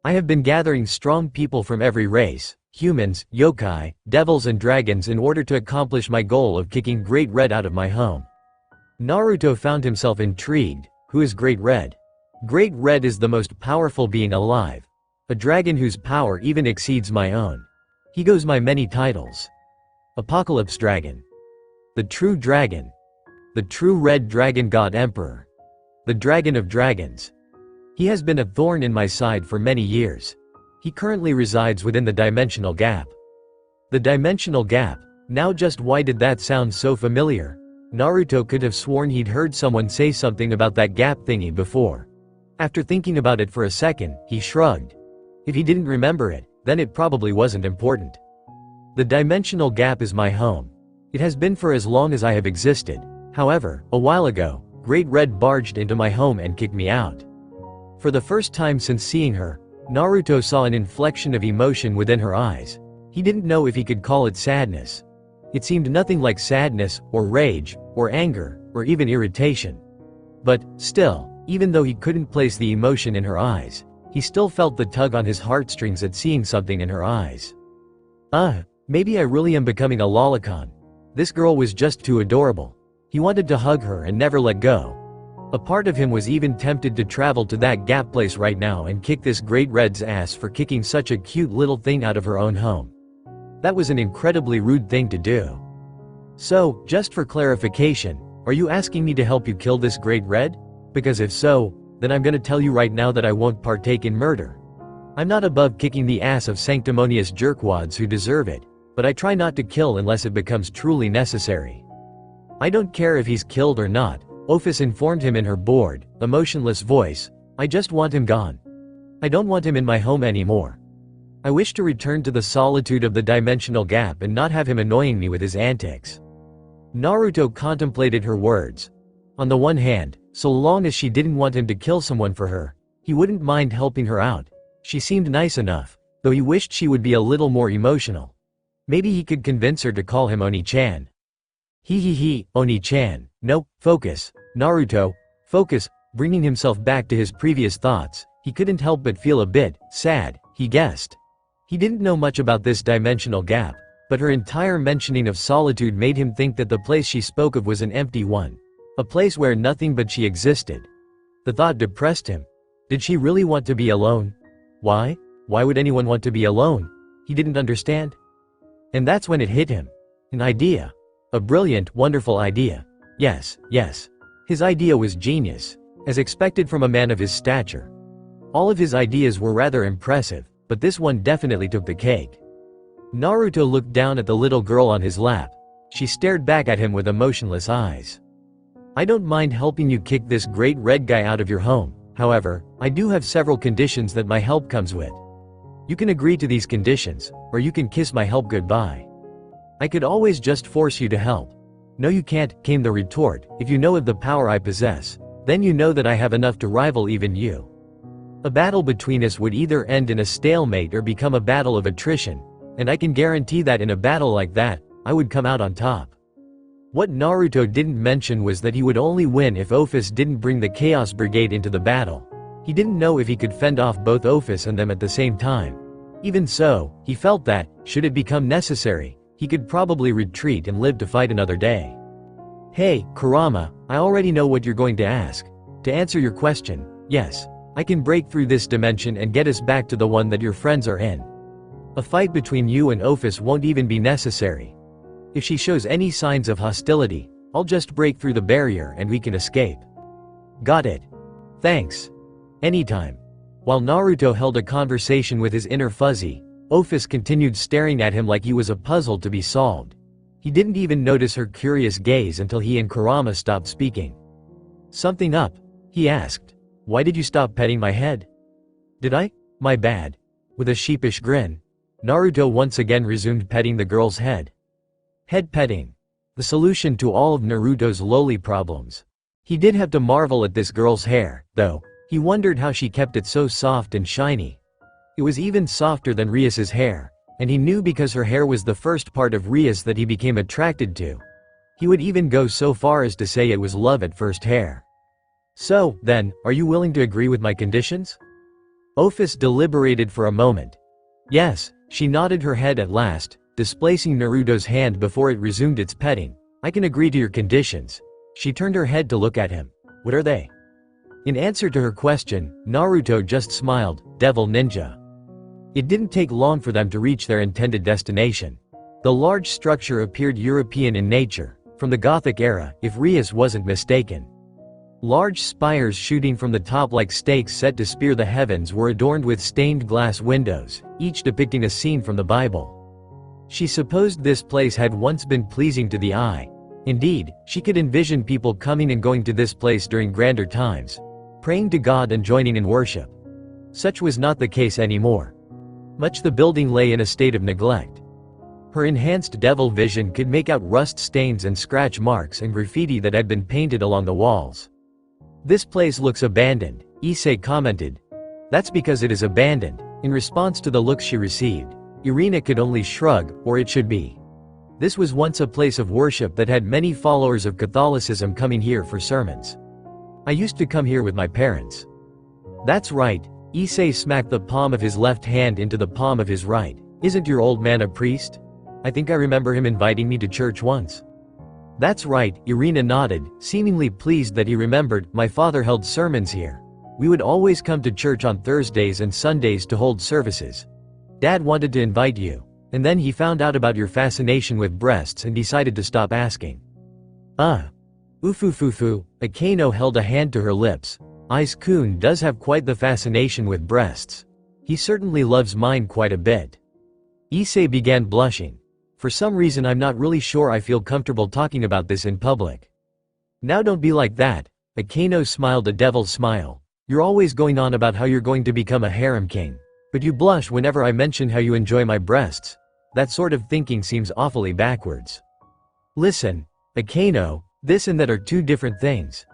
I have been gathering strong people from every race, humans, yokai, devils and dragons in order to accomplish my goal of kicking Great Red out of my home. Naruto found himself intrigued. Who is Great Red? Great Red is the most powerful being alive. A dragon whose power even exceeds my own. He goes by many titles. Apocalypse Dragon. The True Dragon. The True Red Dragon God Emperor. The Dragon of Dragons. He has been a thorn in my side for many years. He currently resides within the dimensional gap. The dimensional gap. Now just why did that sound so familiar? Naruto could have sworn he'd heard someone say something about that gap thingy before. After thinking about it for a second, he shrugged. If he didn't remember it, then it probably wasn't important. The dimensional gap is my home. It has been for as long as I have existed. However, a while ago, Great Red barged into my home and kicked me out. For the first time since seeing her, Naruto saw an inflection of emotion within her eyes. He didn't know if he could call it sadness. It seemed nothing like sadness, or rage, or anger, or even irritation. But, still, even though he couldn't place the emotion in her eyes, he still felt the tug on his heartstrings at seeing something in her eyes. Maybe I really am becoming a lolicon. This girl was just too adorable. He wanted to hug her and never let go. A part of him was even tempted to travel to that gap place right now and kick this Great Red's ass for kicking such a cute little thing out of her own home. That was an incredibly rude thing to do. So, just for clarification, are you asking me to help you kill this Great Red? Because if so, then I'm gonna tell you right now that I won't partake in murder. I'm not above kicking the ass of sanctimonious jerkwads who deserve it, but I try not to kill unless it becomes truly necessary. I don't care if he's killed or not, Ophis informed him in her bored, emotionless voice. I just want him gone. I don't want him in my home anymore. I wish to return to the solitude of the dimensional gap and not have him annoying me with his antics. Naruto contemplated her words. On the one hand, so long as she didn't want him to kill someone for her, he wouldn't mind helping her out. She seemed nice enough, though he wished she would be a little more emotional. Maybe he could convince her to call him Oni-chan. Oni-chan. No, focus. Naruto, focus. Bringing himself back to his previous thoughts, he couldn't help but feel a bit sad, he guessed. He didn't know much about this dimensional gap, but her entire mentioning of solitude made him think that the place she spoke of was an empty one. A place where nothing but she existed. The thought depressed him. Did she really want to be alone? Why? Why would anyone want to be alone? He didn't understand. And that's when it hit him. An idea. A brilliant, wonderful idea. Yes. His idea was genius, as expected from a man of his stature. All of his ideas were rather impressive, but this one definitely took the cake. Naruto looked down at the little girl on his lap. She stared back at him with emotionless eyes. I don't mind helping you kick this Great Red guy out of your home, however, I do have several conditions that my help comes with. You can agree to these conditions, or you can kiss my help goodbye. I could always just force you to help. No you can't, came the retort. If you know of the power I possess, then you know that I have enough to rival even you. A battle between us would either end in a stalemate or become a battle of attrition, and I can guarantee that in a battle like that, I would come out on top. What Naruto didn't mention was that he would only win if Ophis didn't bring the Chaos Brigade into the battle. He didn't know if he could fend off both Ophis and them at the same time. Even so, he felt that, should it become necessary, he could probably retreat and live to fight another day. Hey, Kurama, I already know what you're going to ask. To answer your question, yes, I can break through this dimension and get us back to the one that your friends are in. A fight between you and Ophis won't even be necessary. If she shows any signs of hostility, I'll just break through the barrier and we can escape. Got it. Thanks. Anytime. While Naruto held a conversation with his inner Fuzzy, Ophis continued staring at him like he was a puzzle to be solved. He didn't even notice her curious gaze until he and Kurama stopped speaking. "Something up?" he asked. "Why did you stop petting my head?" "Did I? My bad." With a sheepish grin, Naruto once again resumed petting the girl's head. Head petting. The solution to all of Naruto's lowly problems. He did have to marvel at this girl's hair, though. He wondered how she kept it so soft and shiny. It was even softer than Rias's hair, and he knew because her hair was the first part of Rias that he became attracted to. He would even go so far as to say it was love at first hair. "So, then, are you willing to agree with my conditions?" Ophis deliberated for a moment. "Yes," she nodded her head at last, displacing Naruto's hand before it resumed its petting. "I can agree to your conditions." She turned her head to look at him. "What are they?" In answer to her question, Naruto just smiled. Devil Ninja. It didn't take long for them to reach their intended destination. The large structure appeared European in nature, from the Gothic era, if Rias wasn't mistaken. Large spires shooting from the top like stakes set to spear the heavens were adorned with stained glass windows, each depicting a scene from the Bible. She supposed this place had once been pleasing to the eye. Indeed, she could envision people coming and going to this place during grander times, praying to God and joining in worship. Such was not the case anymore. Much the building lay in a state of neglect. Her enhanced devil vision could make out rust stains and scratch marks and graffiti that had been painted along the walls. "This place looks abandoned," Issei commented. "That's because it is abandoned." In response to the looks she received, Irina could only shrug, or it should be. This was once a place of worship that had many followers of Catholicism coming here for sermons. "I used to come here with my parents." "That's right." Issei smacked the palm of his left hand into the palm of his right. "Isn't your old man a priest? I think I remember him inviting me to church once." "That's right," Irina nodded, seemingly pleased that he remembered. "My father held sermons here. We would always come to church on Thursdays and Sundays to hold services. Dad wanted to invite you, and then he found out about your fascination with breasts and decided to stop asking." Ufufufu, Akano held a hand to her lips. "Ice-kun does have quite the fascination with breasts. He certainly loves mine quite a bit." Issei began blushing. "For some reason I'm not really sure I feel comfortable talking about this in public." "Now don't be like that." Akano smiled a devil's smile. "You're always going on about how you're going to become a harem king. But you blush whenever I mention how you enjoy my breasts. That sort of thinking seems awfully backwards." "Listen, Akano, this and that are two different things."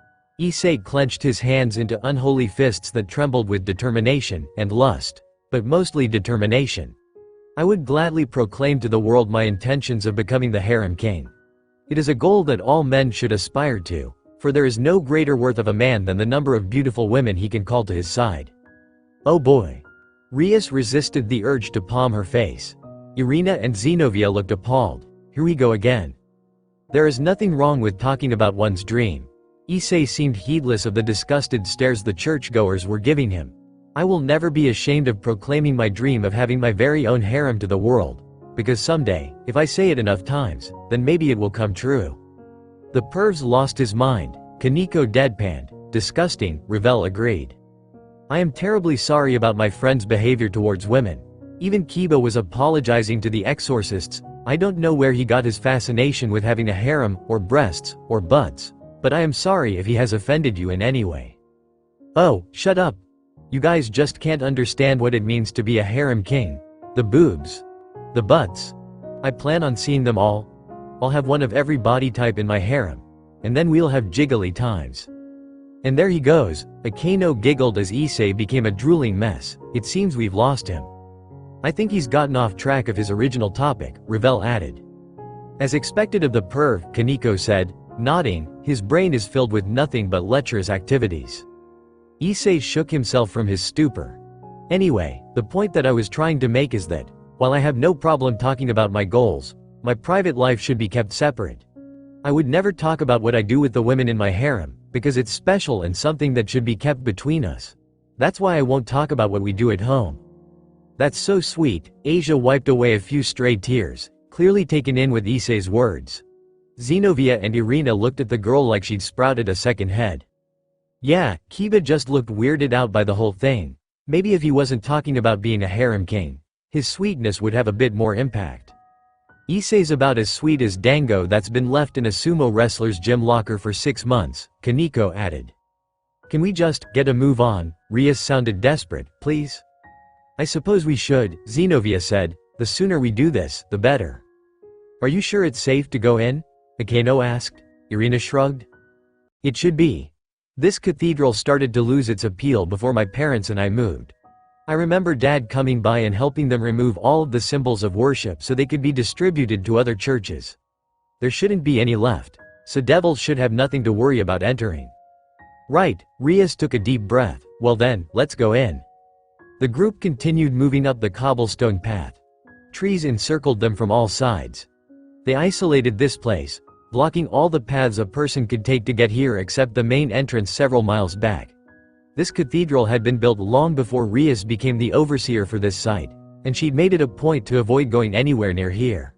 Issei clenched his hands into unholy fists that trembled with determination and lust, but mostly determination. "I would gladly proclaim to the world my intentions of becoming the harem king. It is a goal that all men should aspire to, for there is no greater worth of a man than the number of beautiful women he can call to his side." "Oh boy." Rias resisted the urge to palm her face. Irina and Xenovia looked appalled. "Here we go again." "There is nothing wrong with talking about one's dream." Issei seemed heedless of the disgusted stares the churchgoers were giving him. "I will never be ashamed of proclaiming my dream of having my very own harem to the world, because someday, if I say it enough times, then maybe it will come true." The perv's lost his mind. Kaneko deadpanned. "Disgusting," Ravel agreed. "I am terribly sorry about my friend's behavior towards women. Even Kiba was apologizing to the exorcists. I don't know where he got his fascination with having a harem, or breasts, or butts. But I am sorry if he has offended you in any way." "Oh, shut up. You guys just can't understand what it means to be a harem king. The boobs. The butts. I plan on seeing them all. I'll have one of every body type in my harem. And then we'll have jiggly times." "And there he goes." Akano giggled as Issei became a drooling mess. "It seems we've lost him." "I think he's gotten off track of his original topic," Ravel added. "As expected of the perv," Kaneko said, nodding. "His brain is filled with nothing but lecherous activities." Issei shook himself from his stupor. "Anyway, the point that I was trying to make is that, while I have no problem talking about my goals, my private life should be kept separate. I would never talk about what I do with the women in my harem, because it's special and something that should be kept between us. That's why I won't talk about what we do at home." "That's so sweet." Asia wiped away a few stray tears, clearly taken in with Issei's words. Xenovia and Irina looked at the girl like she'd sprouted a second head. Yeah, Kiba just looked weirded out by the whole thing. Maybe if he wasn't talking about being a harem king, His sweetness would have a bit more impact. Issei's about as sweet as Dango that's been left in a sumo wrestler's gym locker for 6 months, Kaneko added. Can we just get a move on? Rias sounded desperate, please. I suppose we should, Zenobia said. The sooner we do this, the better. Are you sure it's safe to go in? Akeno asked. Irina shrugged. It should be. This cathedral started to lose its appeal before my parents and I moved. I remember Dad coming by and helping them remove all of the symbols of worship so they could be distributed to other churches. There shouldn't be any left, so devils should have nothing to worry about entering. Right, Rias took a deep breath. Well then, let's go in. The group continued moving up the cobblestone path. Trees encircled them from all sides. They isolated this place, blocking all the paths a person could take to get here except the main entrance several miles back. This cathedral had been built long before Rias became the overseer for this site, and she'd made it a point to avoid going anywhere near here.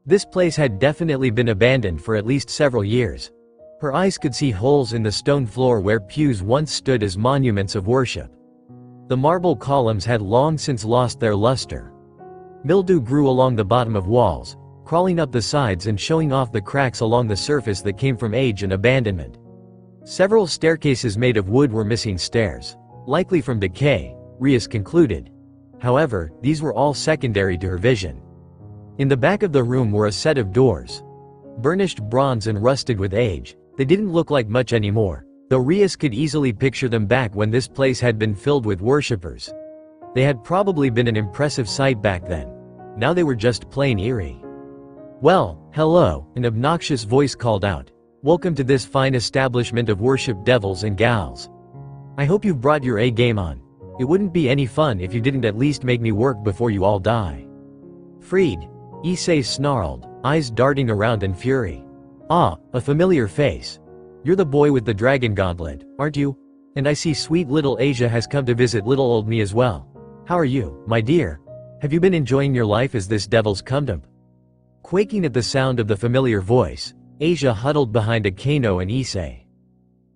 This place had definitely been abandoned for at least several years. Her eyes could see holes in the stone floor where pews once stood as monuments of worship. The marble columns had long since lost their luster. Mildew grew along the bottom of walls, crawling up the sides and showing off the cracks along the surface that came from age and abandonment. Several staircases made of wood were missing stairs, likely from decay, Rias concluded. However, these were all secondary to her vision. In the back of the room were a set of doors. Burnished bronze and rusted with age, they didn't look like much anymore, though Rias could easily picture them back when this place had been filled with worshippers. They had probably been an impressive sight back then. Now they were just plain eerie. Well, hello, an obnoxious voice called out. Welcome to this fine establishment of worship devils and gals. I hope you've brought your A game on. It wouldn't be any fun if you didn't at least make me work before you all die. Freed. Issei snarled, eyes darting around in fury. Ah, a familiar face. You're the boy with the dragon gauntlet, aren't you? And I see sweet little Asia has come to visit little old me as well. How are you, my dear? Have you been enjoying your life as this devil's cumdom? Quaking at the sound of the familiar voice, Asia huddled behind Akeno and Issei.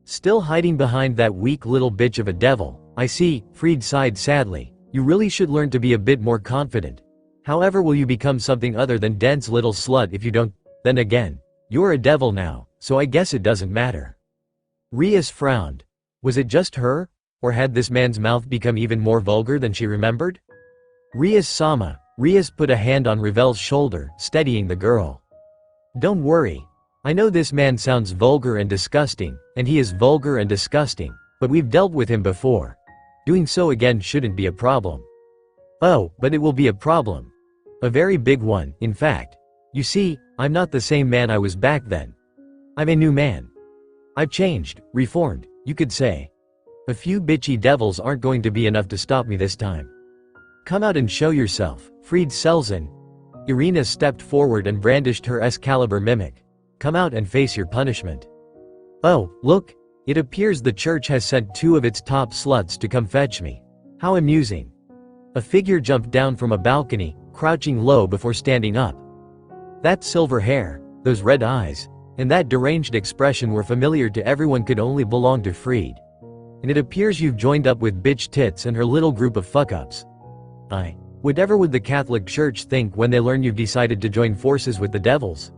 Still hiding behind that weak little bitch of a devil, I see, Freed sighed sadly. You really should learn to be a bit more confident. However will you become something other than dense little slut if you don't? Then again, you're a devil now, so I guess it doesn't matter. Rias frowned. Was it just her? Or had this man's mouth become even more vulgar than she remembered? Rias-sama. Rias put a hand on Revel's shoulder, steadying the girl. Don't worry. I know this man sounds vulgar and disgusting, and he is vulgar and disgusting, but we've dealt with him before. Doing so again shouldn't be a problem. Oh, but it will be a problem. A very big one, in fact. You see, I'm not the same man I was back then. I'm a new man. I've changed, reformed, you could say. A few bitchy devils aren't going to be enough to stop me this time. Come out and show yourself, Freed Selzen. Irina stepped forward and brandished her Excalibur mimic. Come out and face your punishment. Oh, look, it appears the church has sent 2 of its top sluts to come fetch me. How amusing. A figure jumped down from a balcony, crouching low before standing up. That silver hair, those red eyes, and that deranged expression were familiar to everyone could only belong to Freed. And it appears you've joined up with bitch tits and her little group of fuck-ups. Whatever would the Catholic Church think when they learn you've decided to join forces with the devils?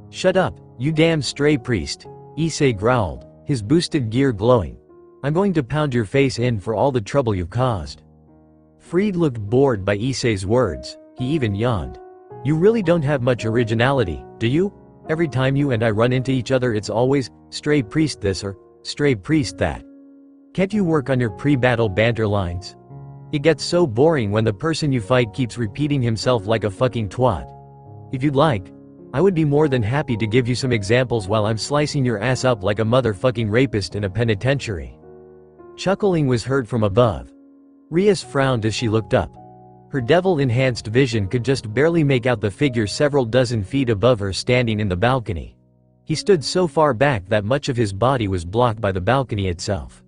Shut up, you damn stray priest, Issei growled, his boosted gear glowing. I'm going to pound your face in for all the trouble you've caused. Freed looked bored by Issei's words, he even yawned. You really don't have much originality, do you? Every time you and I run into each other it's always, stray priest this or, stray priest that. Can't you work on your pre-battle banter lines? It gets so boring when the person you fight keeps repeating himself like a fucking twat. If you'd like, I would be more than happy to give you some examples while I'm slicing your ass up like a motherfucking rapist in a penitentiary. Chuckling was heard from above. Rias frowned as she looked up. Her devil-enhanced vision could just barely make out the figure several dozen feet above her standing in the balcony. He stood so far back that much of his body was blocked by the balcony itself.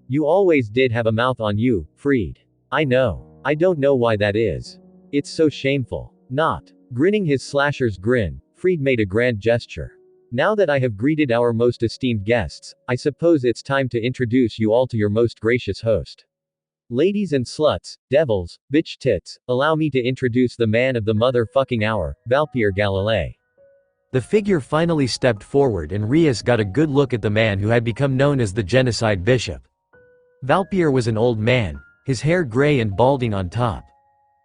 You always did have a mouth on you, Freed. I know. I don't know why that is. It's so shameful. Not. Grinning his slasher's grin, Freed made a grand gesture. Now that I have greeted our most esteemed guests, I suppose it's time to introduce you all to your most gracious host. Ladies and sluts, devils, bitch tits, allow me to introduce the man of the motherfucking hour, Valpier Galilei. The figure finally stepped forward and Rias got a good look at the man who had become known as the genocide bishop. Valpier was an old man, his hair gray and balding on top.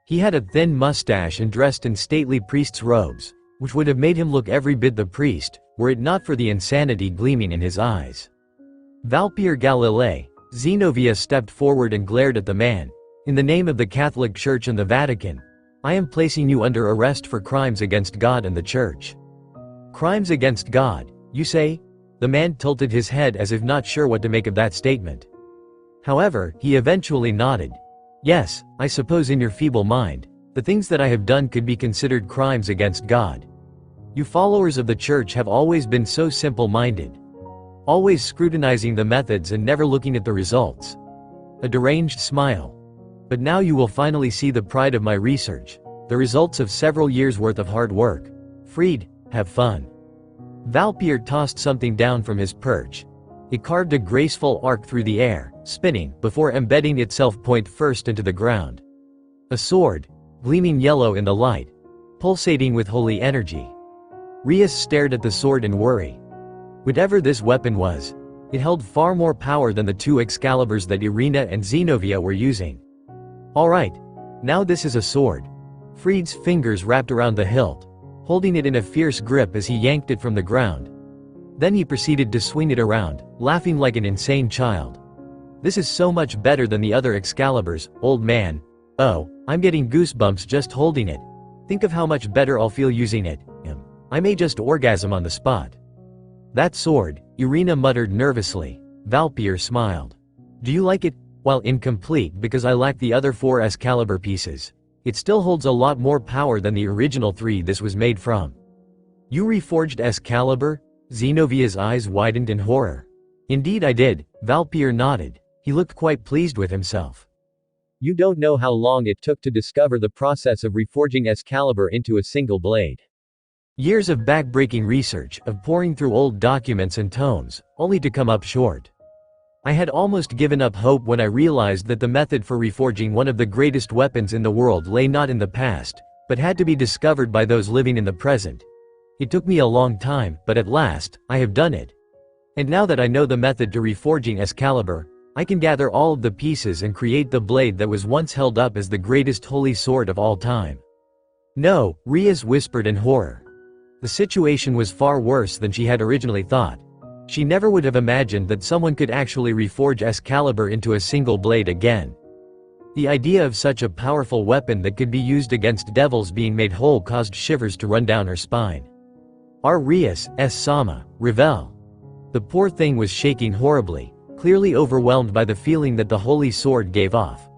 He had a thin mustache and dressed in stately priest's robes, which would have made him look every bit the priest, were it not for the insanity gleaming in his eyes. Valpier Galilei, Zenobia stepped forward and glared at the man. In the name of the Catholic Church and the Vatican, I am placing you under arrest for crimes against God and the Church. Crimes against God, you say? The man tilted his head as if not sure what to make of that statement. However, he eventually nodded. Yes, I suppose in your feeble mind, the things that I have done could be considered crimes against God. You followers of the Church have always been so simple-minded. Always scrutinizing the methods and never looking at the results. A deranged smile. But now you will finally see the pride of my research, the results of several years' worth of hard work. Freed, have fun. Valpier tossed something down from his perch. It carved a graceful arc through the air, spinning, before embedding itself point first into the ground. A sword, gleaming yellow in the light, pulsating with holy energy. Rias stared at the sword in worry. Whatever this weapon was, it held far more power than the two Excaliburs that Irina and Zenobia were using. Alright, now this is a sword. Freed's fingers wrapped around the hilt, holding it in a fierce grip as he yanked it from the ground. Then he proceeded to swing it around, laughing like an insane child. This is so much better than the other Excaliburs, old man. Oh, I'm getting goosebumps just holding it. Think of how much better I'll feel using it. I may just orgasm on the spot. That sword, Irina muttered nervously. Valpier smiled. Do you like it? While incomplete because I lack the other 4 Excalibur pieces, it still holds a lot more power than the original 3 this was made from. You reforged Excalibur? Zenovia's eyes widened in horror. Indeed I did, Valpier nodded. He looked quite pleased with himself. You don't know how long it took to discover the process of reforging Excalibur into a single blade. Years of back-breaking research, of poring through old documents and tomes, only to come up short. I had almost given up hope when I realized that the method for reforging one of the greatest weapons in the world lay not in the past, but had to be discovered by those living in the present. It took me a long time, but at last, I have done it. And now that I know the method to reforging Excalibur, I can gather all of the pieces and create the blade that was once held up as the greatest holy sword of all time. No, Rias whispered in horror. The situation was far worse than she had originally thought. She never would have imagined that someone could actually reforge Excalibur into a single blade again. The idea of such a powerful weapon that could be used against devils being made whole caused shivers to run down her spine. Our Rias, Sama, Revel. The poor thing was shaking horribly, clearly overwhelmed by the feeling that the holy sword gave off.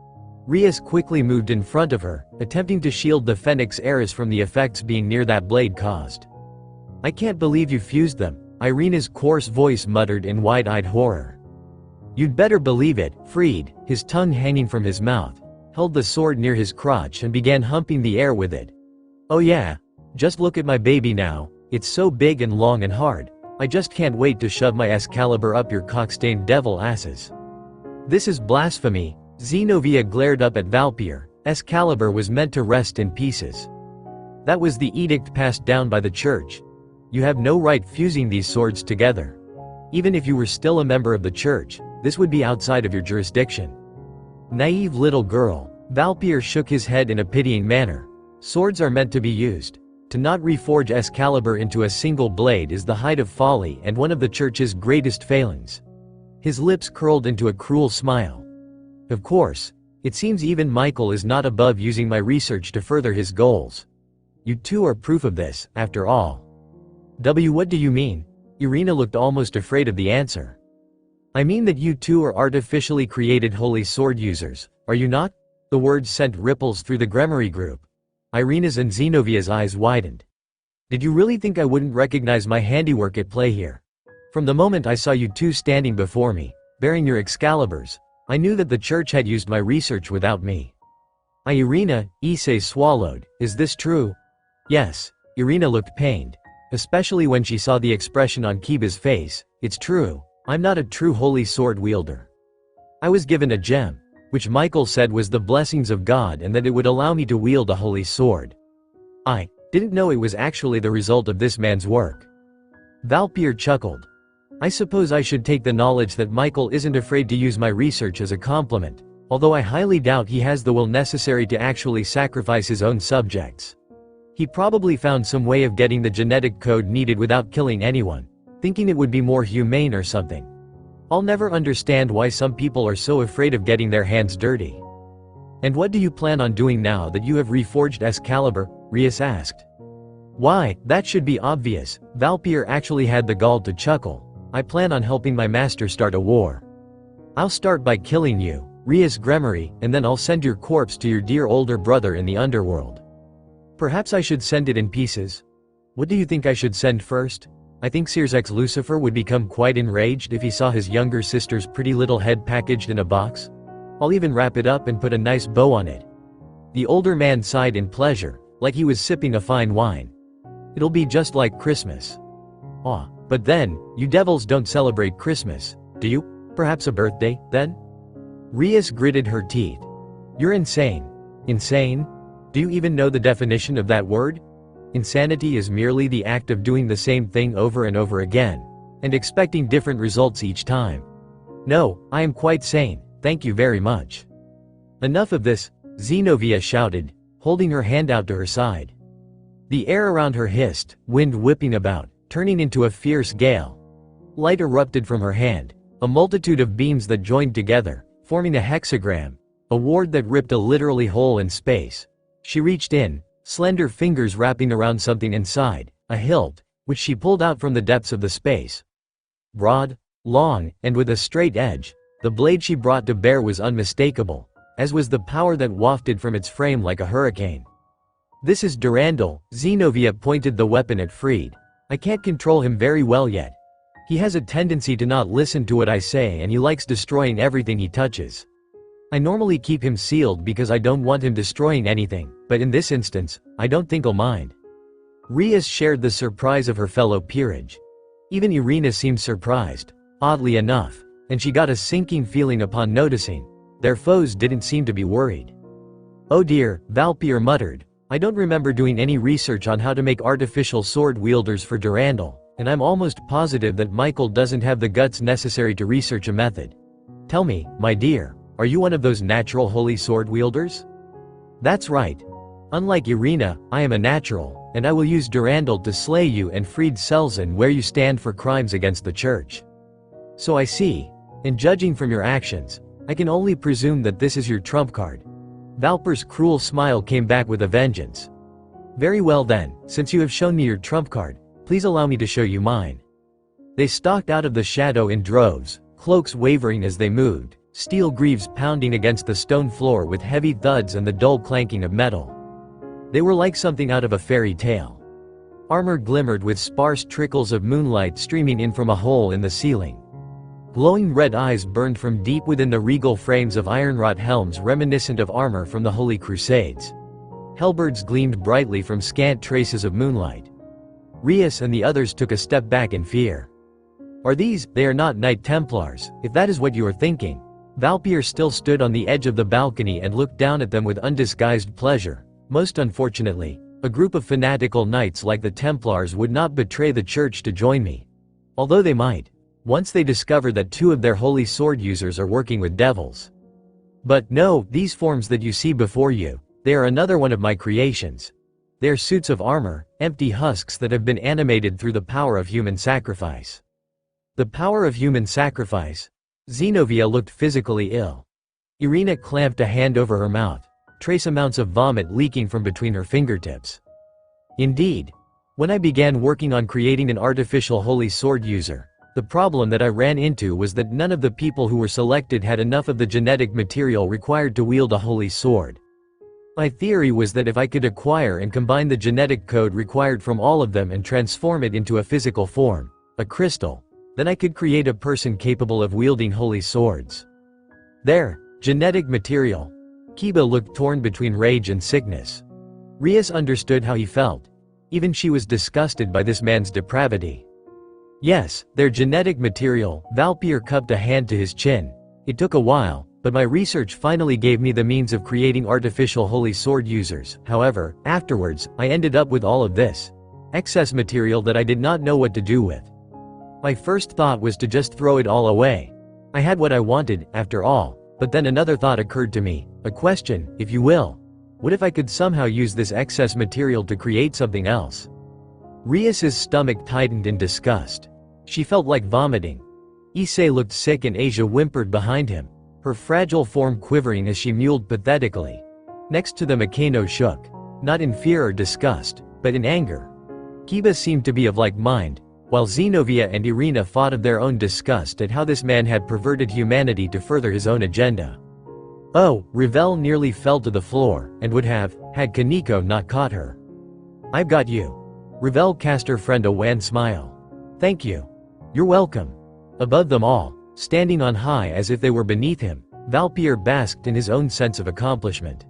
Rias quickly moved in front of her, attempting to shield the Phoenix Heiress from the effects being near that blade caused. I can't believe you fused them, Irina's coarse voice muttered in wide-eyed horror. You'd better believe it. Freed, his tongue hanging from his mouth, held the sword near his crotch and began humping the air with it. Oh yeah, just look at my baby now, it's so big and long and hard. I just can't wait to shove my Excalibur up your cock-stained devil asses. This is blasphemy. Zenobia glared up at Valpier. Excalibur was meant to rest in pieces. That was the edict passed down by the Church. You have no right fusing these swords together. Even if you were still a member of the Church, this would be outside of your jurisdiction. Naive little girl. Valpier shook his head in a pitying manner. Swords are meant to be used. To not reforge Excalibur into a single blade is the height of folly and one of the Church's greatest failings. His lips curled into a cruel smile. Of course, it seems even Michael is not above using my research to further his goals. You two are proof of this, after all. What do you mean? Irina looked almost afraid of the answer. I mean that you two are artificially created holy sword users, are you not? The words sent ripples through the Gremory group. Irina's and Zenovia's eyes widened. Did you really think I wouldn't recognize my handiwork at play here? From the moment I saw you two standing before me, bearing your Excaliburs, I knew that the Church had used my research without me. Irina, Issei swallowed. Is this true? Yes. Irina looked pained. Especially when she saw the expression on Kiba's face. It's true. I'm not a true holy sword wielder. I was given a gem, which Michael said was the blessings of God and that it would allow me to wield a holy sword. I didn't know it was actually the result of this man's work. Valpyr chuckled. I suppose I should take the knowledge that Michael isn't afraid to use my research as a compliment, although I highly doubt he has the will necessary to actually sacrifice his own subjects. He probably found some way of getting the genetic code needed without killing anyone, thinking it would be more humane or something. I'll never understand why some people are so afraid of getting their hands dirty. And what do you plan on doing now that you have reforged Excalibur? Rias asked. Why, that should be obvious. Valpyr actually had the gall to chuckle. I plan on helping my master start a war. I'll start by killing you, Rias Gremory, and then I'll send your corpse to your dear older brother in the underworld. Perhaps I should send it in pieces. What do you think I should send first? I think Sears X Lucifer would become quite enraged if he saw his younger sister's pretty little head packaged in a box. I'll even wrap it up and put a nice bow on it. The older man sighed in pleasure, like he was sipping a fine wine. It'll be just like Christmas. Ah, but then, you devils don't celebrate Christmas, do you? Perhaps a birthday, then? Rias gritted her teeth. You're insane. Insane? Do you even know the definition of that word? Insanity is merely the act of doing the same thing over and over again, and expecting different results each time. No, I am quite sane, thank you very much. Enough of this, Zenobia shouted, holding her hand out to her side. The air around her hissed, wind whipping about, turning into a fierce gale. Light erupted from her hand, a multitude of beams that joined together, forming a hexagram, a ward that ripped a literally hole in space. She reached in, slender fingers wrapping around something inside, a hilt, which she pulled out from the depths of the space. Broad, long, and with a straight edge, the blade she brought to bear was unmistakable, as was the power that wafted from its frame like a hurricane. This is Durandal, Zenobia pointed the weapon at Freed. I can't control him very well yet. He has a tendency to not listen to what I say and he likes destroying everything he touches. I normally keep him sealed because I don't want him destroying anything, but in this instance, I don't think he'll mind. Rias shared the surprise of her fellow peerage. Even Irina seemed surprised, oddly enough, and she got a sinking feeling upon noticing. Their foes didn't seem to be worried. Oh dear, Valpyr muttered. I don't remember doing any research on how to make artificial sword wielders for Durandal, and I'm almost positive that Michael doesn't have the guts necessary to research a method. Tell me, my dear, are you one of those natural holy sword wielders? That's right. Unlike Irina, I am a natural, and I will use Durandal to slay you and Freed Selzen where you stand for crimes against the church. So I see, and judging from your actions, I can only presume that this is your trump card. Valpyr's cruel smile came back with a vengeance. Very well then, since you have shown me your trump card, please allow me to show you mine. They stalked out of the shadow in droves, cloaks wavering as they moved, steel greaves pounding against the stone floor with heavy thuds and the dull clanking of metal. They were like something out of a fairy tale. Armor glimmered with sparse trickles of moonlight streaming in from a hole in the ceiling. Glowing red eyes burned from deep within the regal frames of iron-wrought helms reminiscent of armor from the Holy Crusades. Halberds gleamed brightly from scant traces of moonlight. Rias and the others took a step back in fear. They are not Knight Templars, if that is what you are thinking. Valpyr still stood on the edge of the balcony and looked down at them with undisguised pleasure. Most unfortunately, a group of fanatical knights like the Templars would not betray the church to join me. Although they might, once they discover that two of their holy sword users are working with devils. But no, these forms that you see before you, they are another one of my creations. They are suits of armor, empty husks that have been animated through the power of human sacrifice. The power of human sacrifice? Zenobia looked physically ill. Irina clamped a hand over her mouth, trace amounts of vomit leaking from between her fingertips. Indeed. When I began working on creating an artificial holy sword user, the problem that I ran into was that none of the people who were selected had enough of the genetic material required to wield a holy sword. My theory was that if I could acquire and combine the genetic code required from all of them and transform it into a physical form, a crystal, then I could create a person capable of wielding holy swords. There, genetic material. Kiba looked torn between rage and sickness. Rias understood how he felt. Even she was disgusted by this man's depravity. Yes, their genetic material. Valpyr cupped a hand to his chin. It took a while, But my research finally gave me the means of creating artificial holy sword users. However, afterwards, I ended up with all of this excess material that I did not know what to do with. My first thought was to just throw it all away. I had what I wanted, after all, but then another thought occurred to me, a question, if you will. What if I could somehow use this excess material to create something else? Rias's stomach tightened in disgust. She felt like vomiting. Issei looked sick and Asia whimpered behind him, her fragile form quivering as she mewled pathetically. Next to them Akeno shook, not in fear or disgust, but in anger. Kiba seemed to be of like mind, while Xenovia and Irina fought of their own disgust at how this man had perverted humanity to further his own agenda. Oh, Revel nearly fell to the floor, and would have, had Kaneko not caught her. I've got you. Revel cast her friend a wan smile. Thank you. You're welcome. Above them all, standing on high as if they were beneath him, Valpier basked in his own sense of accomplishment.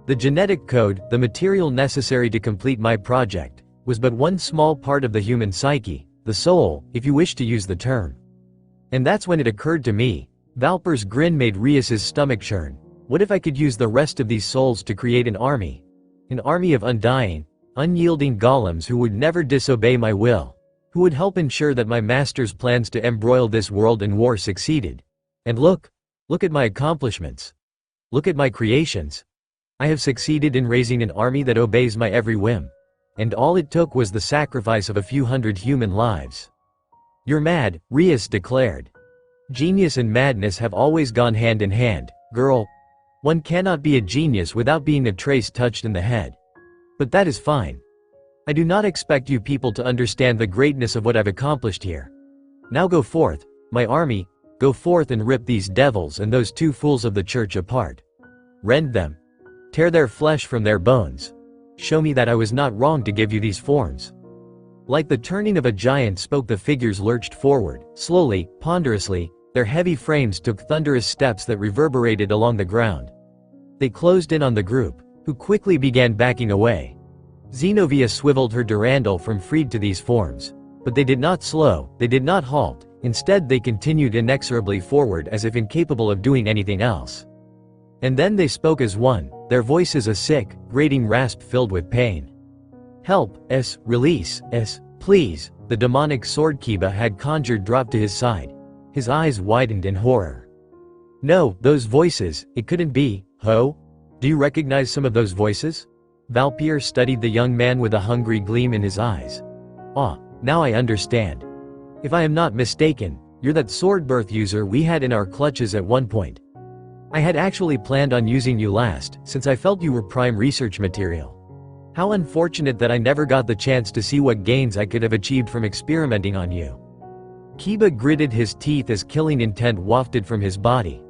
The genetic code, the material necessary to complete my project, was but one small part of the human psyche, the soul, if you wish to use the term. And that's when it occurred to me. Valper's grin made Rias's stomach churn. What if I could use the rest of these souls to create an army? An army of undying, unyielding golems who would never disobey my will, who would help ensure that my master's plans to embroil this world in war succeeded. And look at my accomplishments. Look at my creations. I have succeeded in raising an army that obeys my every whim. And all it took was the sacrifice of a few hundred human lives. You're mad, Rias declared. Genius and madness have always gone hand in hand, girl. One cannot be a genius without being a trace touched in the head. But that is fine. I do not expect you people to understand the greatness of what I've accomplished here. Now go forth, my army, go forth and rip these devils and those two fools of the church apart. Rend them. Tear their flesh from their bones. Show me that I was not wrong to give you these forms. Like the turning of a giant spoke the figures lurched forward, slowly, ponderously, their heavy frames took thunderous steps that reverberated along the ground. They closed in on the group, who quickly began backing away. Xenovia swiveled her durandal from freed to these forms. But they did not slow, they did not halt, instead they continued inexorably forward as if incapable of doing anything else. And then they spoke as one, their voices a sick, grating rasp filled with pain. Help, release, please, the demonic sword Kiba had conjured dropped to his side. His eyes widened in horror. No, those voices, it couldn't be, ho? Do you recognize some of those voices? Valpier studied the young man with a hungry gleam in his eyes. Ah, now I understand. If I am not mistaken, you're that sword birth user we had in our clutches at one point. I had actually planned on using you last, since I felt you were prime research material. How unfortunate that I never got the chance to see what gains I could have achieved from experimenting on you. Kiba gritted his teeth as killing intent wafted from his body.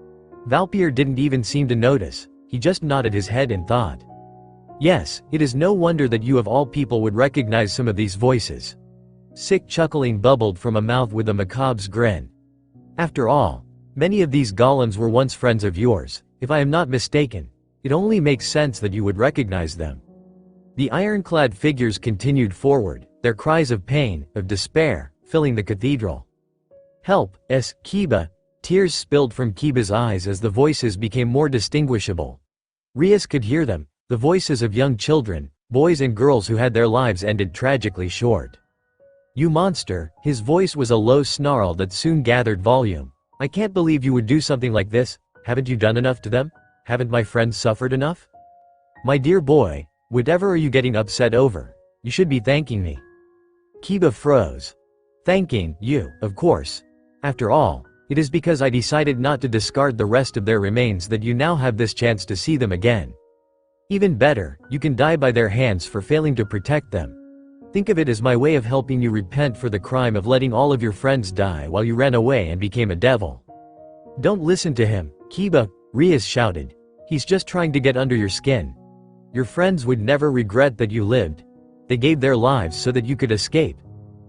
Valpier didn't even seem to notice, he just nodded his head in thought. Yes, it is no wonder that you of all people would recognize some of these voices. Sick chuckling bubbled from a mouth with a macabre's grin. After all, many of these golems were once friends of yours, if I am not mistaken. It only makes sense that you would recognize them. The ironclad figures continued forward, their cries of pain, of despair, filling the cathedral. Help, Kiba. Tears spilled from Kiba's eyes as the voices became more distinguishable. Rias could hear them, the voices of young children, boys and girls who had their lives ended tragically short. You monster, his voice was a low snarl that soon gathered volume. I can't believe you would do something like this. Haven't you done enough to them? Haven't my friends suffered enough? My dear boy, whatever are you getting upset over? You should be thanking me. Kiba froze. Thanking you, of course. After all, it is because I decided not to discard the rest of their remains that you now have this chance to see them again. Even better, you can die by their hands for failing to protect them. Think of it as my way of helping you repent for the crime of letting all of your friends die while you ran away and became a devil. Don't listen to him, Kiba, Rias shouted. He's just trying to get under your skin. Your friends would never regret that you lived. They gave their lives so that you could escape.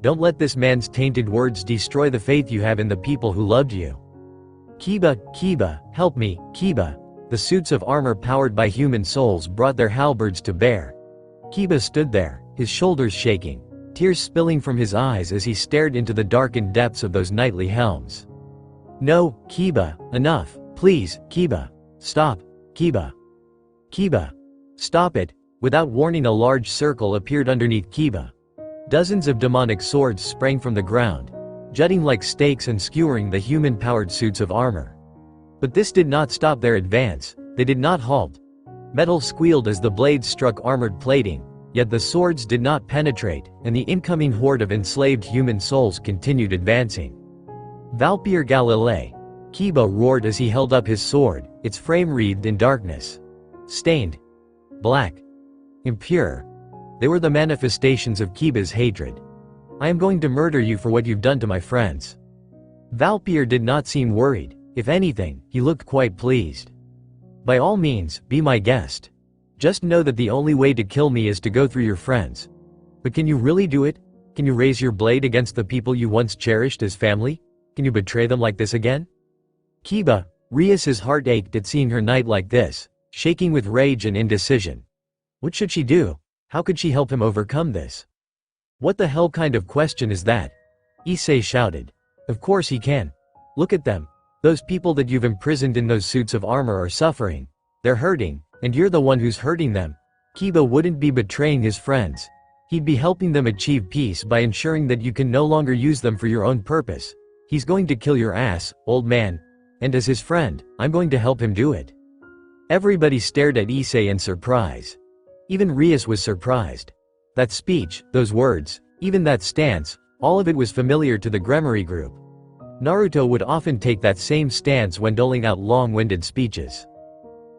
Don't let this man's tainted words destroy the faith you have in the people who loved you. Kiba, help me, Kiba. The suits of armor powered by human souls brought their halberds to bear. Kiba stood there, his shoulders shaking, tears spilling from his eyes as he stared into the darkened depths of those knightly helms. No, Kiba, enough, Please, Kiba. Stop. Kiba. Kiba. Stop it. Without warning, a large circle appeared underneath Kiba. Dozens of demonic swords sprang from the ground, jutting like stakes and skewering the human-powered suits of armor. But this did not stop their advance. They did not halt. Metal squealed as the blades struck armored plating, yet the swords did not penetrate, and the incoming horde of enslaved human souls continued advancing. Valpier Galilei. Kiba roared as he held up his sword, its frame wreathed in darkness. Stained. Black. Impure. They were the manifestations of Kiba's hatred. I am going to murder you for what you've done to my friends. Valpier did not seem worried. If anything, he looked quite pleased. By all means, be my guest. Just know that the only way to kill me is to go through your friends. But can you really do it? Can you raise your blade against the people you once cherished as family? Can you betray them like this again? Kiba, Rias's heart ached at seeing her knight like this, shaking with rage and indecision. What should she do? How could she help him overcome this? What the hell kind of question is that? Issei shouted. Of course he can. Look at them. Those people that you've imprisoned in those suits of armor are suffering. They're hurting, and you're the one who's hurting them. Kiba wouldn't be betraying his friends. He'd be helping them achieve peace by ensuring that you can no longer use them for your own purpose. He's going to kill your ass, old man. And as his friend, I'm going to help him do it. Everybody stared at Issei in surprise. Even Rias was surprised. That speech, those words, even that stance, all of it was familiar to the Gremory group. Naruto would often take that same stance when doling out long-winded speeches.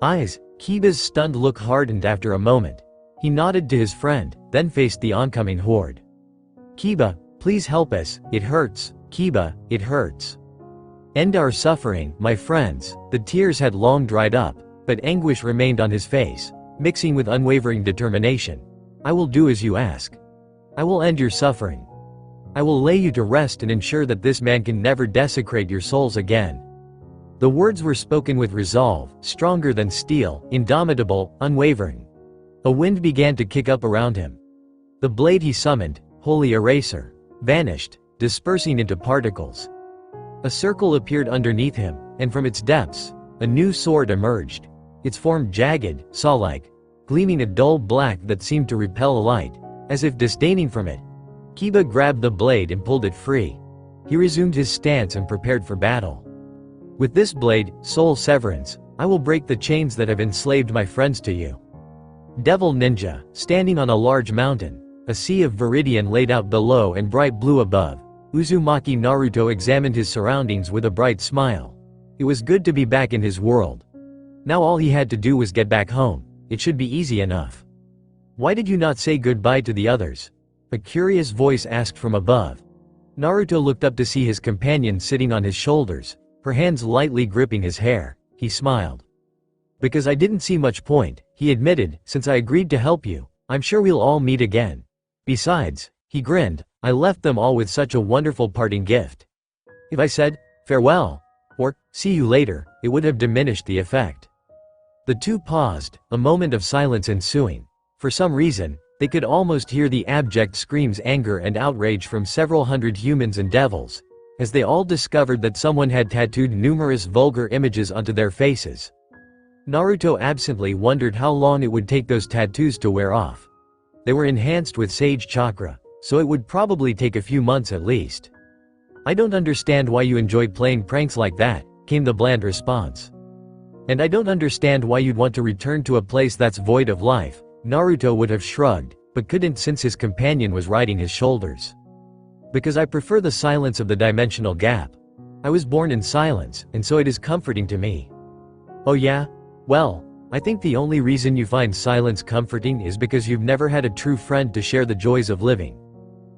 Kiba's stunned look hardened after a moment. He nodded to his friend, then faced the oncoming horde. Kiba, please help us, it hurts, Kiba, it hurts. End our suffering, my friends. The tears had long dried up, but anguish remained on his face, mixing with unwavering determination. I will do as you ask. I will end your suffering. I will lay you to rest and ensure that this man can never desecrate your souls again. The words were spoken with resolve, stronger than steel, indomitable, unwavering. A wind began to kick up around him. The blade he summoned, Holy Eraser, vanished, dispersing into particles. A circle appeared underneath him, and from its depths, a new sword emerged. Its form jagged, saw-like, gleaming a dull black that seemed to repel light, as if disdaining from it. Kiba grabbed the blade and pulled it free. He resumed his stance and prepared for battle. With this blade, Soul Severance, I will break the chains that have enslaved my friends to you. Devil Ninja, standing on a large mountain, a sea of viridian laid out below and bright blue above, Uzumaki Naruto examined his surroundings with a bright smile. It was good to be back in his world. Now all he had to do was get back home. It should be easy enough. Why did you not say goodbye to the others? A curious voice asked from above. Naruto looked up to see his companion sitting on his shoulders, her hands lightly gripping his hair. He smiled. Because I didn't see much point, he admitted, since I agreed to help you, I'm sure we'll all meet again. Besides, he grinned, I left them all with such a wonderful parting gift. If I said, farewell, or, see you later, it would have diminished the effect. The two paused, a moment of silence ensuing. For some reason, they could almost hear the abject screams, anger and outrage from several hundred humans and devils, as they all discovered that someone had tattooed numerous vulgar images onto their faces. Naruto absently wondered how long it would take those tattoos to wear off. They were enhanced with Sage Chakra, so it would probably take a few months at least. I don't understand why you enjoy playing pranks like that, came the bland response. And I don't understand why you'd want to return to a place that's void of life. Naruto would have shrugged, but couldn't since his companion was riding his shoulders. Because I prefer the silence of the dimensional gap. I was born in silence, and so it is comforting to me. Oh yeah? Well, I think the only reason you find silence comforting is because you've never had a true friend to share the joys of living.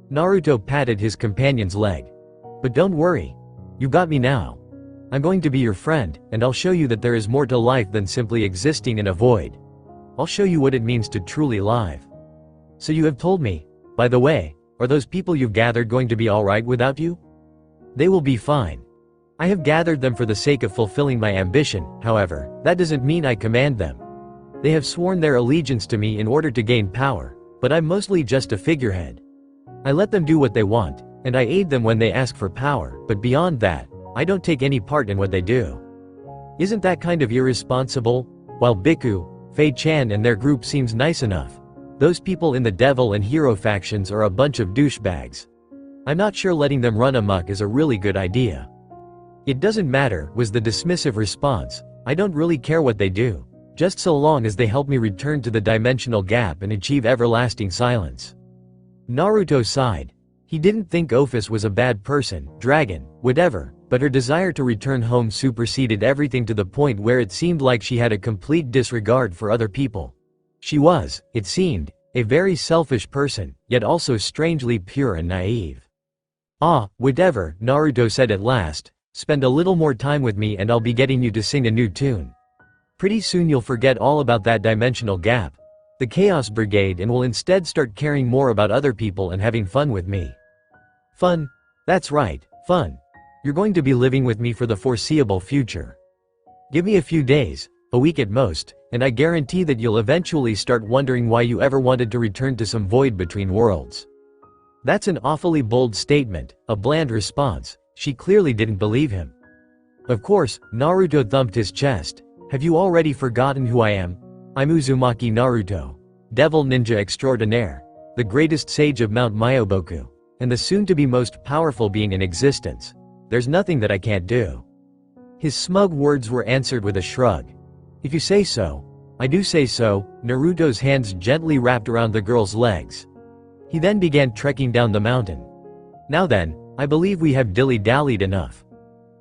Naruto patted his companion's leg. But don't worry. You got me now. I'm going to be your friend, and I'll show you that there is more to life than simply existing in a void. I'll show you what it means to truly live. So you have told me, by the way, are those people you've gathered going to be alright without you? They will be fine. I have gathered them for the sake of fulfilling my ambition, however, that doesn't mean I command them. They have sworn their allegiance to me in order to gain power, but I'm mostly just a figurehead. I let them do what they want, and I aid them when they ask for power, but beyond that, I don't take any part in what they do. Isn't that kind of irresponsible? While Biku, Fei-chan and their group seems nice enough. Those people in the devil and hero factions are a bunch of douchebags. I'm not sure letting them run amok is a really good idea. It doesn't matter, was the dismissive response. I don't really care what they do. Just so long as they help me return to the dimensional gap and achieve everlasting silence. Naruto sighed. He didn't think Ophis was a bad person, dragon, whatever, but her desire to return home superseded everything to the point where it seemed like she had a complete disregard for other people. She was, it seemed, a very selfish person, yet also strangely pure and naive. Ah, whatever, Naruto said at last, spend a little more time with me and I'll be getting you to sing a new tune. Pretty soon you'll forget all about that dimensional gap, the Chaos Brigade, and will instead start caring more about other people and having fun with me. Fun? That's right, fun. You're going to be living with me for the foreseeable future. Give me a few days, a week at most, and I guarantee that you'll eventually start wondering why you ever wanted to return to some void between worlds. That's an awfully bold statement, a bland response. She clearly didn't believe him. Of course, Naruto thumped his chest. Have you already forgotten who I am? I'm Uzumaki Naruto, devil ninja extraordinaire, the greatest sage of Mount Myoboku, and the soon-to-be most powerful being in existence. There's nothing that I can't do. His smug words were answered with a shrug. If you say so, I do say so. Naruto's hands gently wrapped around the girl's legs. He then began trekking down the mountain. Now then, I believe we have dilly-dallied enough.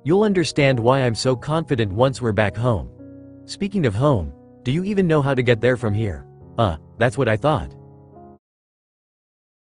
You'll understand why I'm so confident once we're back home. Speaking of home, do you even know how to get there from here? That's what I thought.